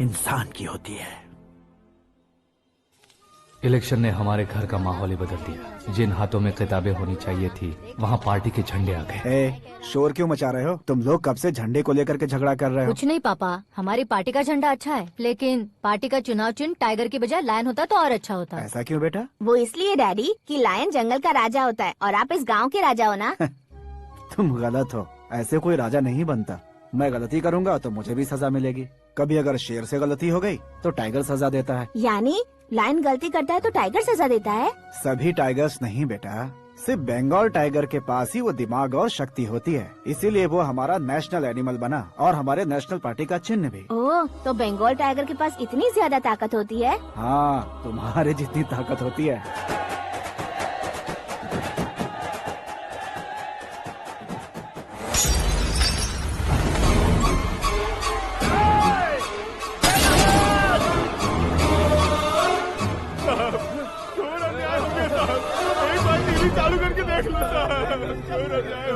इंसान की होती है। इलेक्शन ने हमारे घर का माहौल ही बदल दिया। जिन हाथों में किताबें होनी चाहिए थी, वहाँ पार्टी के झंडे आ गए। शोर क्यों मचा रहे हो? तुम लोग कब से झंडे को लेकर के झगड़ा कर रहे हो? कुछ नहीं पापा, हमारी पार्टी का झंडा अच्छा है, लेकिन पार्टी का चुनाव चिन्ह टाइगर की बजाय लायन होता तो और अच्छा होता। ऐसा क्यों बेटा? वो इसलिए डैडी कि लायन जंगल का राजा होता है और आप इस गांव के राजा हो ना। तुम गलत हो, ऐसे कोई राजा नहीं बनता। मैं गलती करूंगा तो मुझे भी सजा मिलेगी। कभी अगर शेर से गलती हो गई तो टाइगर सजा देता है। यानी लायन गलती करता है तो टाइगर सजा देता है? सभी टाइगर्स नहीं बेटा, सिर्फ बंगाल टाइगर के पास ही वो दिमाग और शक्ति होती है, इसीलिए वो हमारा नेशनल एनिमल बना और हमारे नेशनल पार्टी का चिन्ह भी। ओह, तो बंगाल टाइगर के पास इतनी ज्यादा ताकत होती है? हाँ, तुम्हारे जितनी ताकत होती है।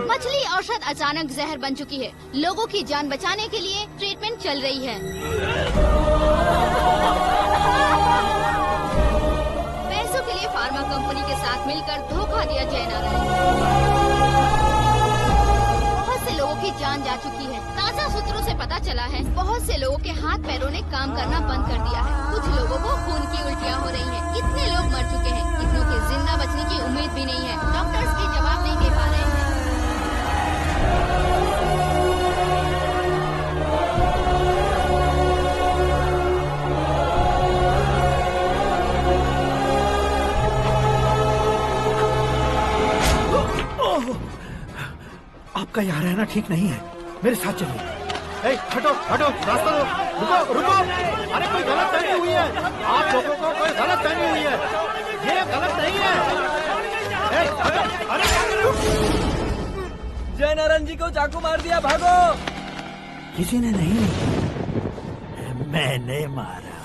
मछली औषध अचानक जहर बन चुकी है। लोगों की जान बचाने के लिए ट्रीटमेंट चल रही है। पैसों के लिए फार्मा कंपनी के साथ मिलकर धोखा दिया जय नारायण। बहुत से लोगों की जान जा चुकी है। ताज़ा सूत्रों से पता चला है बहुत से लोगों के हाथ पैरों ने काम करना बंद कर दिया है। कुछ लोगों को खून की उल्टियाँ हो रही हैं। कितने लोग मर चुके हैं, कितनों के जिंदा बचने की उम्मीद भी नहीं है। डॉक्टर्स के जवाब नहीं दे पा रहे हैं। आपका यहाँ रहना ठीक नहीं है, मेरे साथ चलिए। हटो हटो, रास्ता दो। रुको रुको, अरे कोई गलत फहमी हुई है। आप लोगों को कोई गलत फहमी हुई है, ये गलत नहीं है। अरे जय नारायण जी को चाकू मार दिया, भागो। किसी ने नहीं, मैंने मारा।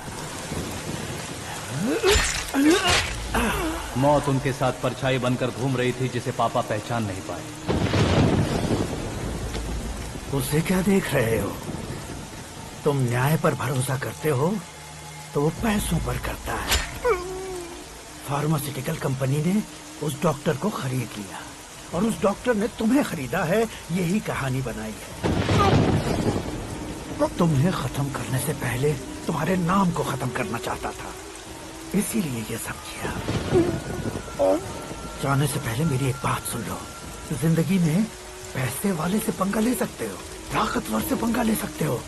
मौत उनके साथ परछाई बनकर घूम रही थी, जिसे पापा पहचान नहीं पाए। उसे क्या देख रहे हो? तुम न्याय पर भरोसा करते हो तो वो पैसों पर करता है। फार्मास्यूटिकल कंपनी ने उस डॉक्टर को खरीद लिया और उस डॉक्टर ने तुम्हें खरीदा है, यही कहानी बनाई है। तुम्हें खत्म करने से पहले तुम्हारे नाम को खत्म करना चाहता था, इसीलिए ये सब किया। जाने से पहले मेरी एक बात सुन लो। जिंदगी में पैसे वाले से पंगा ले सकते हो, ताकतवर से पंगा ले सकते हो,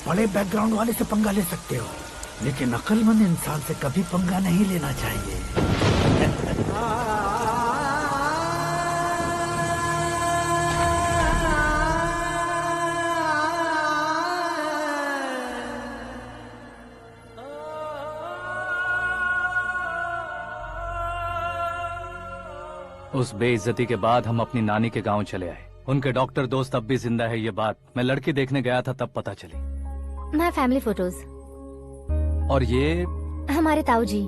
बड़े बैकग्राउंड वाले से पंगा ले सकते हो, लेकिन अक्लमंद इंसान से कभी पंगा नहीं लेना चाहिए। उस बेइज्जती के बाद हम अपनी नानी के गांव चले आए। उनके डॉक्टर दोस्त अब भी जिंदा है, ये बात मैं लड़की देखने गया था तब पता चली। My family photos. और ये हमारे ताऊ जी।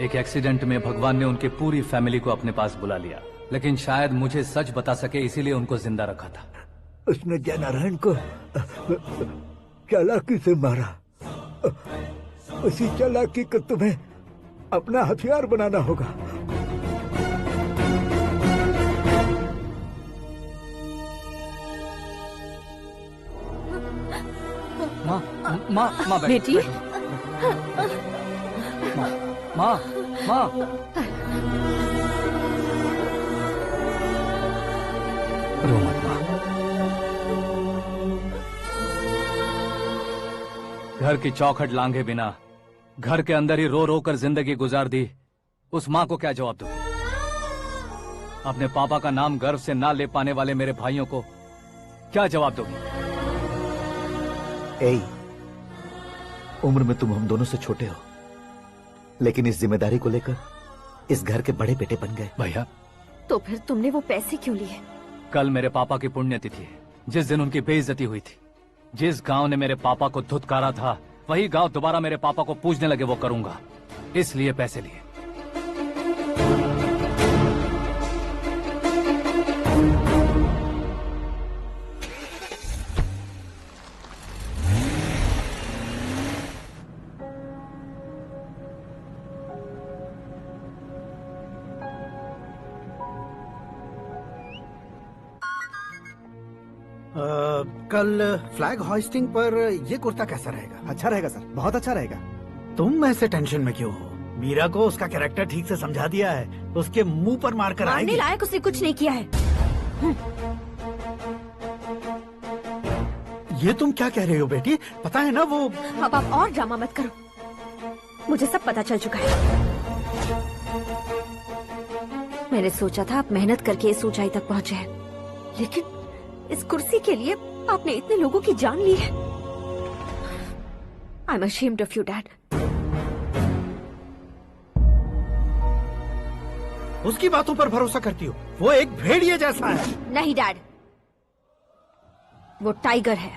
एक एक्सीडेंट में भगवान ने उनकी पूरी फैमिली को अपने पास बुला लिया, लेकिन शायद मुझे सच बता सके इसीलिए उनको जिंदा रखा था। उसने जयनारायण को चालाकी से मारा। उसी चालाकी को तुम्हें अपना हथियार बनाना होगा। माँ बेटी। माँ रो मत माँ। घर की चौखट लांघे बिना घर के अंदर ही रो रो कर जिंदगी गुजार दी उस माँ को क्या जवाब दूं? अपने पापा का नाम गर्व से ना ले पाने वाले मेरे भाइयों को क्या जवाब दोगी? उम्र में तुम हम दोनों से छोटे हो, लेकिन इस जिम्मेदारी को लेकर इस घर के बड़े बेटे बन गए। भैया, तो फिर तुमने वो पैसे क्यों लिए? कल मेरे पापा की पुण्यतिथि है, जिस दिन उनकी बेइज्जती हुई थी। जिस गांव ने मेरे पापा को धुतकारा था, वही गांव दोबारा मेरे पापा को पूजने लगे वो करूंगा, इसलिए पैसे लिए। कल फ्लैग होइस्टिंग पर ये कुर्ता कैसा रहेगा? अच्छा रहेगा सर, बहुत अच्छा रहेगा। तुम ऐसे टेंशन में क्यों हो? मीरा को उसका कैरेक्टर ठीक से समझा दिया है, उसके मुंह पर मारकर आएगी। मारने लायक उसने कुछ नहीं किया है। ये तुम क्या कह रहे हो बेटी? पता है ना वो। अब आप और ड्रामा मत करो, मुझे सब पता चल चुका है। मैंने सोचा था आप मेहनत करके इस ऊंचाई तक पहुंचे हैं, लेकिन इस कुर्सी के लिए आपने इतने लोगों की जान ली है। I am ashamed of you, Dad. उसकी बातों पर भरोसा करती हो? वो एक भेड़िए जैसा है। नहीं डैड, वो टाइगर है,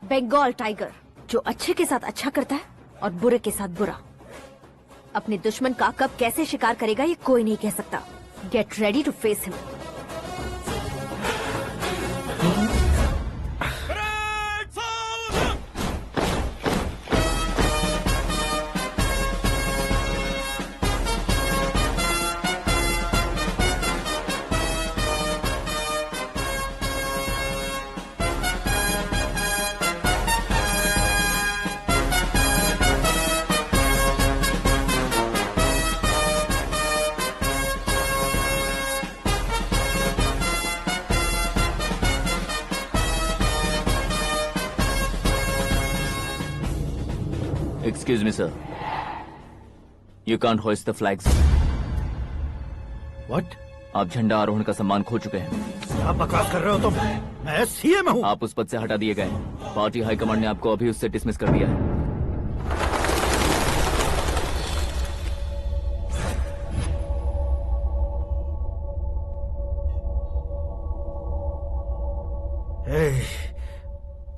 बंगाल टाइगर, जो अच्छे के साथ अच्छा करता है और बुरे के साथ बुरा। अपने दुश्मन का कब कैसे शिकार करेगा ये कोई नहीं कह सकता। Get ready to face him. Excuse me, sir. You can't hoist the flags. What? आप झंडा आरोहण का सम्मान खो चुके हैं। आप बकवास कर रहे हो तुम? मैं सीएम हूँ। आप उस पद से हटा दिए गए। पार्टी हाईकमांड ने आपको अभी उससे डिसमिस कर दिया है।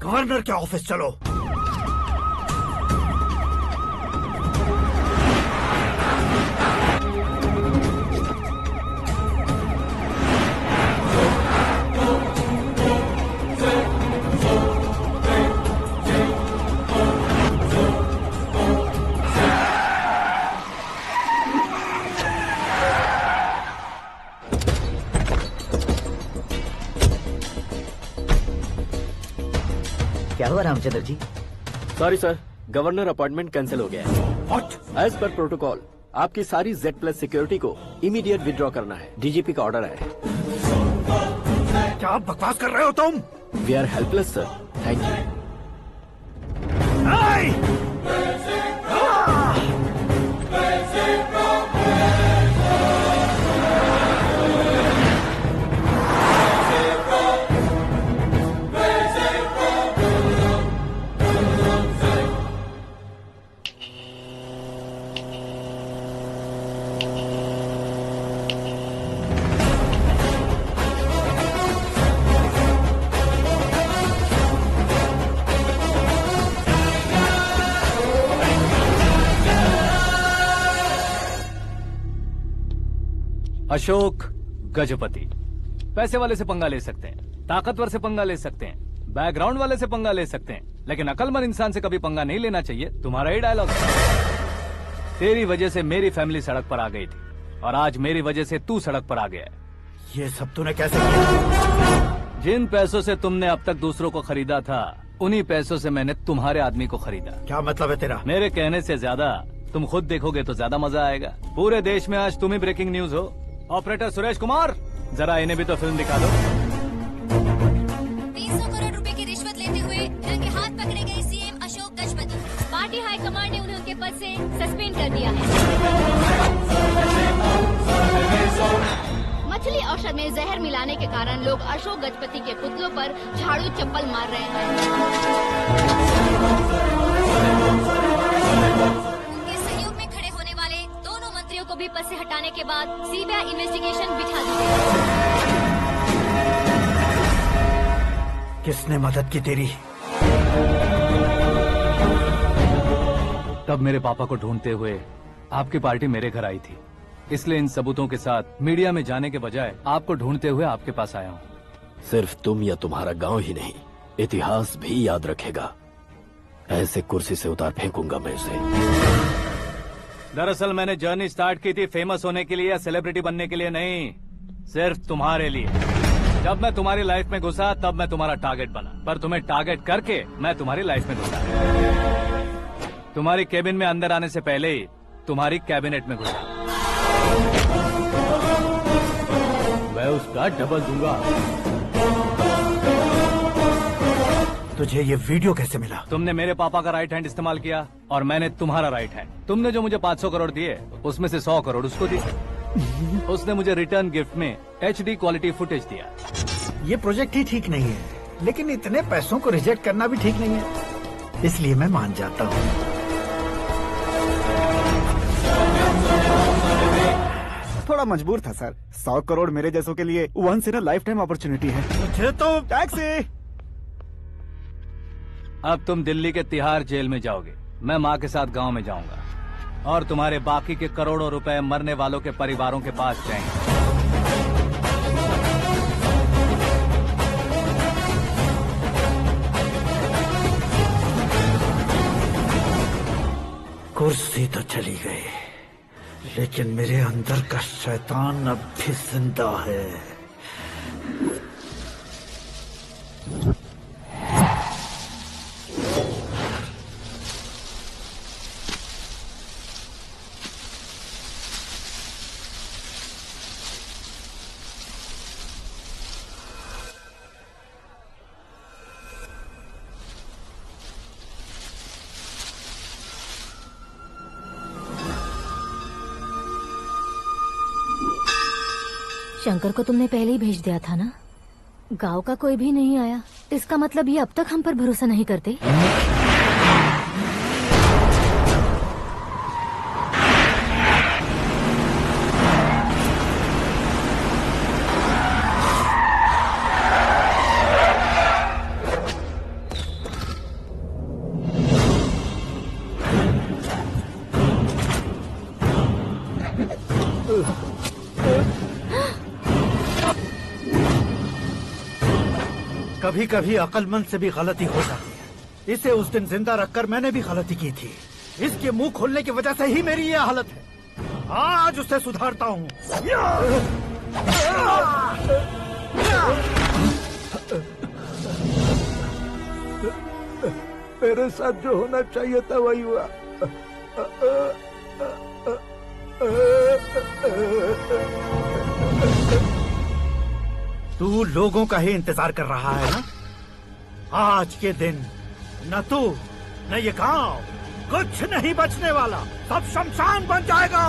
गवर्नर के ऑफिस चलो। क्या हुआ Ramchandra ji? Sorry sir, governor appointment cancel हो गया है। What? एज पर प्रोटोकॉल आपकी सारी Z+ सिक्योरिटी को इमीडिएट विड्रॉ करना है। डीजीपी का ऑर्डर है। क्या बकवास कर रहे हो तुम? We are helpless sir, thank you. Ashok Gajapati पैसे वाले से पंगा ले सकते हैं, ताकतवर से पंगा ले सकते हैं, बैकग्राउंड वाले से पंगा ले सकते हैं, लेकिन अकलमंद इंसान से कभी पंगा नहीं लेना चाहिए। तुम्हारा ही डायलॉग। तेरी वजह से मेरी फैमिली सड़क पर आ गई थी और आज मेरी वजह से तू सड़क पर आ गया है। ये सब तूने कैसे किया? जिन पैसों से तुमने अब तक दूसरों को खरीदा था, उन्हीं पैसों से मैंने तुम्हारे आदमी को खरीदा। क्या मतलब है तेरा? मेरे कहने से ज्यादा तुम खुद देखोगे तो ज्यादा मजा आएगा। पूरे देश में आज तुम ही ब्रेकिंग न्यूज हो। ऑपरेटर सुरेश कुमार, जरा इन्हें भी तो फिल्म दिखा दो। 300 करोड़ रुपए की रिश्वत लेते हुए रंगे हाथ पकड़े गए CM Ashok Gajapati. Party high command ने उन्हें उनके पद से सस्पेंड कर दिया है। मछली औषध में जहर मिलाने के कारण लोग अशोक गजपति के पुतलों पर झाड़ू चप्पल मार रहे हैं। उनके सहयोग में खड़े होने वाले दोनों मंत्रियों को भी पद से हटाने के बाद सीबीआई इन्वेस्टिगेशन बिठा दी गई। किसने मदद की तेरी? तब मेरे पापा को ढूंढते हुए आपकी पार्टी मेरे घर आई थी, इसलिए इन सबूतों के साथ मीडिया में जाने के बजाय आपको ढूंढते हुए आपके पास आया हूँ। सिर्फ तुम या तुम्हारा गांव ही नहीं, इतिहास भी याद रखेगा। ऐसे कुर्सी से उतार फेंकूंगा मैं उसे। दरअसल मैंने जर्नी स्टार्ट की थी फेमस होने के लिए या सेलिब्रिटी बनने के लिए नहीं, सिर्फ तुम्हारे लिए। जब मैं तुम्हारी लाइफ में घुसा तब मैं तुम्हारा टारगेट बना, पर तुम्हें टारगेट करके मैं तुम्हारी लाइफ में घुसा। तुम्हारी केबिन में अंदर आने से पहले ही तुम्हारी कैबिनेट में घुसा। मैं उसका डबल दूंगा। तुझे ये वीडियो कैसे मिला? तुमने मेरे पापा का राइट हैंड इस्तेमाल किया और मैंने तुम्हारा राइट हैंड। तुमने जो मुझे 500 करोड़ दिए उसमें से 100 करोड़ उसको दिए। उसने मुझे रिटर्न गिफ्ट में HD क्वालिटी फुटेज दिया। ये प्रोजेक्ट ही ठीक नहीं है, लेकिन इतने पैसों को रिजेक्ट करना भी ठीक नहीं है, इसलिए मैं मान जाता हूँ। थोड़ा मजबूर था सर। 100 करोड़ मेरे जैसों के लिए once in a lifetime opportunity है। मुझे तो टैक्सी। अब तुम दिल्ली के तिहाड़ जेल में जाओगे, मैं माँ के साथ गांव में जाऊंगा और तुम्हारे बाकी के करोड़ों रुपए मरने वालों के परिवारों के पास जाएंगे। कुर्सी तो चली गई, लेकिन मेरे अंदर का शैतान अब भी जिंदा है। शंकर को तुमने पहले ही भेज दिया था ना? गांव का कोई भी नहीं आया, इसका मतलब ये अब तक हम पर भरोसा नहीं करते। कभी कभी अक्लमंद से भी गलती हो जाती है। इसे उस दिन जिंदा रखकर मैंने भी गलती की थी। इसके मुंह खोलने की वजह से ही मेरी ये हालत है। आज उसे सुधारता हूँ। मेरे साथ जो होना चाहिए था वही हुआ। तू लोगों का ही इंतजार कर रहा है ना? आज के दिन न तू न ये गांव कुछ नहीं बचने वाला, सब शमशान बन जाएगा।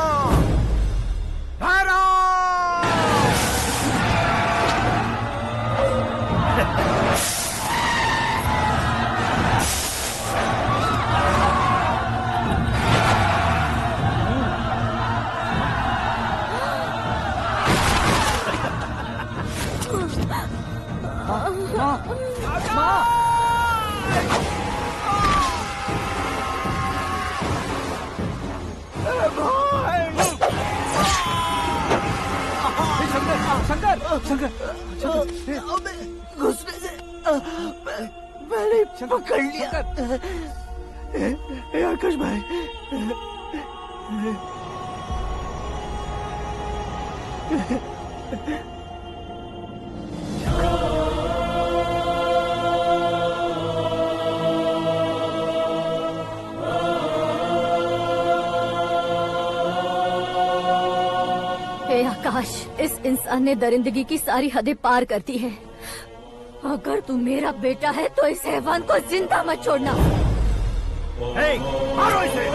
घुसने से मैंने पकड़ लिया। आकाश भाई, हे आकाश, इस इंसान ने दरिंदगी की सारी हदें पार कर दी है। अगर तू मेरा बेटा है तो इस हैवान को जिंदा मत छोड़ना। मारो इसे।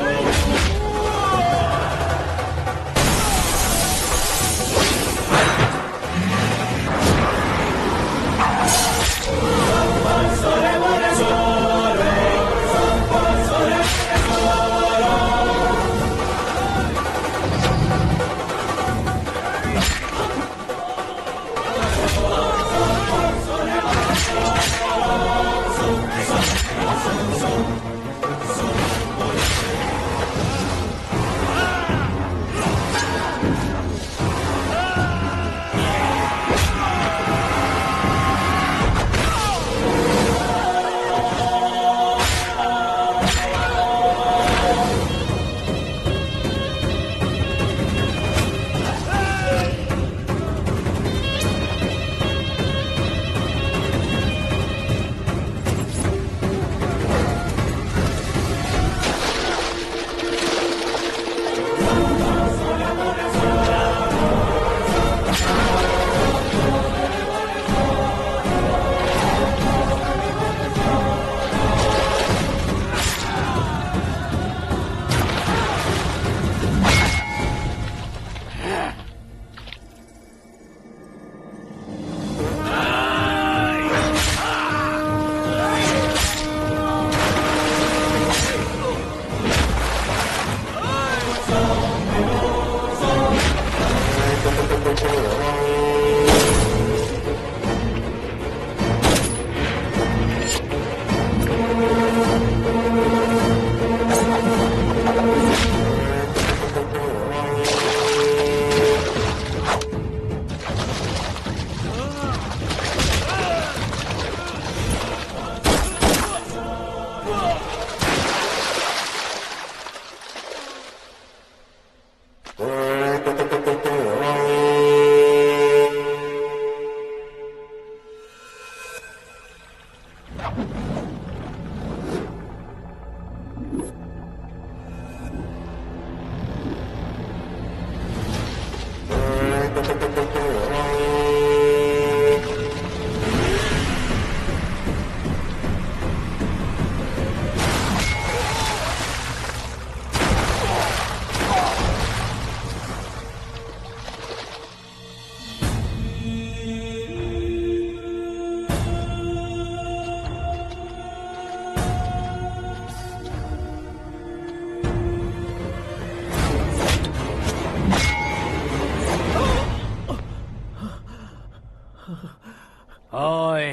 ओए,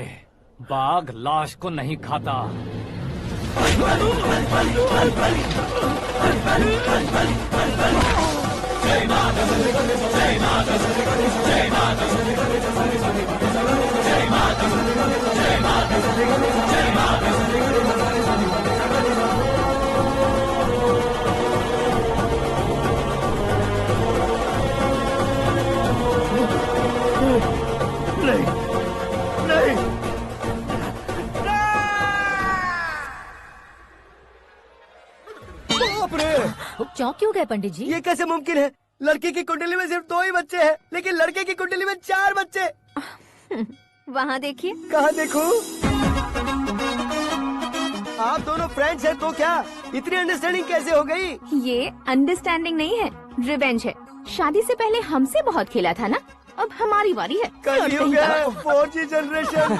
बाघ लाश को नहीं खाता। नहीं, नहीं, बाप रे! चौंक क्यों गए पंडित जी? ये कैसे मुमकिन है? लड़की की कुंडली में सिर्फ 2 ही बच्चे हैं, लेकिन लड़के की कुंडली में 4 बच्चे। वहाँ देखिए। कहाँ देखूं? आप दोनों फ्रेंड्स हैं तो क्या इतनी अंडरस्टैंडिंग कैसे हो गई? ये अंडरस्टैंडिंग नहीं है, रिवेंज है। शादी से पहले हमसे बहुत खेला था ना, अब हमारी बारी है। कल ही हो गया 4G जनरेशन।